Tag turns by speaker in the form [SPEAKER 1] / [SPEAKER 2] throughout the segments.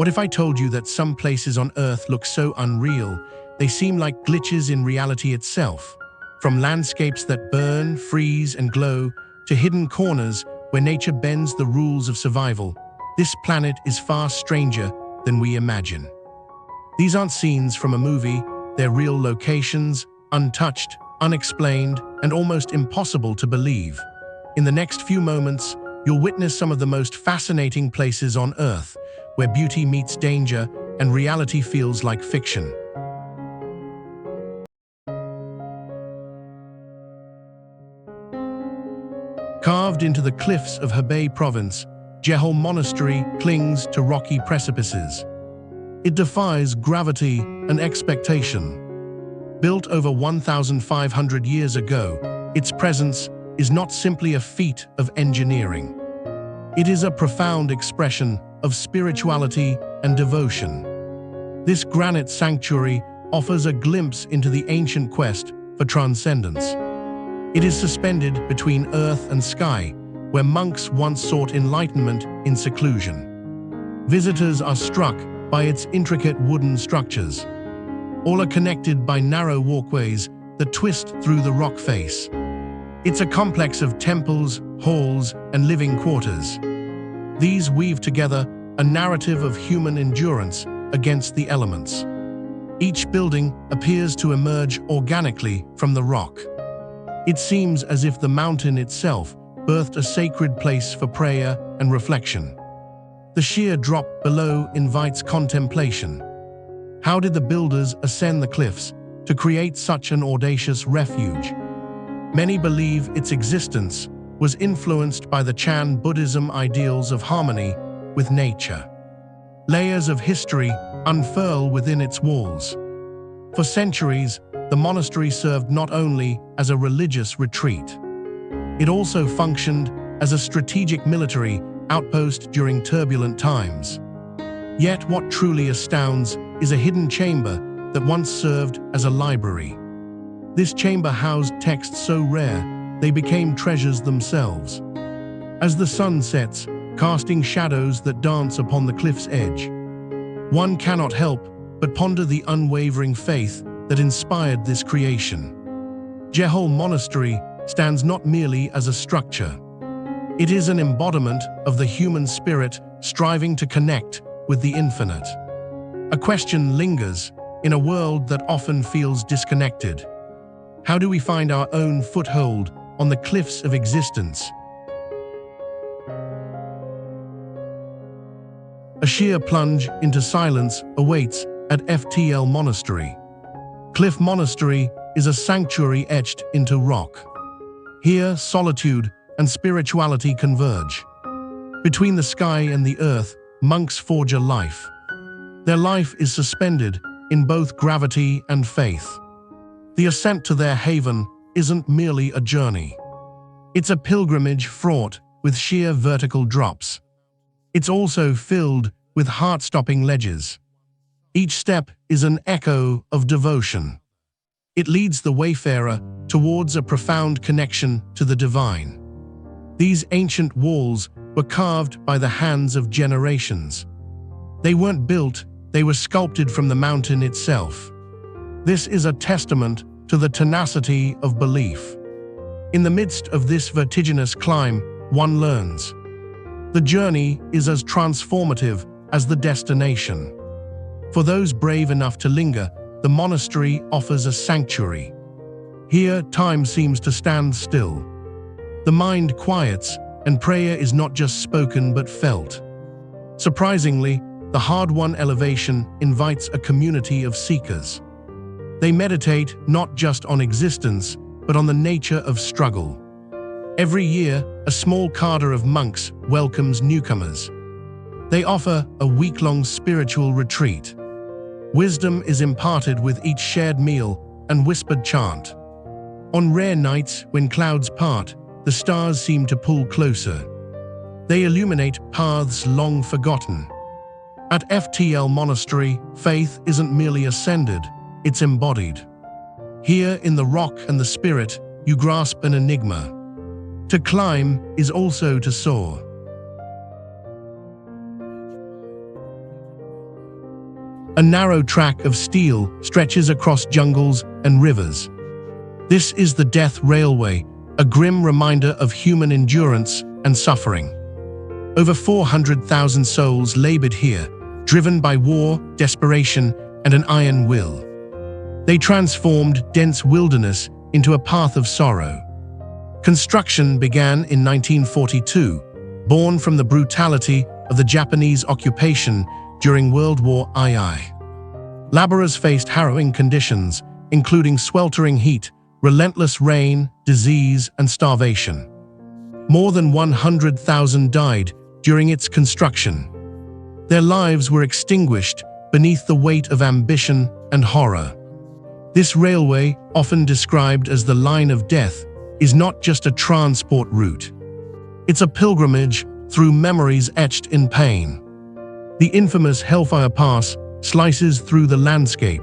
[SPEAKER 1] What if I told you that some places on Earth look so unreal, they seem like glitches in reality itself? From landscapes that burn, freeze, and glow, to hidden corners where nature bends the rules of survival, this planet is far stranger than we imagine. These aren't scenes from a movie, they're real locations, untouched, unexplained, and almost impossible to believe. In the next few moments, you'll witness some of the most fascinating places on Earth, where beauty meets danger and reality feels like fiction. Carved into the cliffs of Hebei province, Jehol Monastery clings to rocky precipices. It defies gravity and expectation. Built over 1,500 years ago, its presence is not simply a feat of engineering. It is a profound expression of spirituality and devotion. This granite sanctuary offers a glimpse into the ancient quest for transcendence. It is suspended between earth and sky, where monks once sought enlightenment in seclusion. Visitors are struck by its intricate wooden structures. All are connected by narrow walkways that twist through the rock face. It's a complex of temples, halls, and living quarters. These weave together a narrative of human endurance against the elements. Each building appears to emerge organically from the rock. It seems as if the mountain itself birthed a sacred place for prayer and reflection. The sheer drop below invites contemplation. How did the builders ascend the cliffs to create such an audacious refuge? Many believe its existence was influenced by the Chan Buddhism ideals of harmony with nature. Layers of history unfurl within its walls. For centuries, the monastery served not only as a religious retreat. It also functioned as a strategic military outpost during turbulent times. Yet what truly astounds is a hidden chamber that once served as a library. This chamber housed texts so rare, they became treasures themselves. As the sun sets, casting shadows that dance upon the cliff's edge, one cannot help but ponder the unwavering faith that inspired this creation. Jehol Monastery stands not merely as a structure. It is an embodiment of the human spirit striving to connect with the infinite. A question lingers in a world that often feels disconnected. How do we find our own foothold on the cliffs of existence? A sheer plunge into silence awaits at FTL Monastery. Cliff Monastery is a sanctuary etched into rock. Here, solitude and spirituality converge. Between the sky and the earth, monks forge a life. Their life is suspended in both gravity and faith. The ascent to their haven isn't merely a journey. It's a pilgrimage fraught with sheer vertical drops. It's also filled with heart-stopping ledges. Each step is an echo of devotion. It leads the wayfarer towards a profound connection to the divine. These ancient walls were carved by the hands of generations. They weren't built, they were sculpted from the mountain itself. This is a testament to the tenacity of belief. In the midst of this vertiginous climb, one learns. The journey is as transformative as the destination. For those brave enough to linger, the monastery offers a sanctuary. Here, time seems to stand still. The mind quiets, and prayer is not just spoken but felt. Surprisingly, the hard-won elevation invites a community of seekers. They meditate not just on existence, but on the nature of struggle. Every year, a small cadre of monks welcomes newcomers. They offer a week-long spiritual retreat. Wisdom is imparted with each shared meal and whispered chant. On rare nights, when clouds part, the stars seem to pull closer. They illuminate paths long forgotten. At FTL Monastery, faith isn't merely ascended, it's embodied. Here, in the rock and the spirit, you grasp an enigma. To climb is also to soar. A narrow track of steel stretches across jungles and rivers. This is the Death Railway, a grim reminder of human endurance and suffering. Over 400,000 souls labored here, driven by war, desperation, and an iron will. They transformed dense wilderness into a path of sorrow. Construction began in 1942, born from the brutality of the Japanese occupation during World War II. Laborers faced harrowing conditions, including sweltering heat, relentless rain, disease, and starvation. More than 100,000 died during its construction. Their lives were extinguished beneath the weight of ambition and horror. This railway, often described as the line of death, is not just a transport route. It's a pilgrimage through memories etched in pain. The infamous Hellfire Pass slices through the landscape.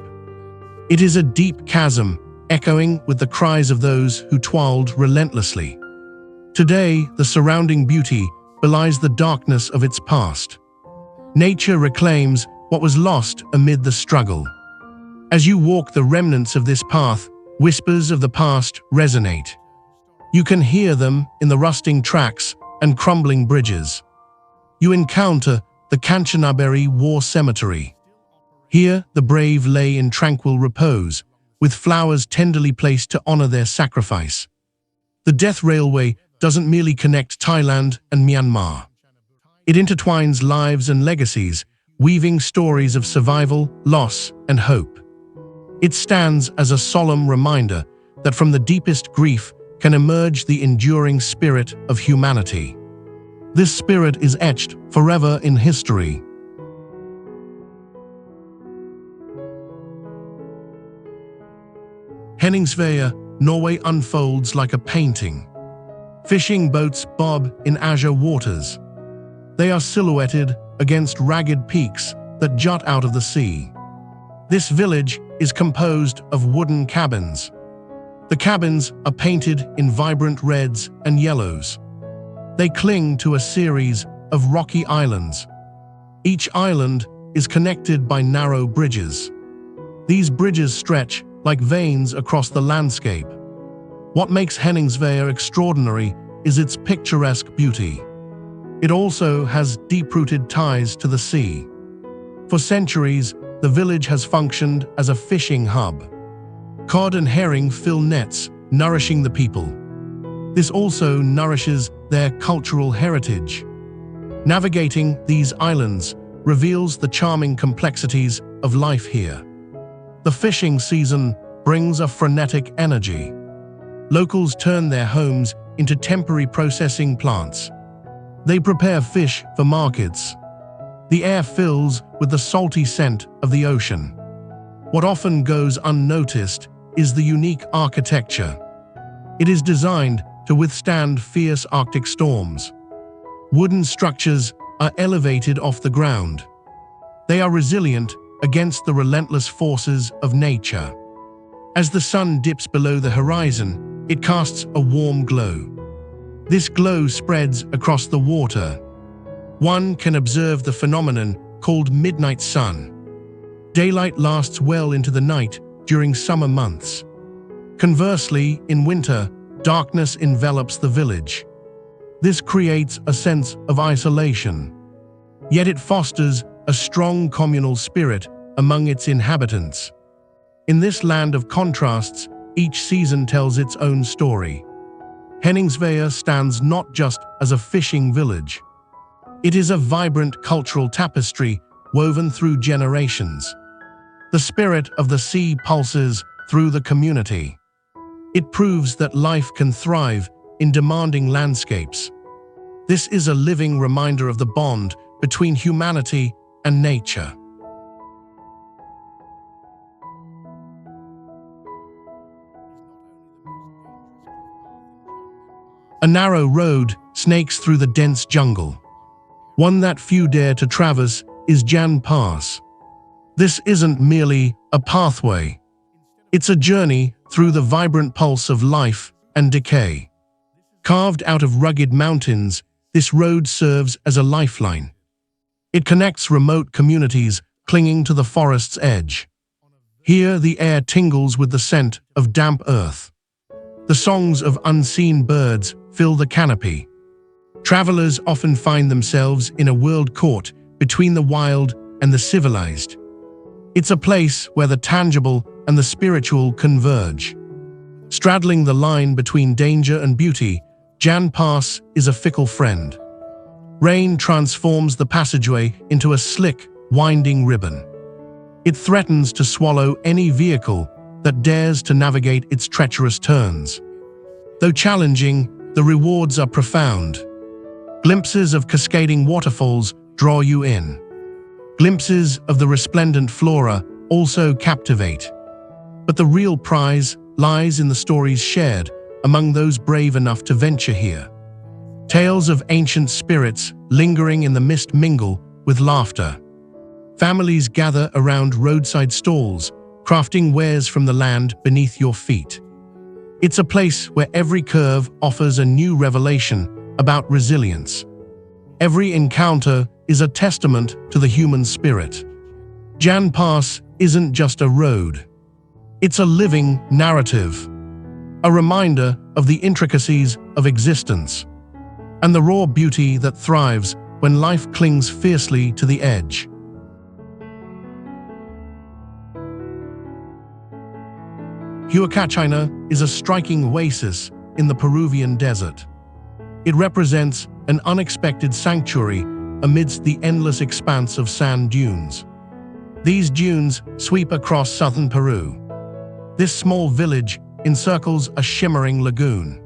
[SPEAKER 1] It is a deep chasm, echoing with the cries of those who toiled relentlessly. Today, the surrounding beauty belies the darkness of its past. Nature reclaims what was lost amid the struggle. As you walk the remnants of this path, whispers of the past resonate. You can hear them in the rusting tracks and crumbling bridges. You encounter the Kanchanaburi War Cemetery. Here, the brave lay in tranquil repose, with flowers tenderly placed to honor their sacrifice. The Death Railway doesn't merely connect Thailand and Myanmar. It intertwines lives and legacies, weaving stories of survival, loss, and hope. It stands as a solemn reminder that from the deepest grief can emerge the enduring spirit of humanity. This spirit is etched forever in history. Henningsvær, Norway unfolds like a painting. Fishing boats bob in azure waters. They are silhouetted against ragged peaks that jut out of the sea. This village is composed of wooden cabins. The cabins are painted in vibrant reds and yellows. They cling to a series of rocky islands. Each island is connected by narrow bridges. These bridges stretch like veins across the landscape. What makes Henningsvær extraordinary is its picturesque beauty. It also has deep-rooted ties to the sea. For centuries, the village has functioned as a fishing hub. Cod and herring fill nets, nourishing the people. This also nourishes their cultural heritage. Navigating these islands reveals the charming complexities of life here. The fishing season brings a frenetic energy. Locals turn their homes into temporary processing plants. They prepare fish for markets. The air fills with the salty scent of the ocean. What often goes unnoticed is the unique architecture. It is designed to withstand fierce Arctic storms. Wooden structures are elevated off the ground. They are resilient against the relentless forces of nature. As the sun dips below the horizon, it casts a warm glow. This glow spreads across the water. One can observe the phenomenon called midnight sun. Daylight lasts well into the night during summer months. Conversely, in winter, darkness envelops the village. This creates a sense of isolation. Yet it fosters a strong communal spirit among its inhabitants. In this land of contrasts, each season tells its own story. Henningsvær stands not just as a fishing village. It is a vibrant cultural tapestry woven through generations. The spirit of the sea pulses through the community. It proves that life can thrive in demanding landscapes. This is a living reminder of the bond between humanity and nature. A narrow road snakes through the dense jungle. One that few dare to traverse is Jan Pass. This isn't merely a pathway. It's a journey through the vibrant pulse of life and decay. Carved out of rugged mountains, this road serves as a lifeline. It connects remote communities clinging to the forest's edge. Here the air tingles with the scent of damp earth. The songs of unseen birds fill the canopy. Travelers often find themselves in a world caught between the wild and the civilized. It's a place where the tangible and the spiritual converge. Straddling the line between danger and beauty, Jan Pass is a fickle friend. Rain transforms the passageway into a slick, winding ribbon. It threatens to swallow any vehicle that dares to navigate its treacherous turns. Though challenging, the rewards are profound. Glimpses of cascading waterfalls draw you in. Glimpses of the resplendent flora also captivate. But the real prize lies in the stories shared among those brave enough to venture here. Tales of ancient spirits lingering in the mist mingle with laughter. Families gather around roadside stalls, crafting wares from the land beneath your feet. It's a place where every curve offers a new revelation about resilience. Every encounter is a testament to the human spirit. Jan Pass isn't just a road. It's a living narrative, a reminder of the intricacies of existence and the raw beauty that thrives when life clings fiercely to the edge. Huacachina is a striking oasis in the Peruvian desert. It represents an unexpected sanctuary amidst the endless expanse of sand dunes. These dunes sweep across southern Peru. This small village encircles a shimmering lagoon.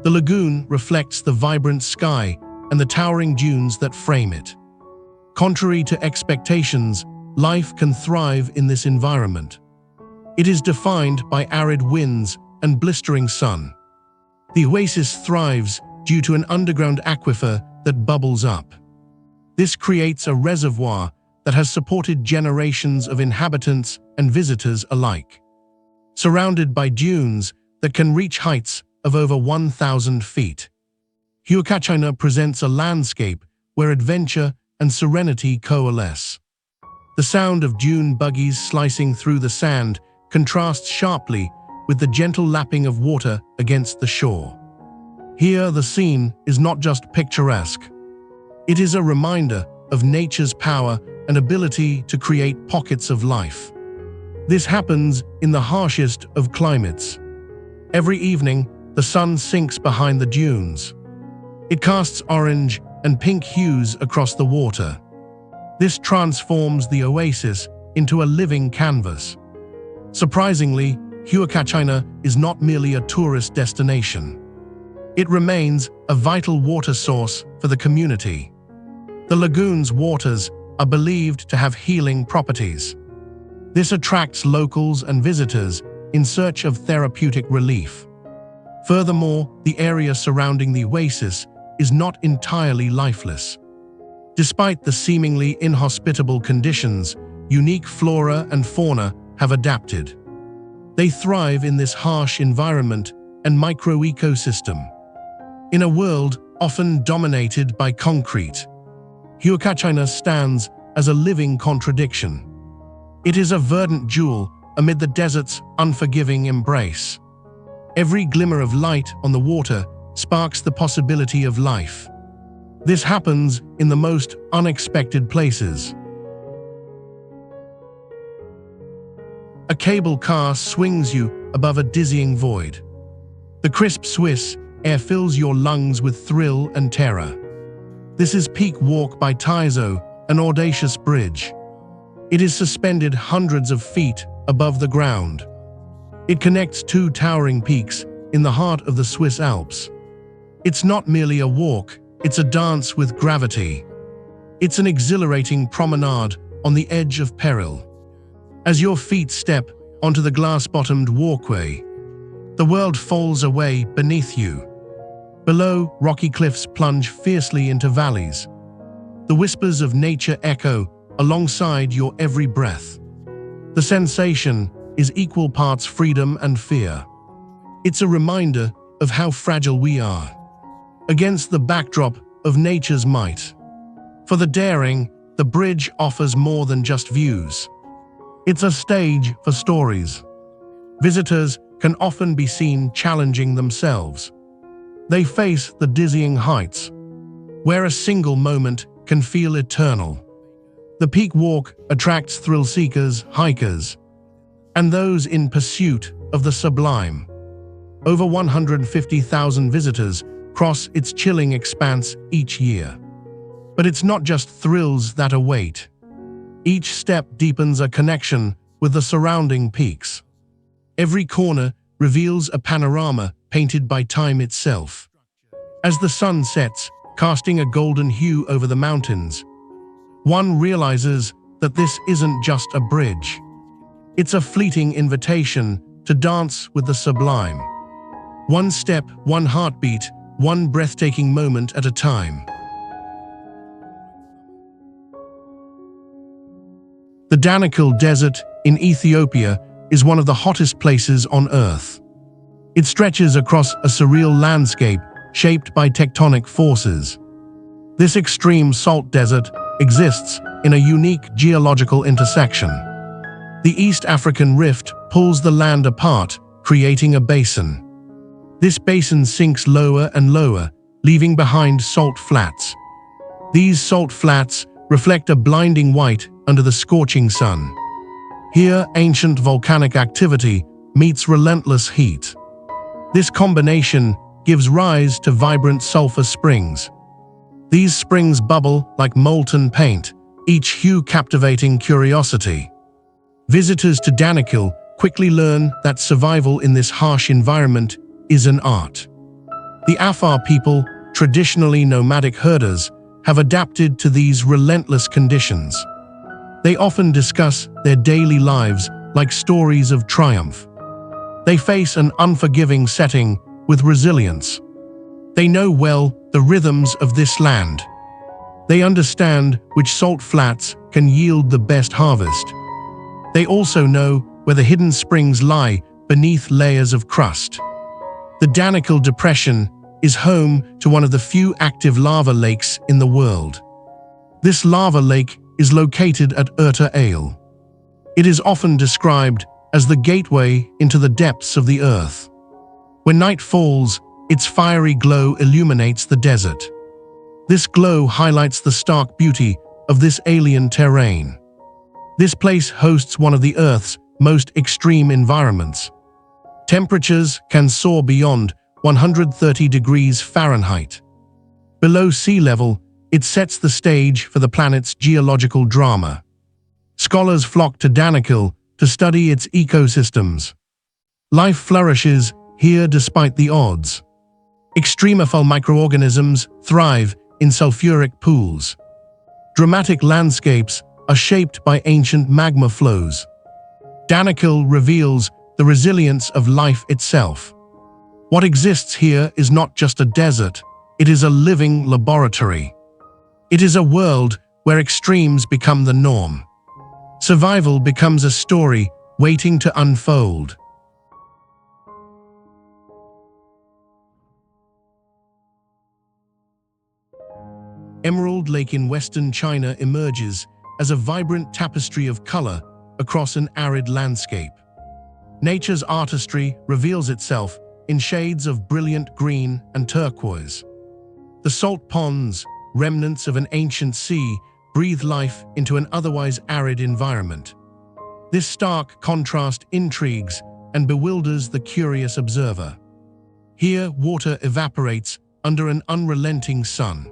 [SPEAKER 1] The lagoon reflects the vibrant sky and the towering dunes that frame it. Contrary to expectations, life can thrive in this environment. It is defined by arid winds and blistering sun. The oasis thrives due to an underground aquifer that bubbles up. This creates a reservoir that has supported generations of inhabitants and visitors alike. Surrounded by dunes that can reach heights of over 1,000 feet, Huacachina presents a landscape where adventure and serenity coalesce. The sound of dune buggies slicing through the sand contrasts sharply with the gentle lapping of water against the shore. Here, the scene is not just picturesque. It is a reminder of nature's power and ability to create pockets of life. This happens in the harshest of climates. Every evening, the sun sinks behind the dunes. It casts orange and pink hues across the water. This transforms the oasis into a living canvas. Surprisingly, Huacachina is not merely a tourist destination. It remains a vital water source for the community. The lagoon's waters are believed to have healing properties. This attracts locals and visitors in search of therapeutic relief. Furthermore, the area surrounding the oasis is not entirely lifeless. Despite the seemingly inhospitable conditions, unique flora and fauna have adapted. They thrive in this harsh environment and micro-ecosystem. In a world often dominated by concrete, Huacachina stands as a living contradiction. It is a verdant jewel amid the desert's unforgiving embrace. Every glimmer of light on the water sparks the possibility of life. This happens in the most unexpected places. A cable car swings you above a dizzying void. The crisp Swiss air fills your lungs with thrill and terror. This is Peak Walk by Taizo, an audacious bridge. It is suspended hundreds of feet above the ground. It connects two towering peaks in the heart of the Swiss Alps. It's not merely a walk, it's a dance with gravity. It's an exhilarating promenade on the edge of peril. As your feet step onto the glass-bottomed walkway, the world falls away beneath you. Below, rocky cliffs plunge fiercely into valleys. The whispers of nature echo alongside your every breath. The sensation is equal parts freedom and fear. It's a reminder of how fragile we are, against the backdrop of nature's might. For the daring, the bridge offers more than just views. It's a stage for stories. Visitors can often be seen challenging themselves. They face the dizzying heights, where a single moment can feel eternal. The peak walk attracts thrill-seekers, hikers, and those in pursuit of the sublime. Over 150,000 visitors cross its chilling expanse each year. But it's not just thrills that await. Each step deepens a connection with the surrounding peaks. Every corner reveals a panorama painted by time itself. As the sun sets, casting a golden hue over the mountains, one realizes that this isn't just a bridge. It's a fleeting invitation to dance with the sublime. One step, one heartbeat, one breathtaking moment at a time. The Danakil Desert in Ethiopia is one of the hottest places on Earth. It stretches across a surreal landscape shaped by tectonic forces. This extreme salt desert exists in a unique geological intersection. The East African Rift pulls the land apart, creating a basin. This basin sinks lower and lower, leaving behind salt flats. These salt flats reflect a blinding white under the scorching sun. Here, ancient volcanic activity meets relentless heat. This combination gives rise to vibrant sulfur springs. These springs bubble like molten paint, each hue captivating curiosity. Visitors to Danakil quickly learn that survival in this harsh environment is an art. The Afar people, traditionally nomadic herders, have adapted to these relentless conditions. They often discuss their daily lives like stories of triumph. They face an unforgiving setting with resilience. They know well the rhythms of this land. They understand which salt flats can yield the best harvest. They also know where the hidden springs lie beneath layers of crust. The Danakil Depression is home to one of the few active lava lakes in the world. This lava lake is located at Erta Ale. It is often described as the gateway into the depths of the earth. When night falls, its fiery glow illuminates the desert. This glow highlights the stark beauty of this alien terrain. This place hosts one of the Earth's most extreme environments. Temperatures can soar beyond 130 degrees Fahrenheit. Below sea level, it sets the stage for the planet's geological drama. Scholars flock to Danakil to study its ecosystems. Life flourishes here despite the odds. Extremophile microorganisms thrive in sulfuric pools. Dramatic landscapes are shaped by ancient magma flows. Danakil reveals the resilience of life itself. What exists here is not just a desert, it is a living laboratory. It is a world where extremes become the norm. Survival becomes a story waiting to unfold. Emerald Lake in western China emerges as a vibrant tapestry of color across an arid landscape. Nature's artistry reveals itself in shades of brilliant green and turquoise. The salt ponds, remnants of an ancient sea, breathe life into an otherwise arid environment. This stark contrast intrigues and bewilders the curious observer. Here, water evaporates under an unrelenting sun.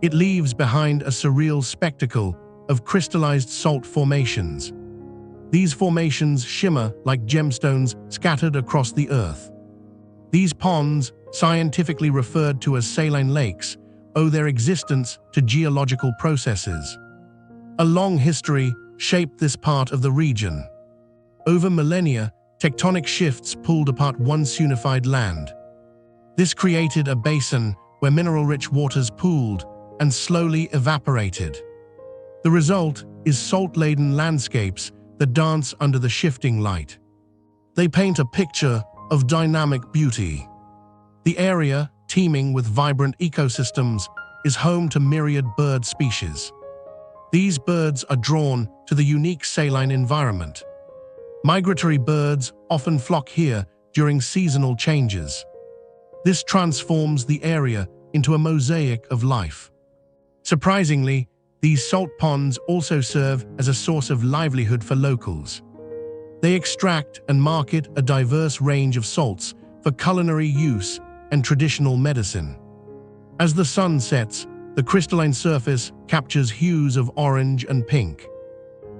[SPEAKER 1] It leaves behind a surreal spectacle of crystallized salt formations. These formations shimmer like gemstones scattered across the earth. These ponds, scientifically referred to as saline lakes, owe their existence to geological processes. A long history shaped this part of the region. Over millennia, tectonic shifts pulled apart once unified land. This created a basin where mineral-rich waters pooled and slowly evaporated. The result is salt-laden landscapes that dance under the shifting light. They paint a picture of dynamic beauty. The area, teeming with vibrant ecosystems, is home to myriad bird species. These birds are drawn to the unique saline environment. Migratory birds often flock here during seasonal changes. This transforms the area into a mosaic of life. Surprisingly, these salt ponds also serve as a source of livelihood for locals. They extract and market a diverse range of salts for culinary use and traditional medicine. As the sun sets, the crystalline surface captures hues of orange and pink.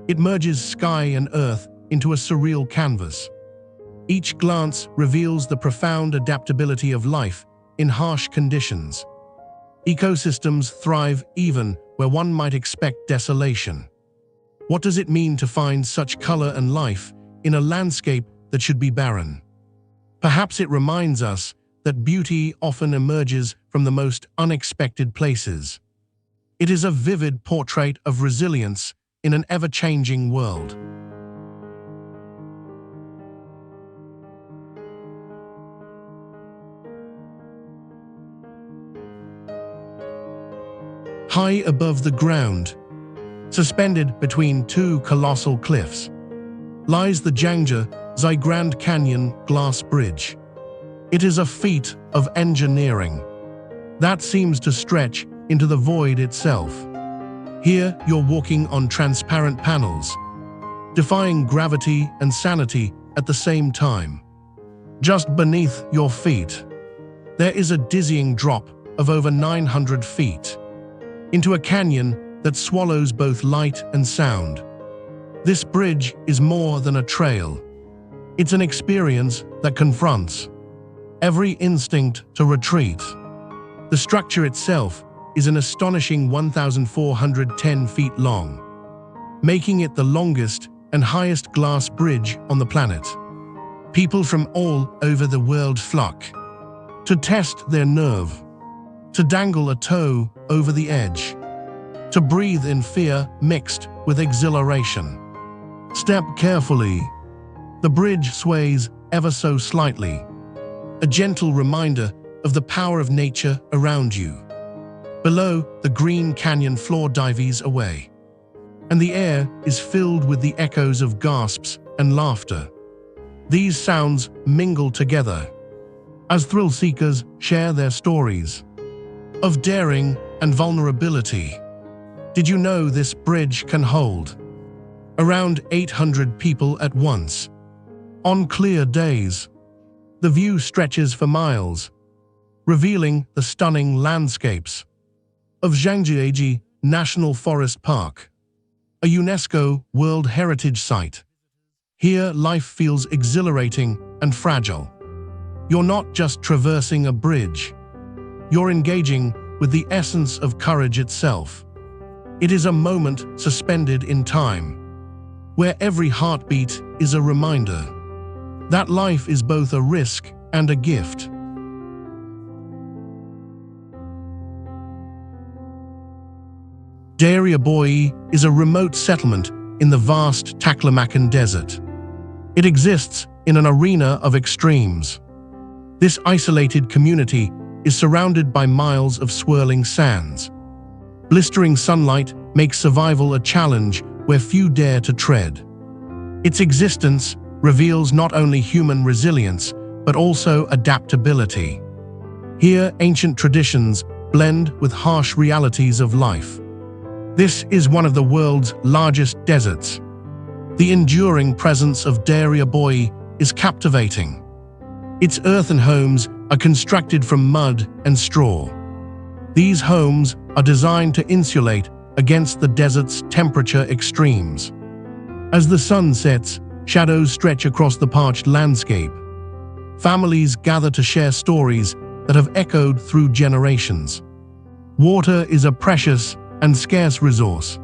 [SPEAKER 1] It merges sky and earth into a surreal canvas. Each glance reveals the profound adaptability of life in harsh conditions. Ecosystems thrive even where one might expect desolation. What does it mean to find such color and life in a landscape that should be barren? Perhaps it reminds us that beauty often emerges from the most unexpected places. It is a vivid portrait of resilience in an ever-changing world. High above the ground, suspended between two colossal cliffs, lies the Zhangjiajie Grand Canyon Glass Bridge. It is a feat of engineering that seems to stretch into the void itself. Here, you're walking on transparent panels, defying gravity and sanity at the same time. Just beneath your feet, there is a dizzying drop of over 900 feet into a canyon that swallows both light and sound. This bridge is more than a trail. It's an experience that confronts every instinct to retreat. The structure itself is an astonishing 1,410 feet long, making it the longest and highest glass bridge on the planet. People from all over the world flock to test their nerve, to dangle a toe over the edge, to breathe in fear mixed with exhilaration. Step carefully. The bridge sways ever so slightly, a gentle reminder of the power of nature around you. Below, the green canyon floor dives away, and the air is filled with the echoes of gasps and laughter. These sounds mingle together as thrill seekers share their stories of daring and vulnerability. Did you know this bridge can hold around 800 people at once? On clear days, the view stretches for miles, revealing the stunning landscapes of Zhangjiajie National Forest Park, a UNESCO World Heritage Site. Here, life feels exhilarating and fragile. You're not just traversing a bridge, you're engaging with the essence of courage itself. It is a moment suspended in time, where every heartbeat is a reminder that life is both a risk and a gift. Defy is a remote settlement in the vast Taklamakan Desert. It exists in an arena of extremes. This isolated community is surrounded by miles of swirling sands. Blistering sunlight makes survival a challenge where few dare to tread. Its existence reveals not only human resilience, but also adaptability. Here, ancient traditions blend with harsh realities of life. This is one of the world's largest deserts. The enduring presence of Defy is captivating. Its earthen homes are constructed from mud and straw. These homes are designed to insulate against the desert's temperature extremes. As the sun sets, shadows stretch across the parched landscape. Families gather to share stories that have echoed through generations. Water is a precious and scarce resource.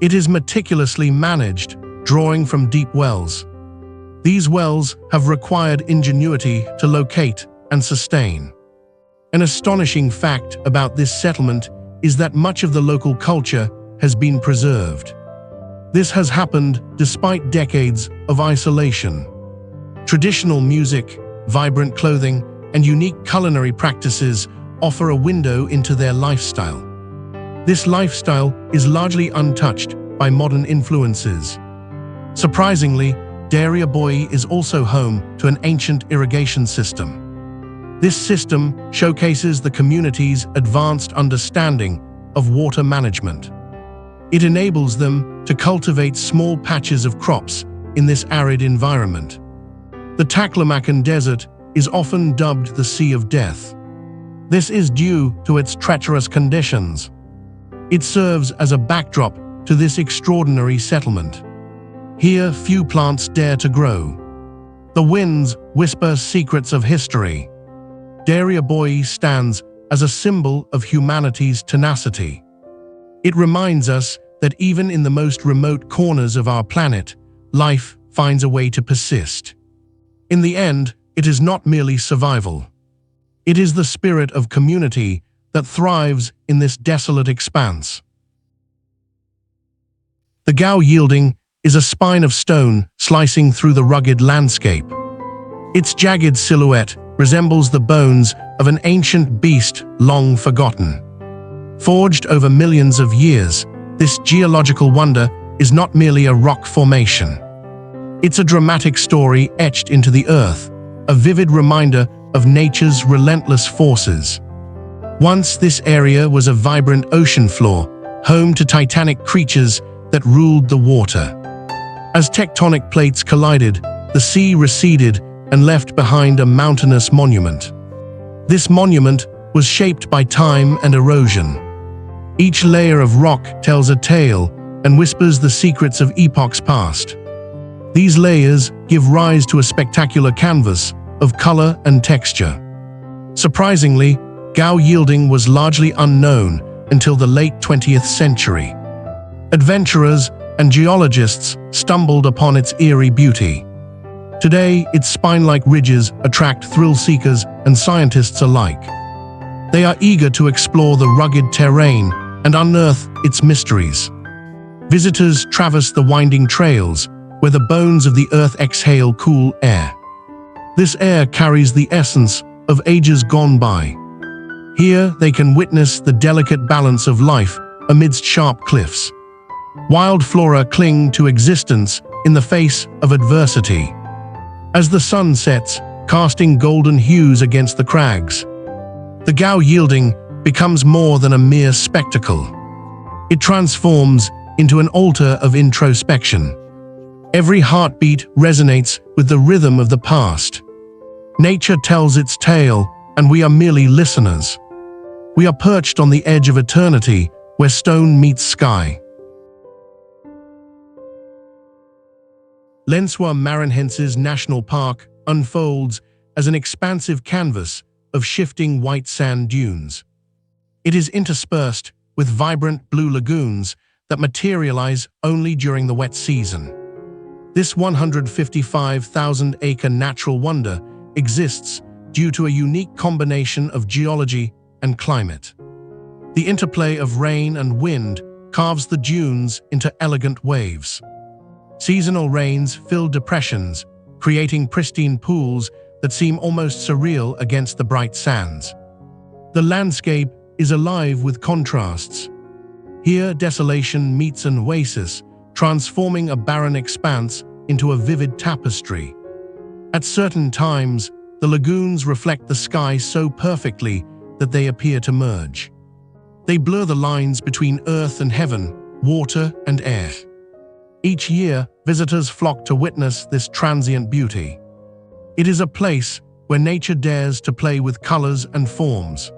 [SPEAKER 1] It is meticulously managed, drawing from deep wells. These wells have required ingenuity to locate and sustain. An astonishing fact about this settlement is that much of the local culture has been preserved. This has happened despite decades of isolation. Traditional music, vibrant clothing, and unique culinary practices offer a window into their lifestyle. This lifestyle is largely untouched by modern influences. Surprisingly, Boy is also home to an ancient irrigation system. This system showcases the community's advanced understanding of water management. It enables them to cultivate small patches of crops in this arid environment. The Taklamakan Desert is often dubbed the Sea of Death. This is due to its treacherous conditions. It serves as a backdrop to this extraordinary settlement. Here, few plants dare to grow. The winds whisper secrets of history. Boy stands as a symbol of humanity's tenacity. It reminds us that even in the most remote corners of our planet, life finds a way to persist. In the end, it is not merely survival. It is the spirit of community that thrives in this desolate expanse. The Gao Yielding is a spine of stone slicing through the rugged landscape. Its jagged silhouette resembles the bones of an ancient beast long forgotten. Forged over millions of years, this geological wonder is not merely a rock formation. It's a dramatic story etched into the earth, a vivid reminder of nature's relentless forces. Once this area was a vibrant ocean floor, home to titanic creatures that ruled the water. As tectonic plates collided, the sea receded and left behind a mountainous monument. This monument was shaped by time and erosion. Each layer of rock tells a tale and whispers the secrets of epochs past. These layers give rise to a spectacular canvas of color and texture. Surprisingly, Gao Yielding was largely unknown until the late 20th century. Adventurers and geologists stumbled upon its eerie beauty. Today, its spine-like ridges attract thrill-seekers and scientists alike. They are eager to explore the rugged terrain and unearth its mysteries. Visitors traverse the winding trails where the bones of the earth exhale cool air. This air carries the essence of ages gone by. Here, they can witness the delicate balance of life amidst sharp cliffs. Wild flora cling to existence in the face of adversity. As the sun sets, casting golden hues against the crags, the Gao Yielding becomes more than a mere spectacle. It transforms into an altar of introspection. Every heartbeat resonates with the rhythm of the past. Nature tells its tale, and we are merely listeners. We are perched on the edge of eternity, where stone meets sky. Lenswa Maranhenses National Park unfolds as an expansive canvas of shifting white sand dunes. It is interspersed with vibrant blue lagoons that materialize only during the wet season. This 155,000-acre natural wonder exists due to a unique combination of geology and climate. The interplay of rain and wind carves the dunes into elegant waves. Seasonal rains fill depressions, creating pristine pools that seem almost surreal against the bright sands. The landscape is alive with contrasts. Here, desolation meets an oasis, transforming a barren expanse into a vivid tapestry. At certain times, the lagoons reflect the sky so perfectly that they appear to merge. They blur the lines between earth and heaven, water and air. Each year, visitors flock to witness this transient beauty. It is a place where nature dares to play with colors and forms.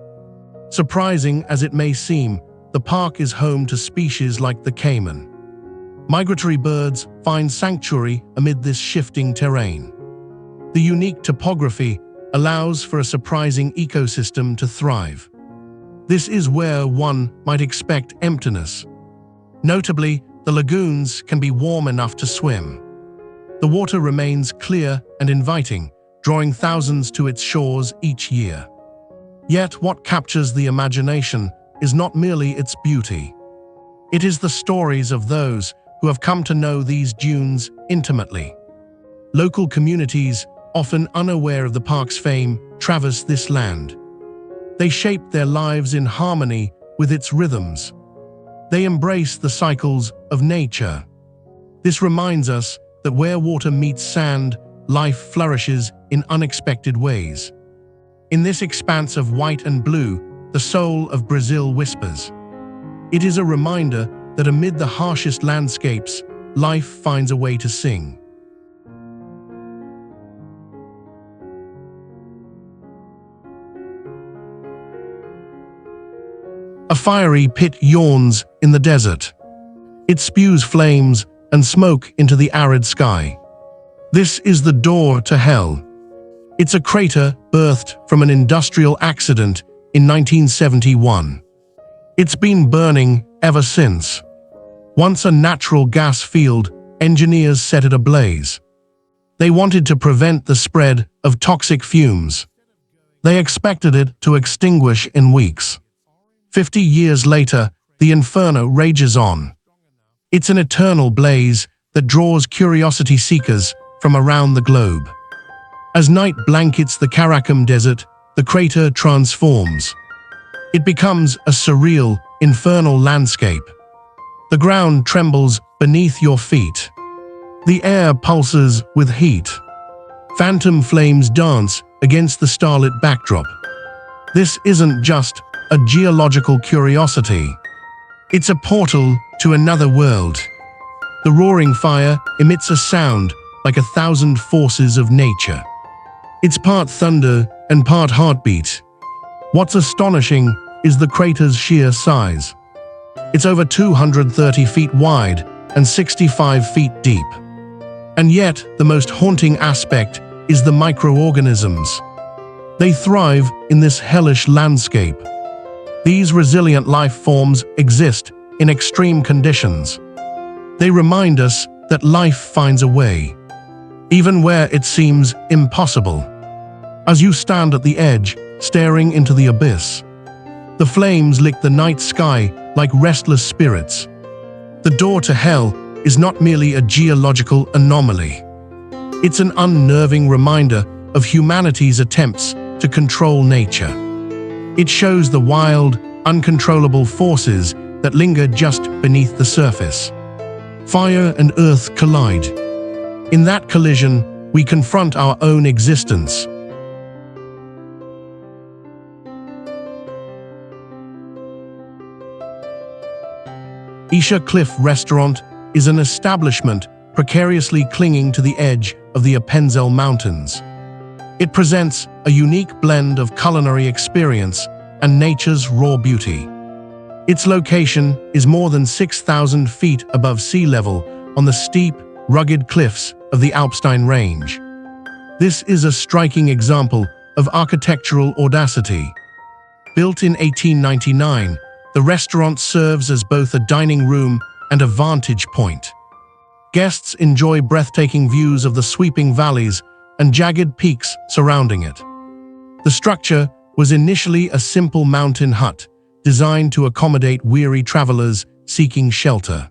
[SPEAKER 1] Surprising as it may seem, the park is home to species like the caiman. Migratory birds find sanctuary amid this shifting terrain. The unique topography allows for a surprising ecosystem to thrive. This is where one might expect emptiness. Notably, the lagoons can be warm enough to swim. The water remains clear and inviting, drawing thousands to its shores each year. Yet what captures the imagination is not merely its beauty. It is the stories of those who have come to know these dunes intimately. Local communities, often unaware of the park's fame, traverse this land. They shape their lives in harmony with its rhythms. They embrace the cycles of nature. This reminds us that where water meets sand, life flourishes in unexpected ways. In this expanse of white and blue, the soul of Brazil whispers. It is a reminder that amid the harshest landscapes, life finds a way to sing. A fiery pit yawns in the desert. It spews flames and smoke into the arid sky. This is the door to hell. It's a crater birthed from an industrial accident in 1971. It's been burning ever since. Once a natural gas field, engineers set it ablaze. They wanted to prevent the spread of toxic fumes. They expected it to extinguish in weeks. 50 years later, the inferno rages on. It's an eternal blaze that draws curiosity seekers from around the globe. As night blankets the Karakum Desert, the crater transforms. It becomes a surreal, infernal landscape. The ground trembles beneath your feet. The air pulses with heat. Phantom flames dance against the starlit backdrop. This isn't just a geological curiosity. It's a portal to another world. The roaring fire emits a sound like 1,000 forces of nature. It's part thunder and part heartbeat. What's astonishing is the crater's sheer size. It's over 230 feet wide and 65 feet deep. And yet, the most haunting aspect is the microorganisms. They thrive in this hellish landscape. These resilient life forms exist in extreme conditions. They remind us that life finds a way, even where it seems impossible. As you stand at the edge, staring into the abyss, the flames lick the night sky like restless spirits. The door to hell is not merely a geological anomaly. It's an unnerving reminder of humanity's attempts to control nature. It shows the wild, uncontrollable forces that linger just beneath the surface. Fire and earth collide. In that collision, we confront our own existence. Isha Cliff Restaurant is an establishment precariously clinging to the edge of the Appenzell Mountains. It presents a unique blend of culinary experience and nature's raw beauty. Its location is more than 6,000 feet above sea level on the steep, rugged cliffs of the Alpstein Range. This is a striking example of architectural audacity. Built in 1899, the restaurant serves as both a dining room and a vantage point. Guests enjoy breathtaking views of the sweeping valleys and jagged peaks surrounding it. The structure was initially a simple mountain hut, designed to accommodate weary travelers seeking shelter.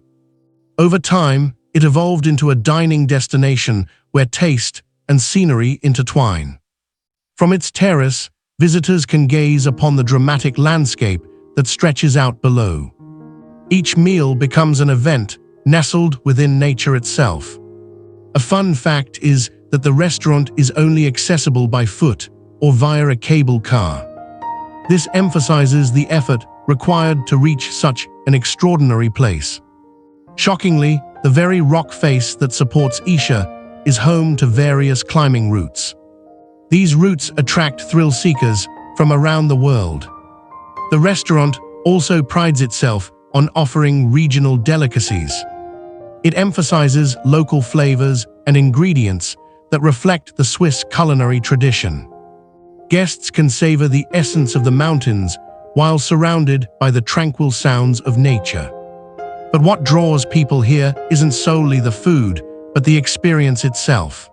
[SPEAKER 1] Over time, it evolved into a dining destination where taste and scenery intertwine. From its terrace, visitors can gaze upon the dramatic landscape that stretches out below. Each meal becomes an event nestled within nature itself. A fun fact is that the restaurant is only accessible by foot or via a cable car. This emphasizes the effort required to reach such an extraordinary place. Shockingly, the very rock face that supports Isha is home to various climbing routes. These routes attract thrill seekers from around the world. The restaurant also prides itself on offering regional delicacies. It emphasizes local flavors and ingredients that reflect the Swiss culinary tradition. Guests can savor the essence of the mountains while surrounded by the tranquil sounds of nature. But what draws people here isn't solely the food, but the experience itself.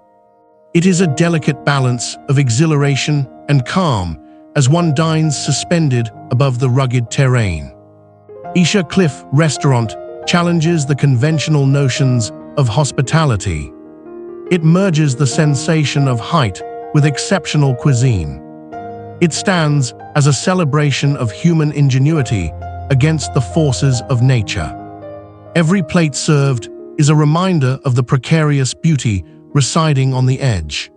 [SPEAKER 1] It is a delicate balance of exhilaration and calm as one dines suspended above the rugged terrain. Isha Cliff Restaurant challenges the conventional notions of hospitality. It merges the sensation of height with exceptional cuisine. It stands as a celebration of human ingenuity against the forces of nature. Every plate served is a reminder of the precarious beauty residing on the edge.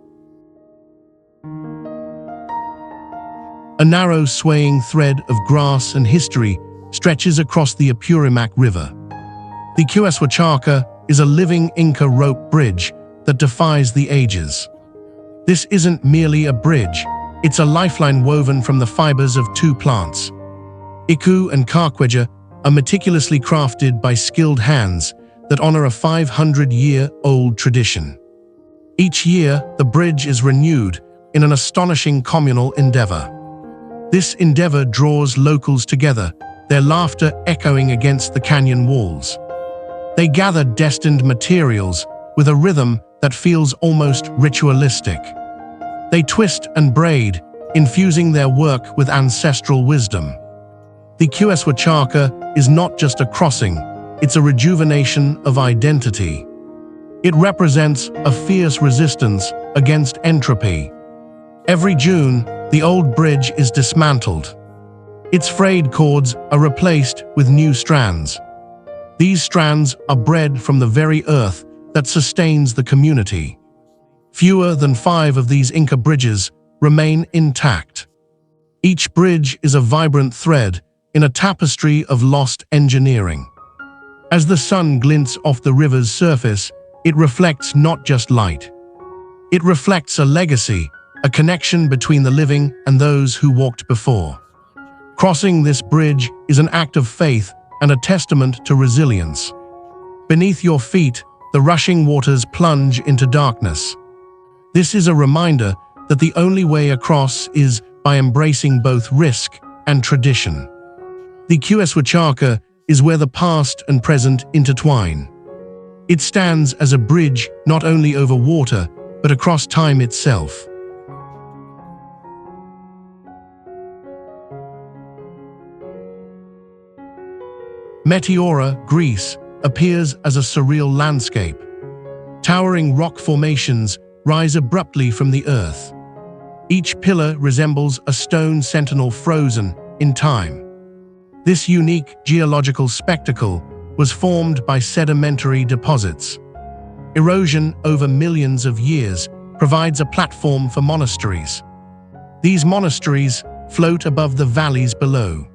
[SPEAKER 1] A narrow, swaying thread of grass and history stretches across the Apurimac River. The Queswachaka is a living Inca rope bridge that defies the ages. This isn't merely a bridge, it's a lifeline woven from the fibers of two plants. Iku and Carqueja are meticulously crafted by skilled hands that honor a 500-year-old tradition. Each year, the bridge is renewed in an astonishing communal endeavor. This endeavor draws locals together, their laughter echoing against the canyon walls. They gather destined materials with a rhythm that feels almost ritualistic. They twist and braid, infusing their work with ancestral wisdom. The Queswachaka is not just a crossing, it's a rejuvenation of identity. It represents a fierce resistance against entropy. Every June, the old bridge is dismantled. Its frayed cords are replaced with new strands. These strands are bred from the very earth that sustains the community. Fewer than 5 of these Inca bridges remain intact. Each bridge is a vibrant thread in a tapestry of lost engineering. As the sun glints off the river's surface, it reflects not just light. It reflects a legacy, a connection between the living and those who walked before. Crossing this bridge is an act of faith and a testament to resilience. Beneath your feet, the rushing waters plunge into darkness. This is a reminder that the only way across is by embracing both risk and tradition. The Queswachaka is where the past and present intertwine. It stands as a bridge not only over water, but across time itself. Meteora, Greece, appears as a surreal landscape. Towering rock formations rise abruptly from the earth. Each pillar resembles a stone sentinel frozen in time. This unique geological spectacle was formed by sedimentary deposits. Erosion over millions of years provides a platform for monasteries. These monasteries float above the valleys below.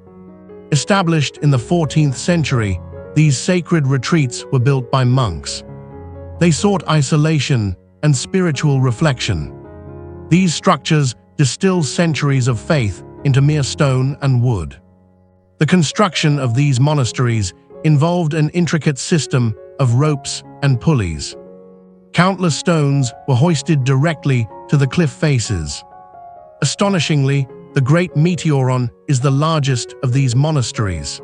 [SPEAKER 1] Established in the 14th century, these sacred retreats were built by monks. They sought isolation and spiritual reflection. These structures distill centuries of faith into mere stone and wood. The construction of these monasteries involved an intricate system of ropes and pulleys. Countless stones were hoisted directly to the cliff faces. Astonishingly, the Great Meteoron is the largest of these monasteries.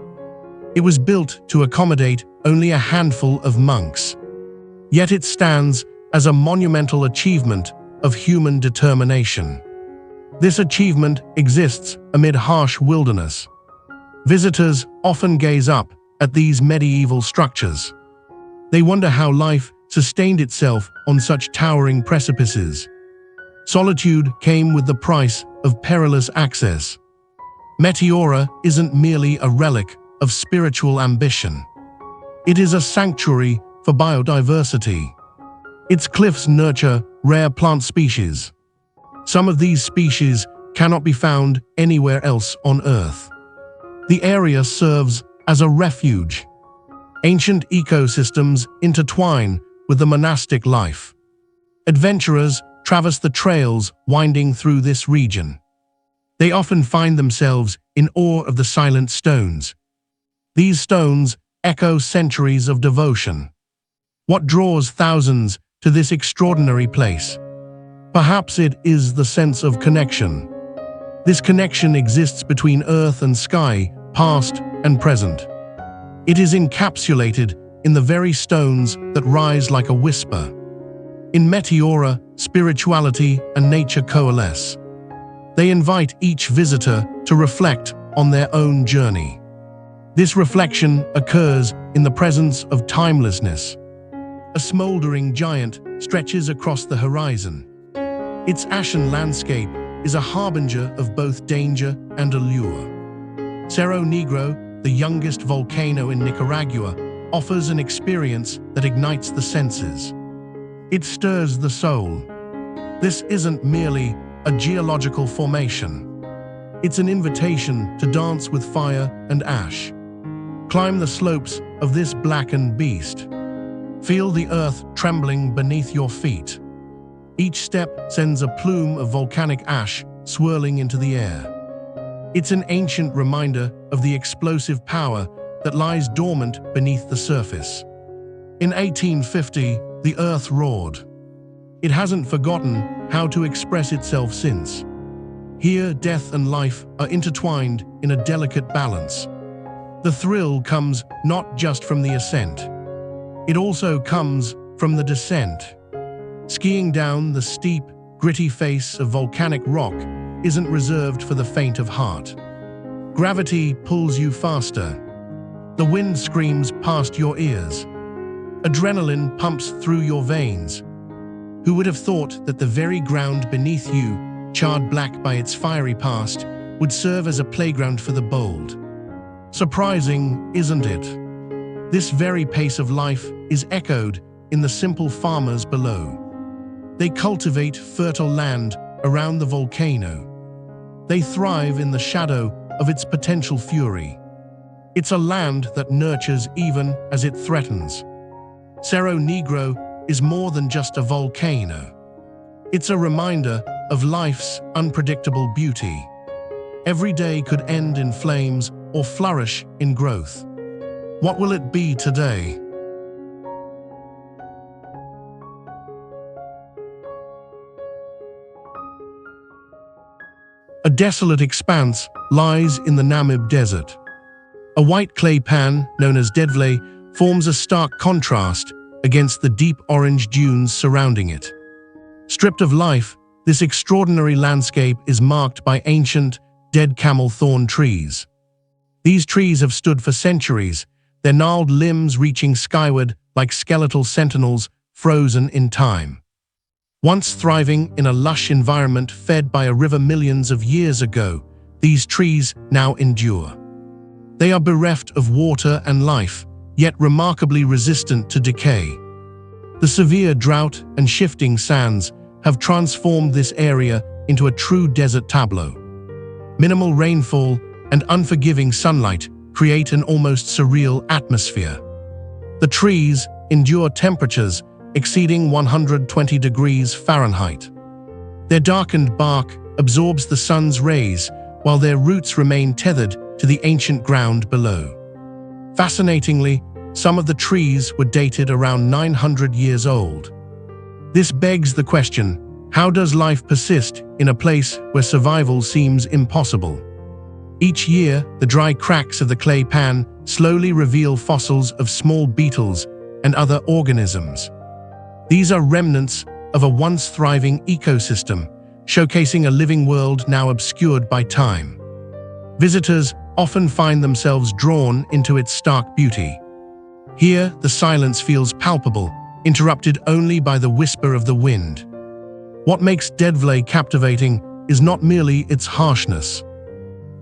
[SPEAKER 1] It was built to accommodate only a handful of monks. Yet it stands as a monumental achievement of human determination. This achievement exists amid harsh wilderness. Visitors often gaze up at these medieval structures. They wonder how life sustained itself on such towering precipices. Solitude came with the price of perilous access. Meteora isn't merely a relic of spiritual ambition. It is a sanctuary for biodiversity. Its cliffs nurture rare plant species. Some of these species cannot be found anywhere else on Earth. The area serves as a refuge. Ancient ecosystems intertwine with the monastic life. Adventurers traverse the trails winding through this region. They often find themselves in awe of the silent stones. These stones echo centuries of devotion. What draws thousands to this extraordinary place? Perhaps it is the sense of connection. This connection exists between earth and sky, past and present. It is encapsulated in the very stones that rise like a whisper. In Meteora, spirituality and nature coalesce. They invite each visitor to reflect on their own journey. This reflection occurs in the presence of timelessness. A smoldering giant stretches across the horizon. Its ashen landscape is a harbinger of both danger and allure. Cerro Negro the youngest volcano in Nicaragua, offers an experience that ignites the senses. It stirs the soul. This isn't merely a geological formation. It's an invitation to dance with fire and ash. Climb the slopes of this blackened beast. Feel the earth trembling beneath your feet. Each step sends a plume of volcanic ash swirling into the air. It's an ancient reminder of the explosive power that lies dormant beneath the surface. In 1850, the earth roared. It hasn't forgotten how to express itself since. Here, death and life are intertwined in a delicate balance. The thrill comes not just from the ascent. It also comes from the descent. Skiing down the steep, gritty face of volcanic rock isn't reserved for the faint of heart. Gravity pulls you faster. The wind screams past your ears. Adrenaline pumps through your veins. Who would have thought that the very ground beneath you, charred black by its fiery past, would serve as a playground for the bold? Surprising, isn't it? This very pace of life is echoed in the simple farmers below. They cultivate fertile land around the volcano. They thrive in the shadow of its potential fury. It's a land that nurtures even as it threatens. Cerro Negro is more than just a volcano. It's a reminder of life's unpredictable beauty. Every day could end in flames or flourish in growth. What will it be today? A desolate expanse lies in the Namib Desert. A white clay pan, known as Defy, forms a stark contrast against the deep orange dunes surrounding it. Stripped of life, this extraordinary landscape is marked by ancient, dead camel thorn trees. These trees have stood for centuries, their gnarled limbs reaching skyward like skeletal sentinels frozen in time. Once thriving in a lush environment fed by a river millions of years ago, these trees now endure. They are bereft of water and life, yet remarkably resistant to decay. The severe drought and shifting sands have transformed this area into a true desert tableau. Minimal rainfall and unforgiving sunlight create an almost surreal atmosphere. The trees endure temperatures exceeding 120 degrees Fahrenheit. Their darkened bark absorbs the sun's rays, while their roots remain tethered to the ancient ground below. Fascinatingly, some of the trees were dated around 900 years old. This begs the question, how does life persist in a place where survival seems impossible? Each year, the dry cracks of the clay pan slowly reveal fossils of small beetles and other organisms. These are remnants of a once thriving ecosystem, showcasing a living world now obscured by time. Visitors often find themselves drawn into its stark beauty. Here, the silence feels palpable, interrupted only by the whisper of the wind. What makes Defy captivating is not merely its harshness.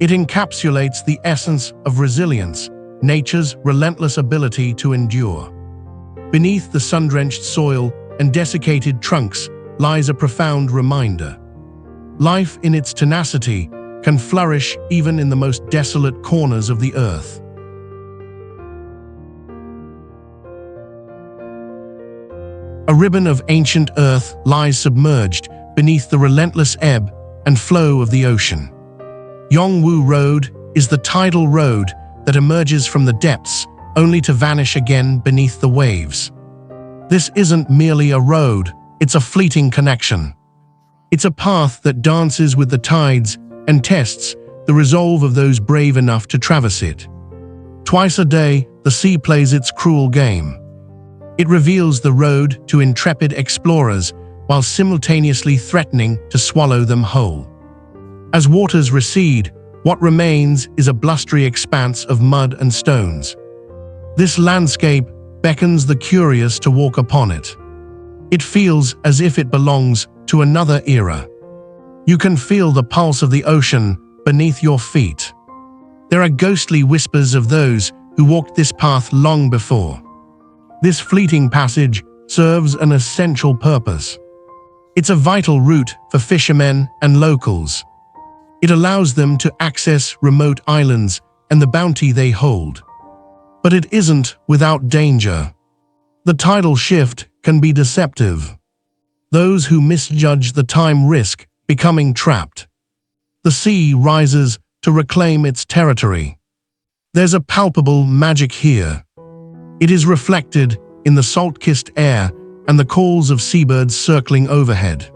[SPEAKER 1] It encapsulates the essence of resilience, nature's relentless ability to endure. Beneath the sun-drenched soil and desiccated trunks lies a profound reminder. Life in its tenacity can flourish even in the most desolate corners of the earth. A ribbon of ancient earth lies submerged beneath the relentless ebb and flow of the ocean. Yongwu Road is the tidal road that emerges from the depths only to vanish again beneath the waves. This isn't merely a road, it's a fleeting connection. It's a path that dances with the tides and tests the resolve of those brave enough to traverse it. Twice a day, the sea plays its cruel game. It reveals the road to intrepid explorers while simultaneously threatening to swallow them whole. As waters recede, what remains is a blustery expanse of mud and stones. This landscape beckons the curious to walk upon it. It feels as if it belongs to another era. You can feel the pulse of the ocean beneath your feet. There are ghostly whispers of those who walked this path long before. This fleeting passage serves an essential purpose. It's a vital route for fishermen and locals. It allows them to access remote islands and the bounty they hold. But it isn't without danger. The tidal shift can be deceptive. Those who misjudge the time risk becoming trapped. The sea rises to reclaim its territory. There's a palpable magic here. It is reflected in the salt-kissed air and the calls of seabirds circling overhead.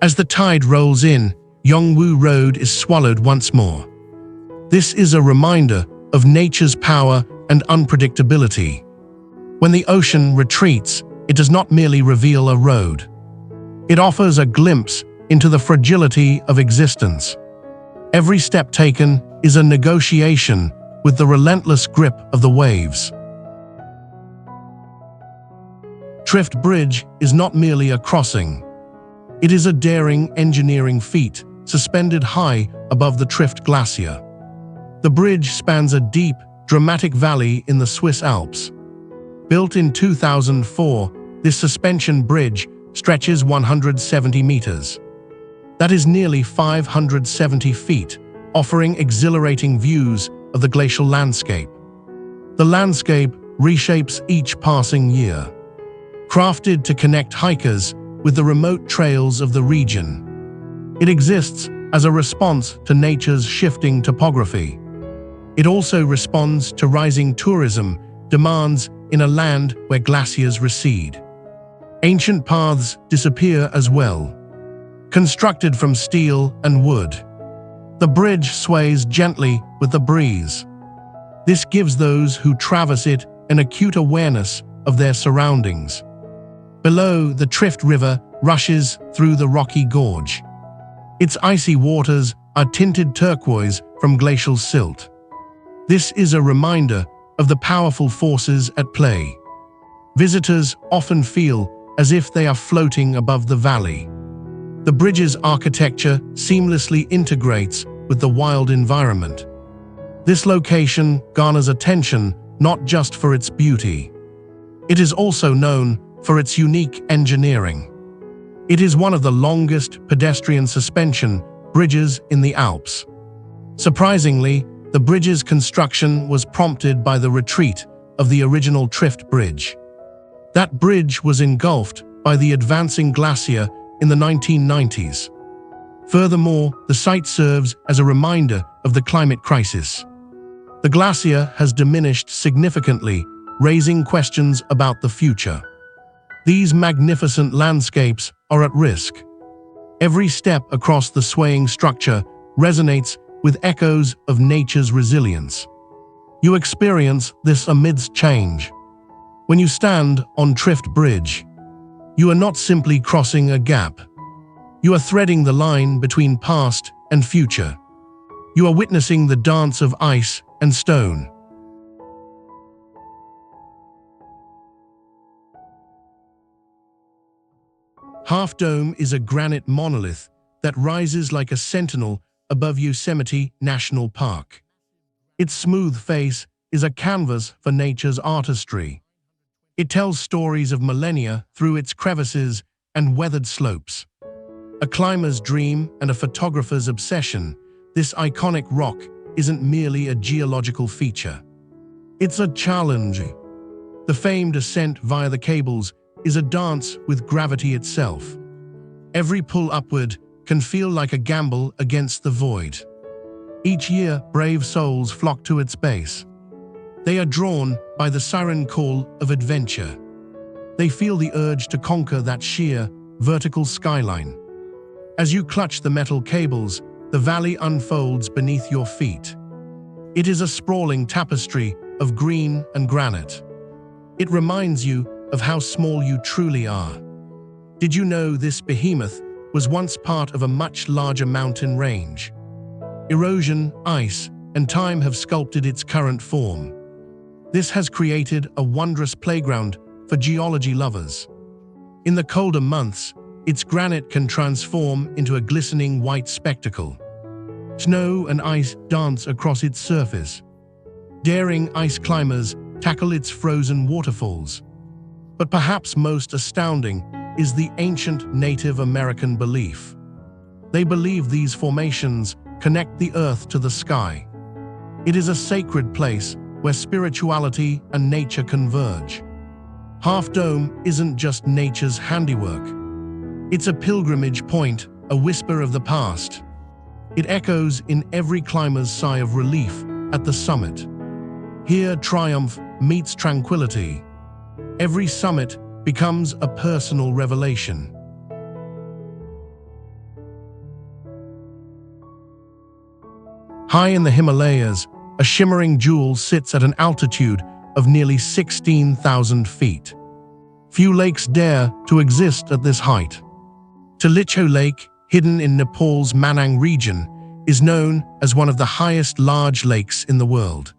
[SPEAKER 1] As the tide rolls in, Yongwu Road is swallowed once more. This is a reminder of nature's power and unpredictability. When the ocean retreats, it does not merely reveal a road. It offers a glimpse into the fragility of existence. Every step taken is a negotiation with the relentless grip of the waves. Trift Bridge is not merely a crossing. It is a daring engineering feat suspended high above the Trift Glacier. The bridge spans a deep, dramatic valley in the Swiss Alps. Built in 2004, this suspension bridge stretches 170 meters. That is nearly 570 feet, offering exhilarating views of the glacial landscape. The landscape reshapes each passing year. Crafted to connect hikers with the remote trails of the region. It exists as a response to nature's shifting topography. It also responds to rising tourism demands in a land where glaciers recede. Ancient paths disappear as well. Constructed from steel and wood, the bridge sways gently with the breeze. This gives those who traverse it an acute awareness of their surroundings. Below, the Trift River rushes through the rocky gorge. Its icy waters are tinted turquoise from glacial silt. This is a reminder of the powerful forces at play. Visitors often feel as if they are floating above the valley. The bridge's architecture seamlessly integrates with the wild environment. This location garners attention not just for its beauty. It is also known for its unique engineering. It is one of the longest pedestrian suspension bridges in the Alps. Surprisingly, the bridge's construction was prompted by the retreat of the original Trift Bridge. That bridge was engulfed by the advancing glacier in the 1990s. Furthermore, the site serves as a reminder of the climate crisis. The glacier has diminished significantly, raising questions about the future. These magnificent landscapes are at risk. Every step across the swaying structure resonates with echoes of nature's resilience. You experience this amidst change. When you stand on Trift Bridge, you are not simply crossing a gap. You are threading the line between past and future. You are witnessing the dance of ice and stone. Half Dome is a granite monolith that rises like a sentinel above Yosemite National Park. Its smooth face is a canvas for nature's artistry. It tells stories of millennia through its crevices and weathered slopes. A climber's dream and a photographer's obsession, this iconic rock isn't merely a geological feature. It's a challenge. The famed ascent via the cables is a dance with gravity itself. Every pull upward can feel like a gamble against the void. Each year, brave souls flock to its base. They are drawn by the siren call of adventure. They feel the urge to conquer that sheer, vertical skyline. As you clutch the metal cables, the valley unfolds beneath your feet. It is a sprawling tapestry of green and granite. It reminds you of how small you truly are. Did you know this behemoth was once part of a much larger mountain range? Erosion, ice, and time have sculpted its current form. This has created a wondrous playground for geology lovers. In the colder months, its granite can transform into a glistening white spectacle. Snow and ice dance across its surface. Daring ice climbers tackle its frozen waterfalls. But perhaps most astounding is the ancient Native American belief. They believe these formations connect the earth to the sky. It is a sacred place where spirituality and nature converge. Half Dome isn't just nature's handiwork. It's a pilgrimage point, a whisper of the past. It echoes in every climber's sigh of relief at the summit. Here, triumph meets tranquility. Every summit becomes a personal revelation. High in the Himalayas, a shimmering jewel sits at an altitude of nearly 16,000 feet. Few lakes dare to exist at this height. Tilicho Lake, hidden in Nepal's Manang region, is known as one of the highest large lakes in the world.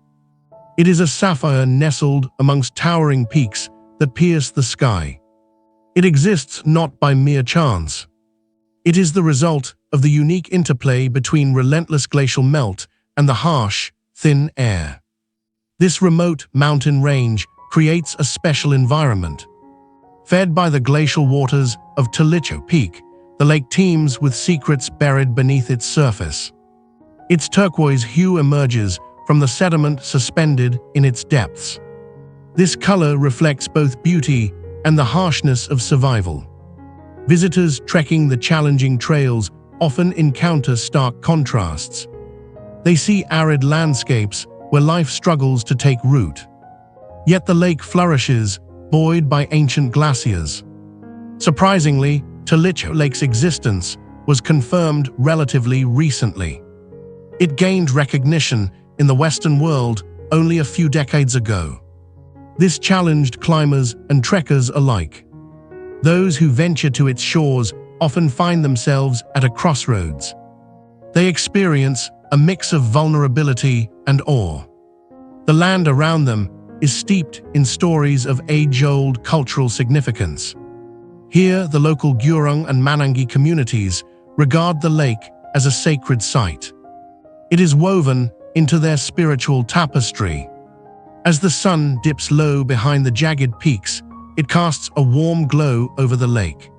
[SPEAKER 1] It is a sapphire nestled amongst towering peaks that pierce the sky. It exists not by mere chance. It is the result of the unique interplay between relentless glacial melt and the harsh, thin air. This remote mountain range creates a special environment. Fed by the glacial waters of Tilicho Peak, the lake teems with secrets buried beneath its surface. Its turquoise hue emerges from the sediment suspended in its depths. This color reflects both beauty and the harshness of survival. Visitors trekking the challenging trails often encounter stark contrasts. They see arid landscapes where life struggles to take root. Yet the lake flourishes, buoyed by ancient glaciers. Surprisingly, Tilicho Lake's existence was confirmed relatively recently. It gained recognition in the Western world only a few decades ago. This challenged climbers and trekkers alike. Those who venture to its shores often find themselves at a crossroads. They experience a mix of vulnerability and awe. The land around them is steeped in stories of age-old cultural significance. Here, the local Gurung and Manangi communities regard the lake as a sacred site. It is woven into their spiritual tapestry. As the sun dips low behind the jagged peaks, it casts a warm glow over the lake.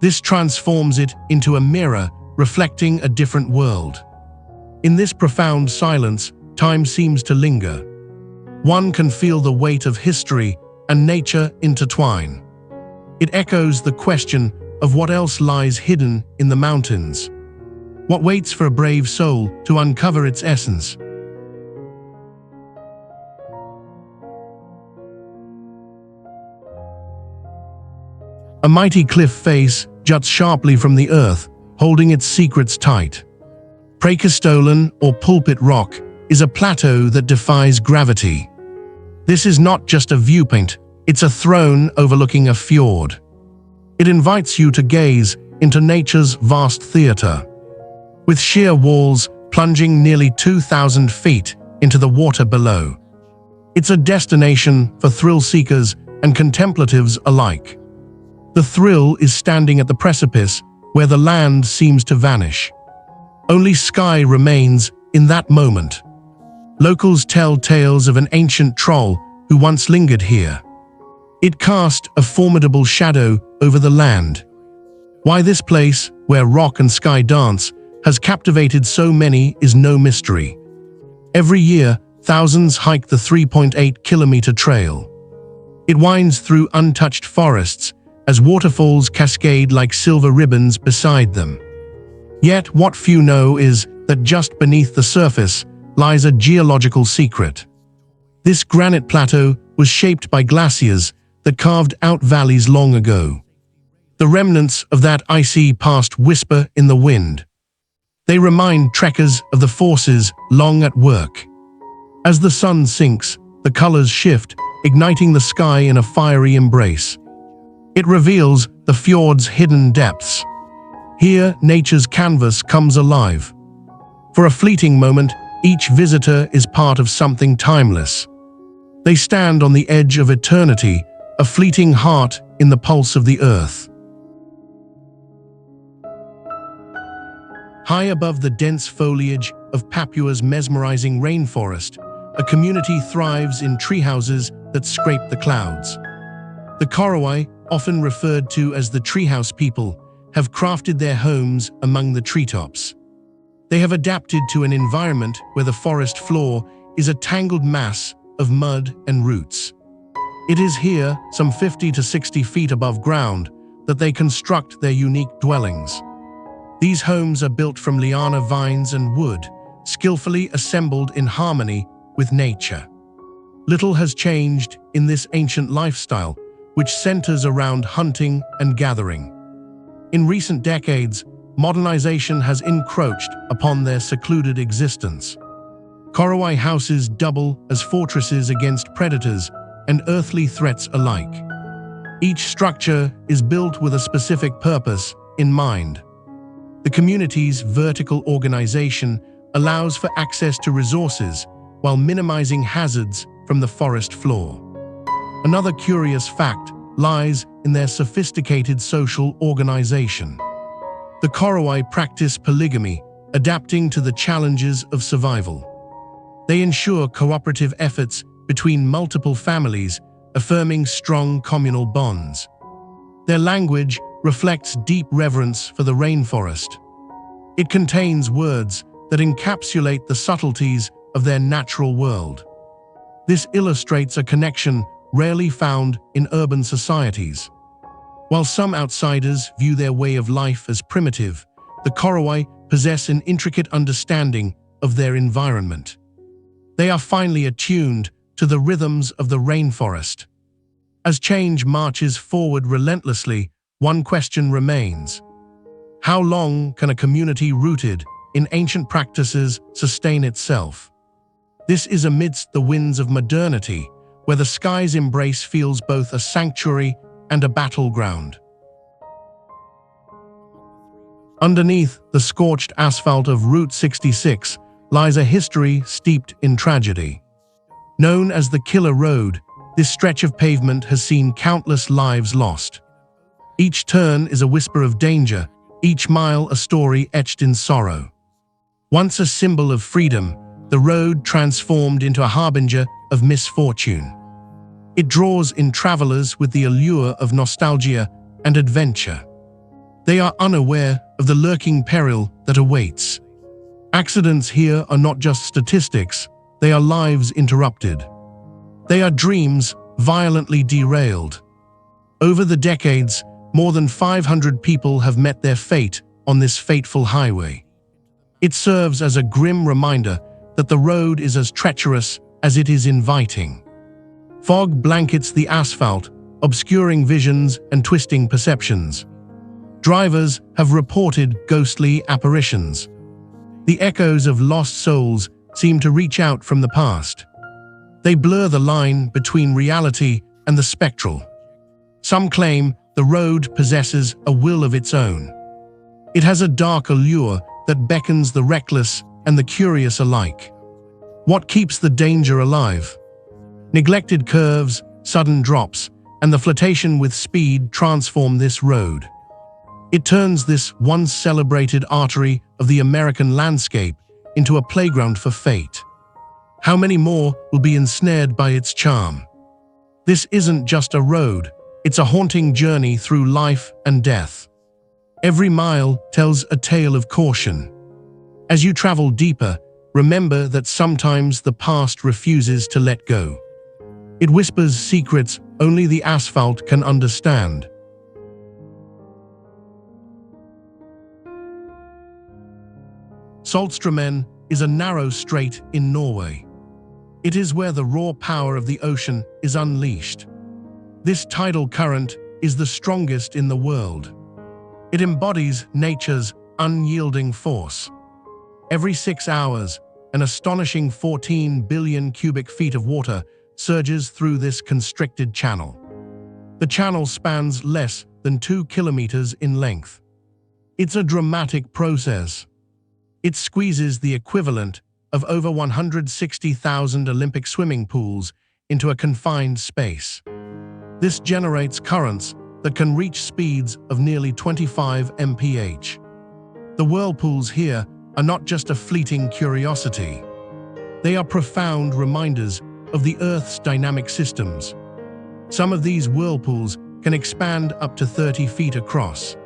[SPEAKER 1] This transforms it into a mirror reflecting a different world. In this profound silence, time seems to linger. One can feel the weight of history and nature intertwine. It echoes the question of what else lies hidden in the mountains. What waits for a brave soul to uncover its essence? A mighty cliff face juts sharply from the earth, holding its secrets tight. Prakestolen, or Pulpit Rock, is a plateau that defies gravity. This is not just a viewpoint, it's a throne overlooking a fjord. It invites you to gaze into nature's vast theater. With sheer walls plunging nearly 2,000 feet into the water below. It's a destination for thrill-seekers and contemplatives alike. The thrill is standing at the precipice where the land seems to vanish. Only sky remains in that moment. Locals tell tales of an ancient troll who once lingered here. It cast a formidable shadow over the land. Why this place, where rock and sky dance, has captivated so many is no mystery. Every year, thousands hike the 3.8-kilometer trail. It winds through untouched forests as waterfalls cascade like silver ribbons beside them. Yet what few know is that just beneath the surface lies a geological secret. This granite plateau was shaped by glaciers that carved out valleys long ago. The remnants of that icy past whisper in the wind. They remind trekkers of the forces long at work. As the sun sinks, the colors shift, igniting the sky in a fiery embrace. It reveals the fjord's hidden depths. Here, nature's canvas comes alive. For a fleeting moment, each visitor is part of something timeless. They stand on the edge of eternity, a fleeting heart in the pulse of the earth. High above the dense foliage of Papua's mesmerizing rainforest, a community thrives in treehouses that scrape the clouds. The Korowai, often referred to as the treehouse people, have crafted their homes among the treetops. They have adapted to an environment where the forest floor is a tangled mass of mud and roots. It is here, some 50 to 60 feet above ground, that they construct their unique dwellings. These homes are built from liana vines and wood, skillfully assembled in harmony with nature. Little has changed in this ancient lifestyle, which centers around hunting and gathering. In recent decades, modernization has encroached upon their secluded existence. Korowai houses double as fortresses against predators and earthly threats alike. Each structure is built with a specific purpose in mind. The community's vertical organization allows for access to resources while minimizing hazards from the forest floor. Another curious fact lies in their sophisticated social organization. The Korowai practice polygamy, adapting to the challenges of survival. They ensure cooperative efforts between multiple families, affirming strong communal bonds. Their language reflects deep reverence for the rainforest. It contains words that encapsulate the subtleties of their natural world. This illustrates a connection rarely found in urban societies. While some outsiders view their way of life as primitive, the Korowai possess an intricate understanding of their environment. They are finely attuned to the rhythms of the rainforest. As change marches forward relentlessly, one question remains. How long can a community rooted in ancient practices sustain itself? This is amidst the winds of modernity, where the sky's embrace feels both a sanctuary and a battleground. Underneath the scorched asphalt of Route 66 lies a history steeped in tragedy. Known as the Killer Road, this stretch of pavement has seen countless lives lost. Each turn is a whisper of danger, each mile a story etched in sorrow. Once a symbol of freedom, the road transformed into a harbinger of misfortune. It draws in travelers with the allure of nostalgia and adventure. They are unaware of the lurking peril that awaits. Accidents here are not just statistics, they are lives interrupted. They are dreams violently derailed. Over the decades, more than 500 people have met their fate on this fateful highway. It serves as a grim reminder that the road is as treacherous as it is inviting. Fog blankets the asphalt, obscuring visions and twisting perceptions. Drivers have reported ghostly apparitions. The echoes of lost souls seem to reach out from the past. They blur the line between reality and the spectral. Some claim the road possesses a will of its own. It has a dark allure that beckons the reckless and the curious alike. What keeps the danger alive? Neglected curves, sudden drops, and the flirtation with speed transform this road. It turns this once celebrated artery of the American landscape into a playground for fate. How many more will be ensnared by its charm? This isn't just a road, it's a haunting journey through life and death. Every mile tells a tale of caution. As you travel deeper, remember that sometimes the past refuses to let go. It whispers secrets only the asphalt can understand. Saltstraumen is a narrow strait in Norway. It is where the raw power of the ocean is unleashed. This tidal current is the strongest in the world. It embodies nature's unyielding force. Every 6 hours, an astonishing 14 billion cubic feet of water surges through this constricted channel. The channel spans less than 2 kilometers in length. It's a dramatic process. It squeezes the equivalent of over 160,000 Olympic swimming pools into a confined space. This generates currents that can reach speeds of nearly 25 mph. The whirlpools here are not just a fleeting curiosity. They are profound reminders of the Earth's dynamic systems. Some of these whirlpools can expand up to 30 feet across.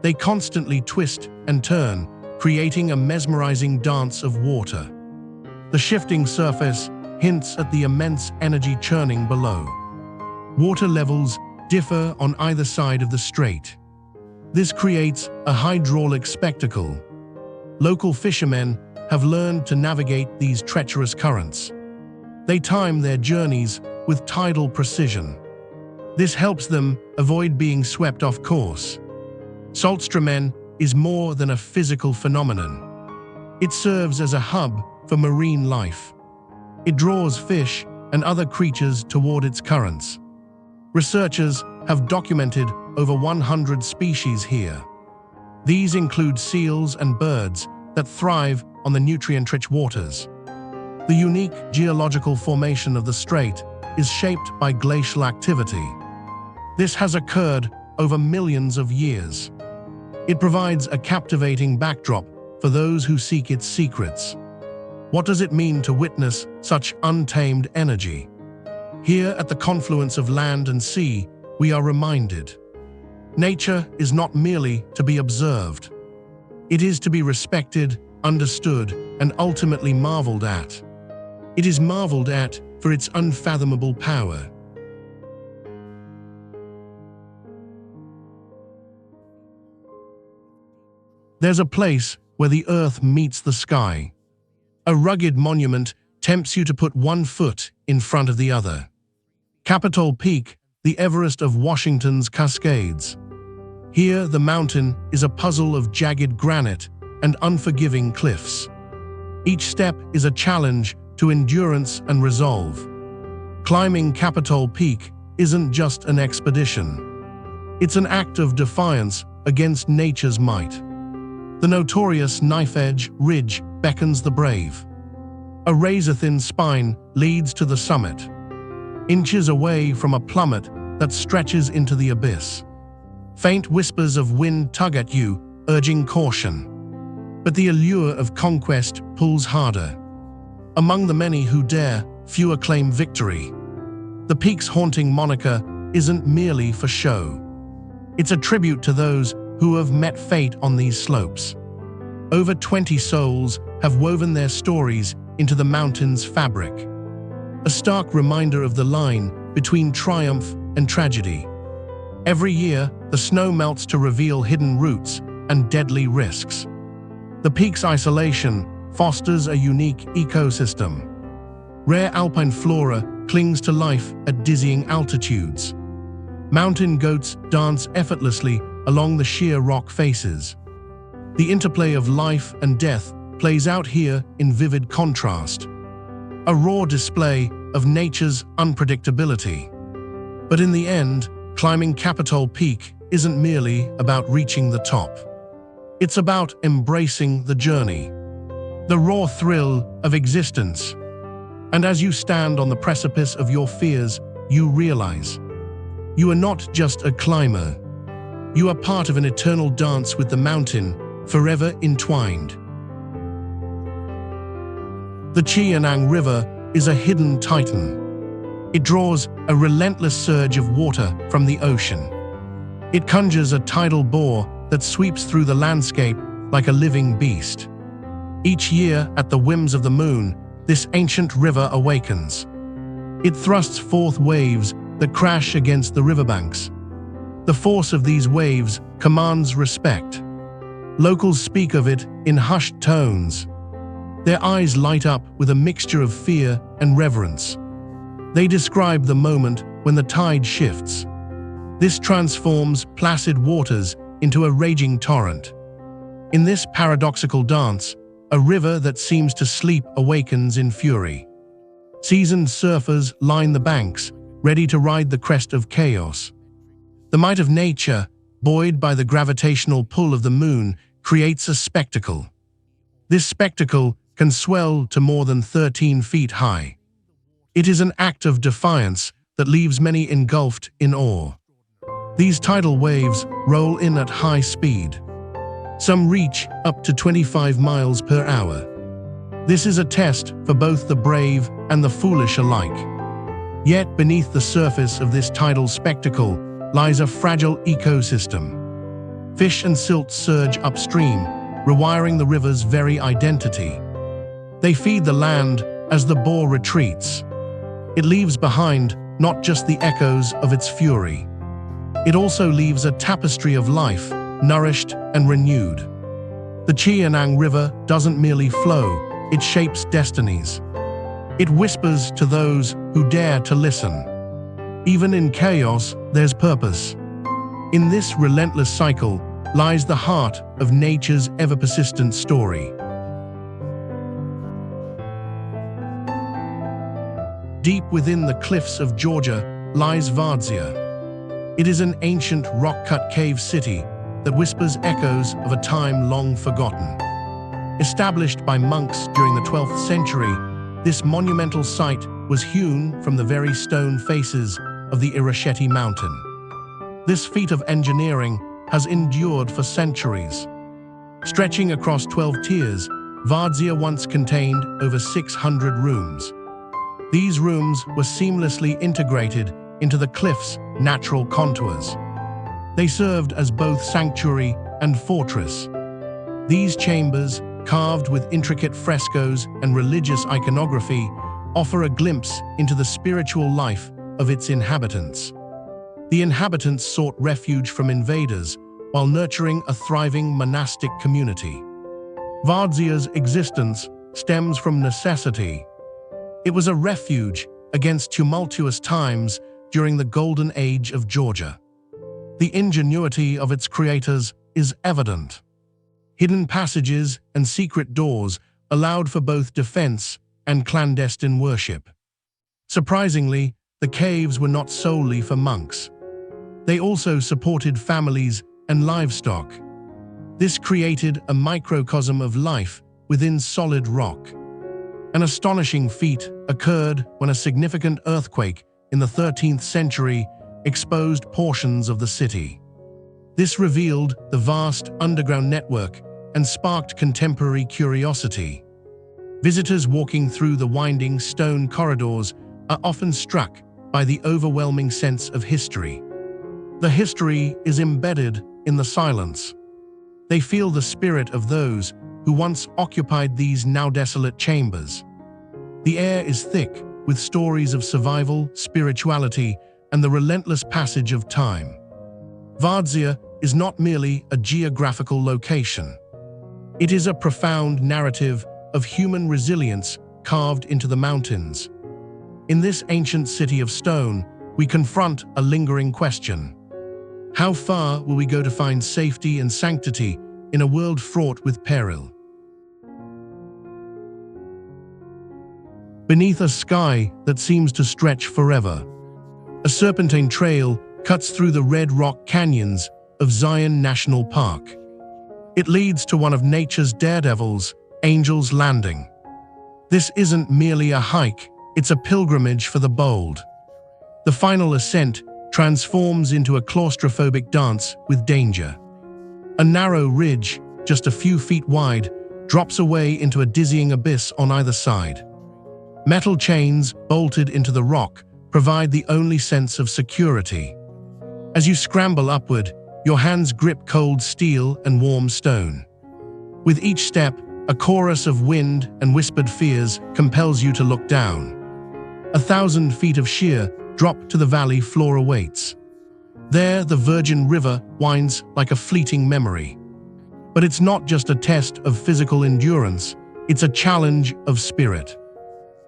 [SPEAKER 1] They constantly twist and turn, creating a mesmerizing dance of water. The shifting surface hints at the immense energy churning below. Water levels differ on either side of the strait. This creates a hydraulic spectacle. Local fishermen have learned to navigate these treacherous currents. They time their journeys with tidal precision. This helps them avoid being swept off course. Saltströmmen is more than a physical phenomenon. It serves as a hub for marine life. It draws fish and other creatures toward its currents. Researchers have documented over 100 species here. These include seals and birds that thrive on the nutrient-rich waters. The unique geological formation of the strait is shaped by glacial activity. This has occurred over millions of years. It provides a captivating backdrop for those who seek its secrets. What does it mean to witness such untamed energy? Here at the confluence of land and sea, we are reminded. Nature is not merely to be observed. It is to be respected, understood, and ultimately marveled at. It is marveled at for its unfathomable power. There's a place where the earth meets the sky. A rugged monument tempts you to put one foot in front of the other. Capitol Peak, the Everest of Washington's Cascades. Here, the mountain is a puzzle of jagged granite and unforgiving cliffs. Each step is a challenge to endurance and resolve. Climbing Capitol Peak isn't just an expedition. It's an act of defiance against nature's might. The notorious knife-edge ridge beckons the brave. A razor-thin spine leads to the summit, inches away from a plummet that stretches into the abyss. Faint whispers of wind tug at you, urging caution. But the allure of conquest pulls harder. Among the many who dare, fewer claim victory. The peak's haunting moniker isn't merely for show. It's a tribute to those who have met fate on these slopes. Over 20 souls have woven their stories into the mountain's fabric. A stark reminder of the line between triumph and tragedy. Every year, the snow melts to reveal hidden routes and deadly risks. The peak's isolation fosters a unique ecosystem. Rare alpine flora clings to life at dizzying altitudes. Mountain goats dance effortlessly along the sheer rock faces. The interplay of life and death plays out here in vivid contrast. A raw display of nature's unpredictability. But in the end, climbing Capitol Peak isn't merely about reaching the top. It's about embracing the journey, the raw thrill of existence. And as you stand on the precipice of your fears, you realize you are not just a climber. You are part of an eternal dance with the mountain, forever entwined. The Chianang River is a hidden titan. It draws a relentless surge of water from the ocean. It conjures a tidal bore that sweeps through the landscape like a living beast. Each year, at the whims of the moon, this ancient river awakens. It thrusts forth waves that crash against the riverbanks. The force of these waves commands respect. Locals speak of it in hushed tones. Their eyes light up with a mixture of fear and reverence. They describe the moment when the tide shifts. This transforms placid waters into a raging torrent. In this paradoxical dance, a river that seems to sleep awakens in fury. Seasoned surfers line the banks, ready to ride the crest of chaos. The might of nature, buoyed by the gravitational pull of the moon, creates a spectacle. This spectacle can swell to more than 13 feet high. It is an act of defiance that leaves many engulfed in awe. These tidal waves roll in at high speed. Some reach up to 25 miles per hour. This is a test for both the brave and the foolish alike. Yet beneath the surface of this tidal spectacle lies a fragile ecosystem. Fish and silt surge upstream, rewiring the river's very identity. They feed the land as the boar retreats. It leaves behind not just the echoes of its fury. It also leaves a tapestry of life, nourished and renewed. The Chianang River doesn't merely flow, it shapes destinies. It whispers to those who dare to listen. Even in chaos, there's purpose. In this relentless cycle lies the heart of nature's ever-persistent story. Deep within the cliffs of Georgia lies Vardzia. It is an ancient rock-cut cave city that whispers echoes of a time long forgotten. Established by monks during the 12th century, this monumental site was hewn from the very stone faces of the Irasheti mountain. This feat of engineering has endured for centuries. Stretching across 12 tiers, Vardzia once contained over 600 rooms. These rooms were seamlessly integrated into the cliff's natural contours. They served as both sanctuary and fortress. These chambers, carved with intricate frescoes and religious iconography, offer a glimpse into the spiritual life of its inhabitants. The inhabitants sought refuge from invaders while nurturing a thriving monastic community. Vardzia's existence stems from necessity. It was a refuge against tumultuous times during the golden age of Georgia. The ingenuity of its creators is evident. Hidden passages and secret doors allowed for both defense and clandestine worship. Surprisingly, the caves were not solely for monks. They also supported families and livestock. This created a microcosm of life within solid rock. An astonishing feat occurred when a significant earthquake in the 13th century exposed portions of the city. This revealed the vast underground network and sparked contemporary curiosity. Visitors walking through the winding stone corridors are often struck by the overwhelming sense of history. The history is embedded in the silence. They feel the spirit of those who once occupied these now desolate chambers. The air is thick with stories of survival, spirituality, and the relentless passage of time. Vardzia is not merely a geographical location. It is a profound narrative of human resilience carved into the mountains. In this ancient city of stone, we confront a lingering question. How far will we go to find safety and sanctity in a world fraught with peril? Beneath a sky that seems to stretch forever, a serpentine trail cuts through the red rock canyons of Zion National Park. It leads to one of nature's daredevils, Angel's Landing. This isn't merely a hike, it's a pilgrimage for the bold. The final ascent transforms into a claustrophobic dance with danger. A narrow ridge, just a few feet wide, drops away into a dizzying abyss on either side. Metal chains bolted into the rock provide the only sense of security. As you scramble upward, your hands grip cold steel and warm stone. With each step, a chorus of wind and whispered fears compels you to look down. 1,000 feet of sheer drop to the valley floor awaits. There, the Virgin River winds like a fleeting memory. But it's not just a test of physical endurance, it's a challenge of spirit.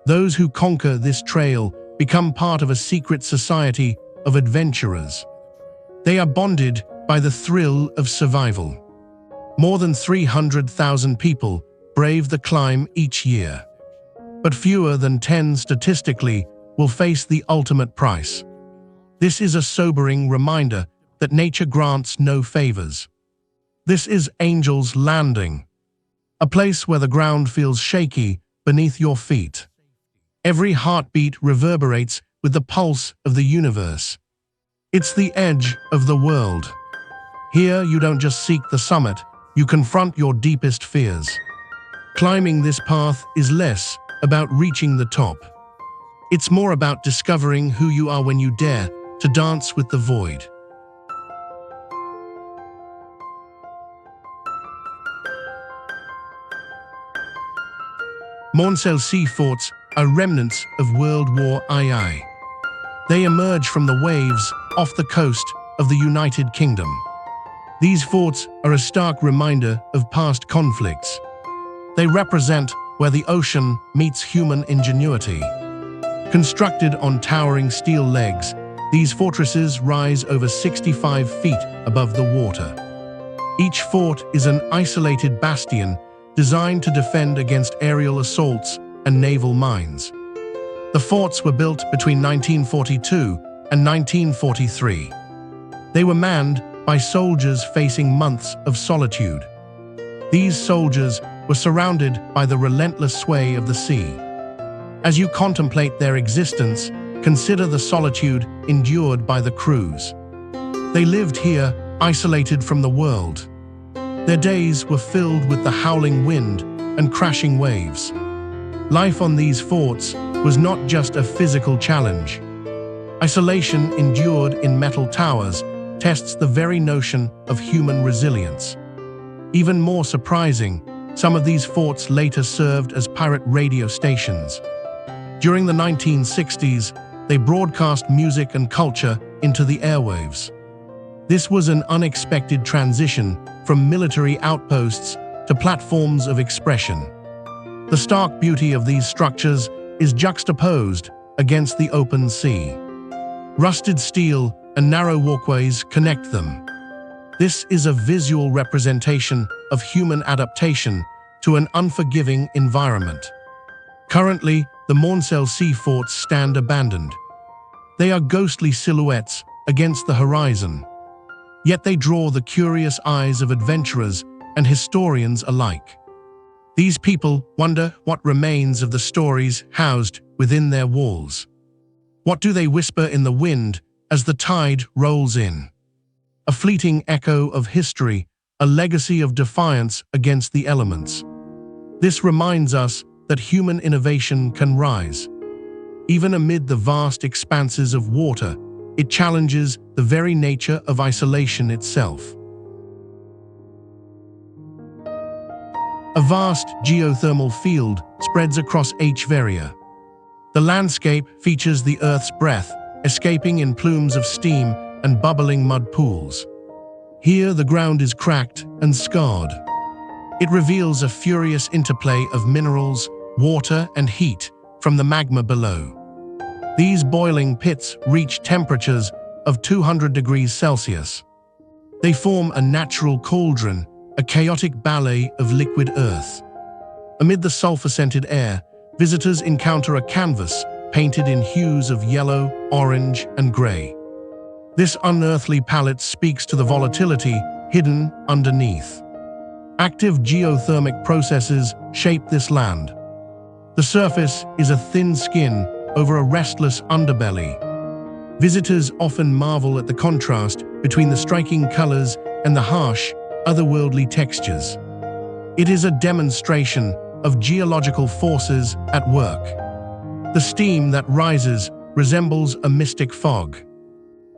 [SPEAKER 1] Those who conquer this trail become part of a secret society of adventurers. They are bonded by the thrill of survival. More than 300,000 people brave the climb each year. But fewer than 10 statistically will face the ultimate price. This is a sobering reminder that nature grants no favors. This is Angel's Landing, a place where the ground feels shaky beneath your feet. Every heartbeat reverberates with the pulse of the universe. It's the edge of the world. Here you don't just seek the summit, you confront your deepest fears. Climbing this path is less about reaching the top. It's more about discovering who you are when you dare to dance with the void. Morncell sea forts are remnants of World War II. They emerge from the waves off the coast of the United Kingdom. These forts are a stark reminder of past conflicts. They represent where the ocean meets human ingenuity. Constructed on towering steel legs, these fortresses rise over 65 feet above the water. Each fort is an isolated bastion designed to defend against aerial assaults and naval mines. The forts were built between 1942 and 1943. They were manned by soldiers facing months of solitude. These soldiers were surrounded by the relentless sway of the sea. As you contemplate their existence, consider the solitude endured by the crews. They lived here, isolated from the world. Their days were filled with the howling wind and crashing waves. Life on these forts was not just a physical challenge. Isolation endured in metal towers tests the very notion of human resilience. Even more surprising, some of these forts later served as pirate radio stations. During the 1960s, they broadcast music and culture into the airwaves. This was an unexpected transition from military outposts to platforms of expression. The stark beauty of these structures is juxtaposed against the open sea. Rusted steel and narrow walkways connect them. This is a visual representation of human adaptation to an unforgiving environment. Currently, the Morncell sea forts stand abandoned. They are ghostly silhouettes against the horizon. Yet they draw the curious eyes of adventurers and historians alike. These people wonder what remains of the stories housed within their walls. What do they whisper in the wind as the tide rolls in? A fleeting echo of history, a legacy of defiance against the elements. This reminds us that human innovation can rise. Even amid the vast expanses of water, it challenges the very nature of isolation itself. A vast geothermal field spreads across H-Varia. The landscape features the Earth's breath, escaping in plumes of steam and bubbling mud pools. Here the ground is cracked and scarred. It reveals a furious interplay of minerals, water, and heat from the magma below. These boiling pits reach temperatures of 200 degrees Celsius. They form a natural cauldron, a chaotic ballet of liquid earth. Amid the sulfur-scented air, visitors encounter a canvas painted in hues of yellow, orange, and gray. This unearthly palette speaks to the volatility hidden underneath. Active geothermic processes shape this land. The surface is a thin skin over a restless underbelly. Visitors often marvel at the contrast between the striking colors and the harsh, otherworldly textures. It is a demonstration of geological forces at work. The steam that rises resembles a mystic fog.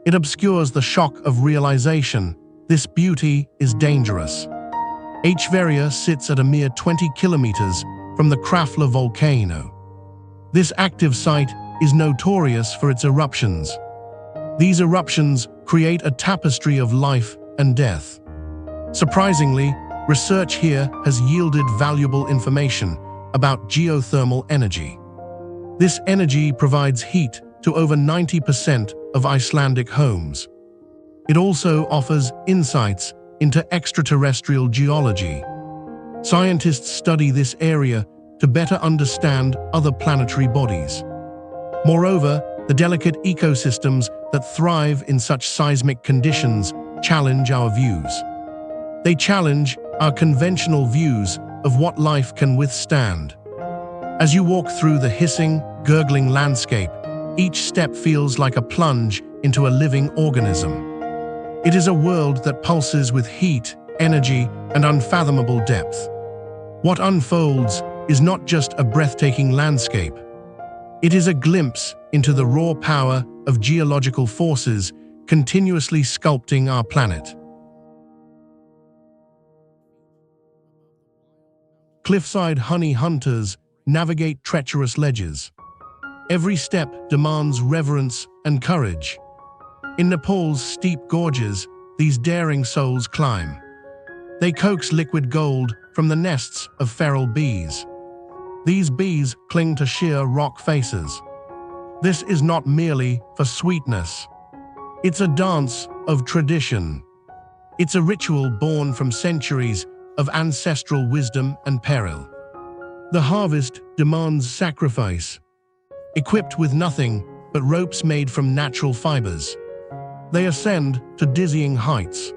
[SPEAKER 1] It obscures the shock of realization. This beauty is dangerous. H-Varia sits at a mere 20 kilometers from the Krafla volcano. This active site is notorious for its eruptions. These eruptions create a tapestry of life and death. Surprisingly, research here has yielded valuable information about geothermal energy. This energy provides heat to over 90% of Icelandic homes. It also offers insights into extraterrestrial geology. Scientists study this area to better understand other planetary bodies. Moreover, the delicate ecosystems that thrive in such seismic conditions challenge our views. They challenge our conventional views of what life can withstand. As you walk through the hissing, gurgling landscape, each step feels like a plunge into a living organism. It is a world that pulses with heat energy, and unfathomable depth. What unfolds is not just a breathtaking landscape. It is a glimpse into the raw power of geological forces continuously sculpting our planet. Cliffside honey hunters navigate treacherous ledges. Every step demands reverence and courage. In Nepal's steep gorges, these daring souls climb. They coax liquid gold from the nests of feral bees. These bees cling to sheer rock faces. This is not merely for sweetness. It's a dance of tradition. It's a ritual born from centuries of ancestral wisdom and peril. The harvest demands sacrifice. Equipped with nothing but ropes made from natural fibers, they ascend to dizzying heights.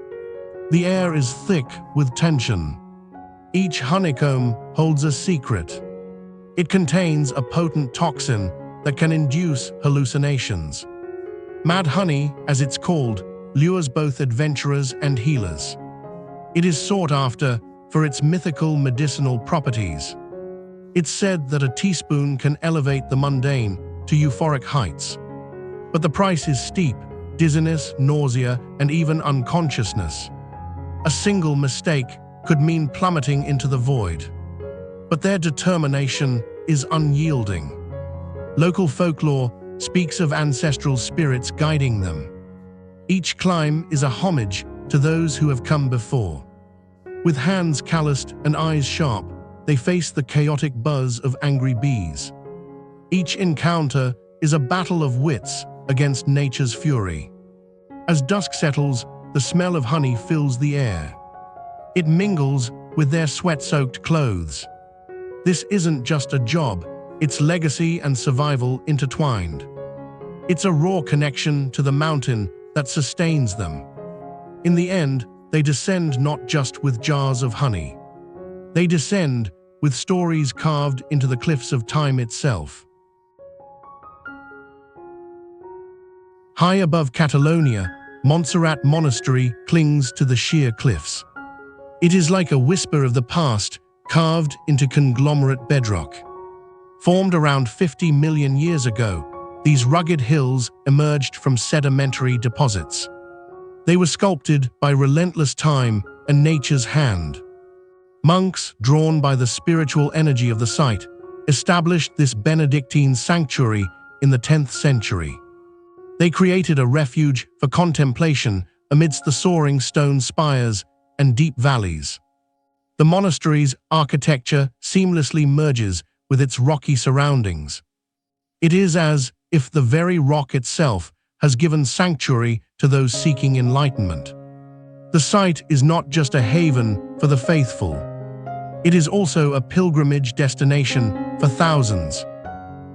[SPEAKER 1] The air is thick with tension. Each honeycomb holds a secret. It contains a potent toxin that can induce hallucinations. Mad honey, as it's called, lures both adventurers and healers. It is sought after for its mythical medicinal properties. It's said that a teaspoon can elevate the mundane to euphoric heights. But the price is steep: dizziness, nausea, and even unconsciousness. A single mistake could mean plummeting into the void. But their determination is unyielding. Local folklore speaks of ancestral spirits guiding them. Each climb is a homage to those who have come before. With hands calloused and eyes sharp, they face the chaotic buzz of angry bees. Each encounter is a battle of wits against nature's fury. As dusk settles, the smell of honey fills the air. It mingles with their sweat-soaked clothes. This isn't just a job, it's legacy and survival intertwined. It's a raw connection to the mountain that sustains them. In the end, they descend not just with jars of honey. They descend with stories carved into the cliffs of time itself. High above Catalonia, Montserrat Monastery clings to the sheer cliffs. It is like a whisper of the past carved into conglomerate bedrock. Formed around 50 million years ago, these rugged hills emerged from sedimentary deposits. They were sculpted by relentless time and nature's hand. Monks, drawn by the spiritual energy of the site, established this Benedictine sanctuary in the 10th century. They created a refuge for contemplation amidst the soaring stone spires and deep valleys. The monastery's architecture seamlessly merges with its rocky surroundings. It is as if the very rock itself has given sanctuary to those seeking enlightenment. The site is not just a haven for the faithful. It is also a pilgrimage destination for thousands.